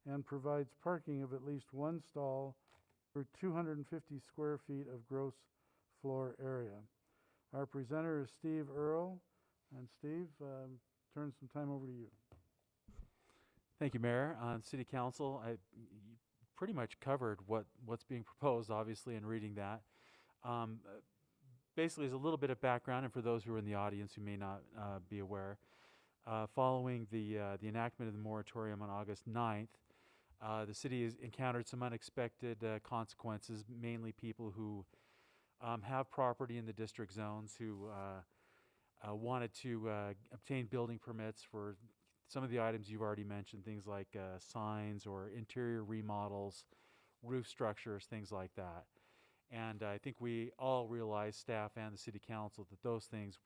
and provides parking of at least one stall per 250 square feet of gross floor area. Our presenter is Steve Earle. And Steve, turn some time over to you. Thank you, Mayor. On City Council, pretty much covered what's being proposed, obviously, in reading that. Basically, as a little bit of background, and for those who are in the audience who may not be aware, following the enactment of the moratorium on August 9th, the city has encountered some unexpected consequences, mainly people who have property in the district zones who wanted to obtain building permits for some of the items you've already mentioned, things like signs or interior remodels, roof structures, things like that. And I think we all realize, staff and the city council, that those things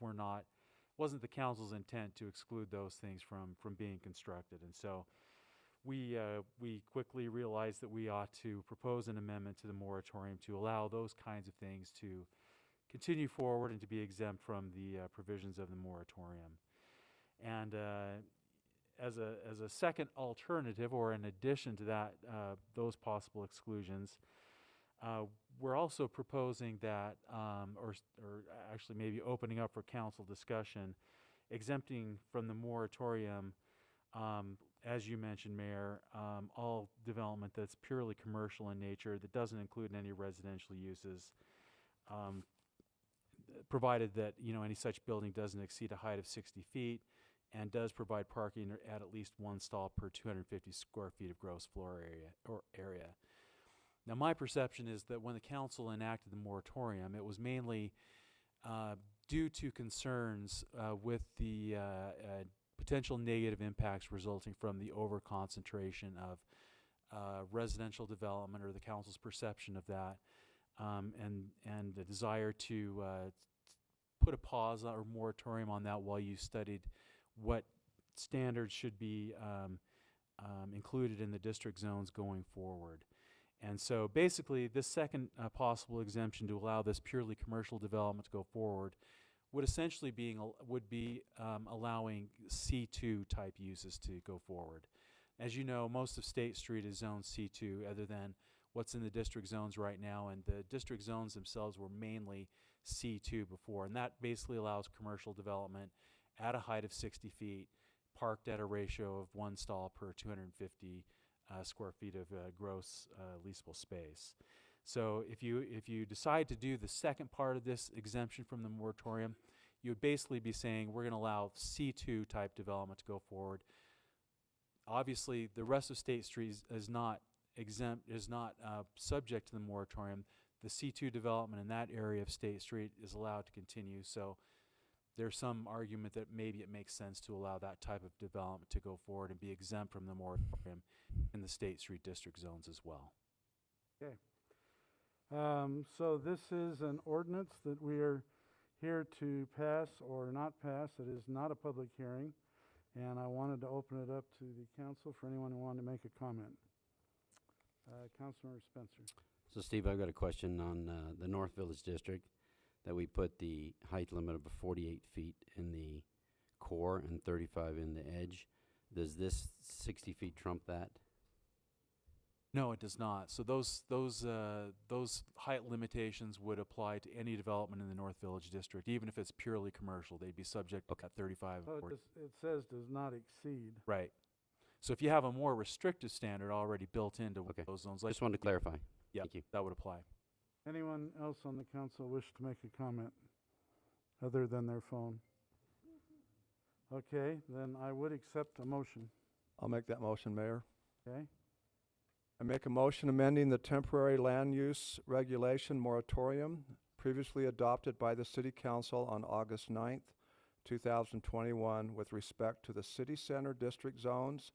wasn't the council's intent to exclude those things from being constructed. And so we quickly realized that we ought to propose an amendment to the moratorium to allow those kinds of things to continue forward and to be exempt from the provisions of the moratorium. And as a second alternative, or in addition to that, those possible exclusions, we're also proposing that, or actually maybe opening up for council discussion, exempting from the moratorium, as you mentioned, Mayor, all development that's purely commercial in nature, that doesn't include any residential uses, provided that, any such building doesn't exceed a height of 60 feet and does provide parking at least one stall per 250 square feet of gross floor area. Now, my perception is that when the council enacted the moratorium, it was mainly due to concerns with the potential negative impacts resulting from the overconcentration of residential development, or the council's perception of that, and the desire to put a pause or moratorium on that while you studied what standards should be included in the district zones going forward. And so basically, this second possible exemption to allow this purely commercial development to go forward would essentially be allowing C2 type uses to go forward. As you know, most of State Street is zone C2, other than what's in the district zones right now, and the district zones themselves were mainly C2 before, and that basically allows commercial development at a height of 60 feet, parked at a ratio of one stall per 250 square feet of gross leasable space. So if you decide to do the second part of this exemption from the moratorium, you would basically be saying we're going to allow C2 type development to go forward. Obviously, the rest of State Street is not subject to the moratorium. The C2 development in that area of State Street is allowed to continue. So there's some argument that maybe it makes sense to allow that type of development to go forward and be exempt from the moratorium in the State Street district zones as well. Okay. So this is an ordinance that we are here to pass or not pass. It is not a public hearing, and I wanted to open it up to the council for anyone who wanted to make a comment. Councilmember Spencer. So Steve, I've got a question on the North Village District, that we put the height limit of 48 feet in the core and 35 in the edge. Does this 60 feet trump that? No, it does not. So those height limitations would apply to any development in the North Village District, even if it's purely commercial. They'd be subject to that 35. Oh, it says does not exceed. Right. So if you have a more restrictive standard already built into those zones, Just wanted to clarify. Yeah, Thank you. that would apply. Anyone else on the council wish to make a comment other than their phone? Okay, then I would accept a motion. I'll make that motion, Mayor. Okay. I make a motion amending the temporary land use regulation moratorium previously adopted by the City Council on August 9th, 2021 with respect to the City Center District zones,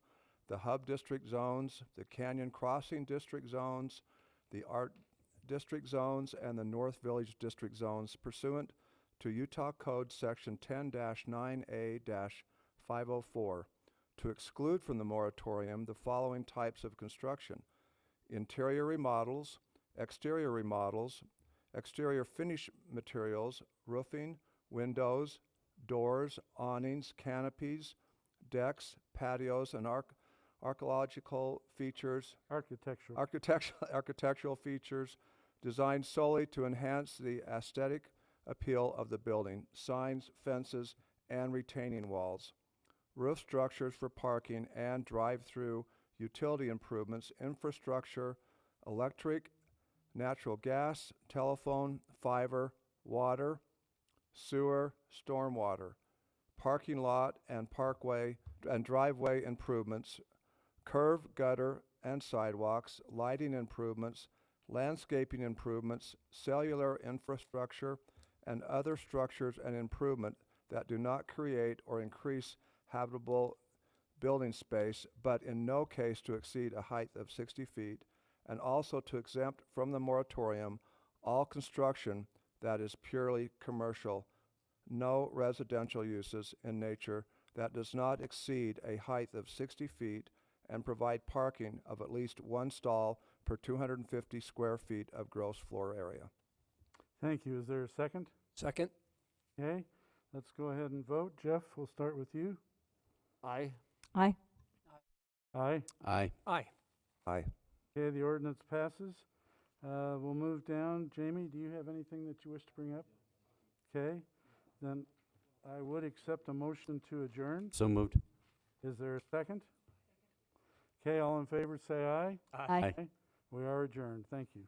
the Hub District zones, the Canyon Crossing District zones, the Art District zones, and the North Village District zones pursuant to Utah Code Section 10-9A-504 to exclude from the moratorium the following types of construction: interior remodels, exterior finish materials, roofing, windows, doors, awnings, canopies, decks, patios, and architectural features designed solely to enhance the aesthetic appeal of the building, signs, fences, and retaining walls, roof structures for parking and drive-through utility improvements, infrastructure electric, natural gas, telephone, fiber, water, sewer, stormwater, parking lot and parkway and driveway improvements, curb, gutter, and sidewalks, lighting improvements, landscaping improvements, cellular infrastructure, and other structures and improvement that do not create or increase habitable building space, but in no case to exceed a height of 60 feet, and also to exempt from the moratorium all construction that is purely commercial, no residential uses in nature that does not exceed a height of 60 feet and provide parking of at least one stall per 250 square feet of gross floor area. Thank you. Is there a second? Second. Okay, let's go ahead and vote. Jeff, we'll start with you. Aye. Aye. Aye. Aye. Aye. Aye. Okay, the ordinance passes. We'll move down. Jamie, do you have anything that you wish to bring up? Okay, then I would accept a motion to adjourn. So moved. Is there a second? Okay, all in favor say aye. Aye. We are adjourned. Thank you.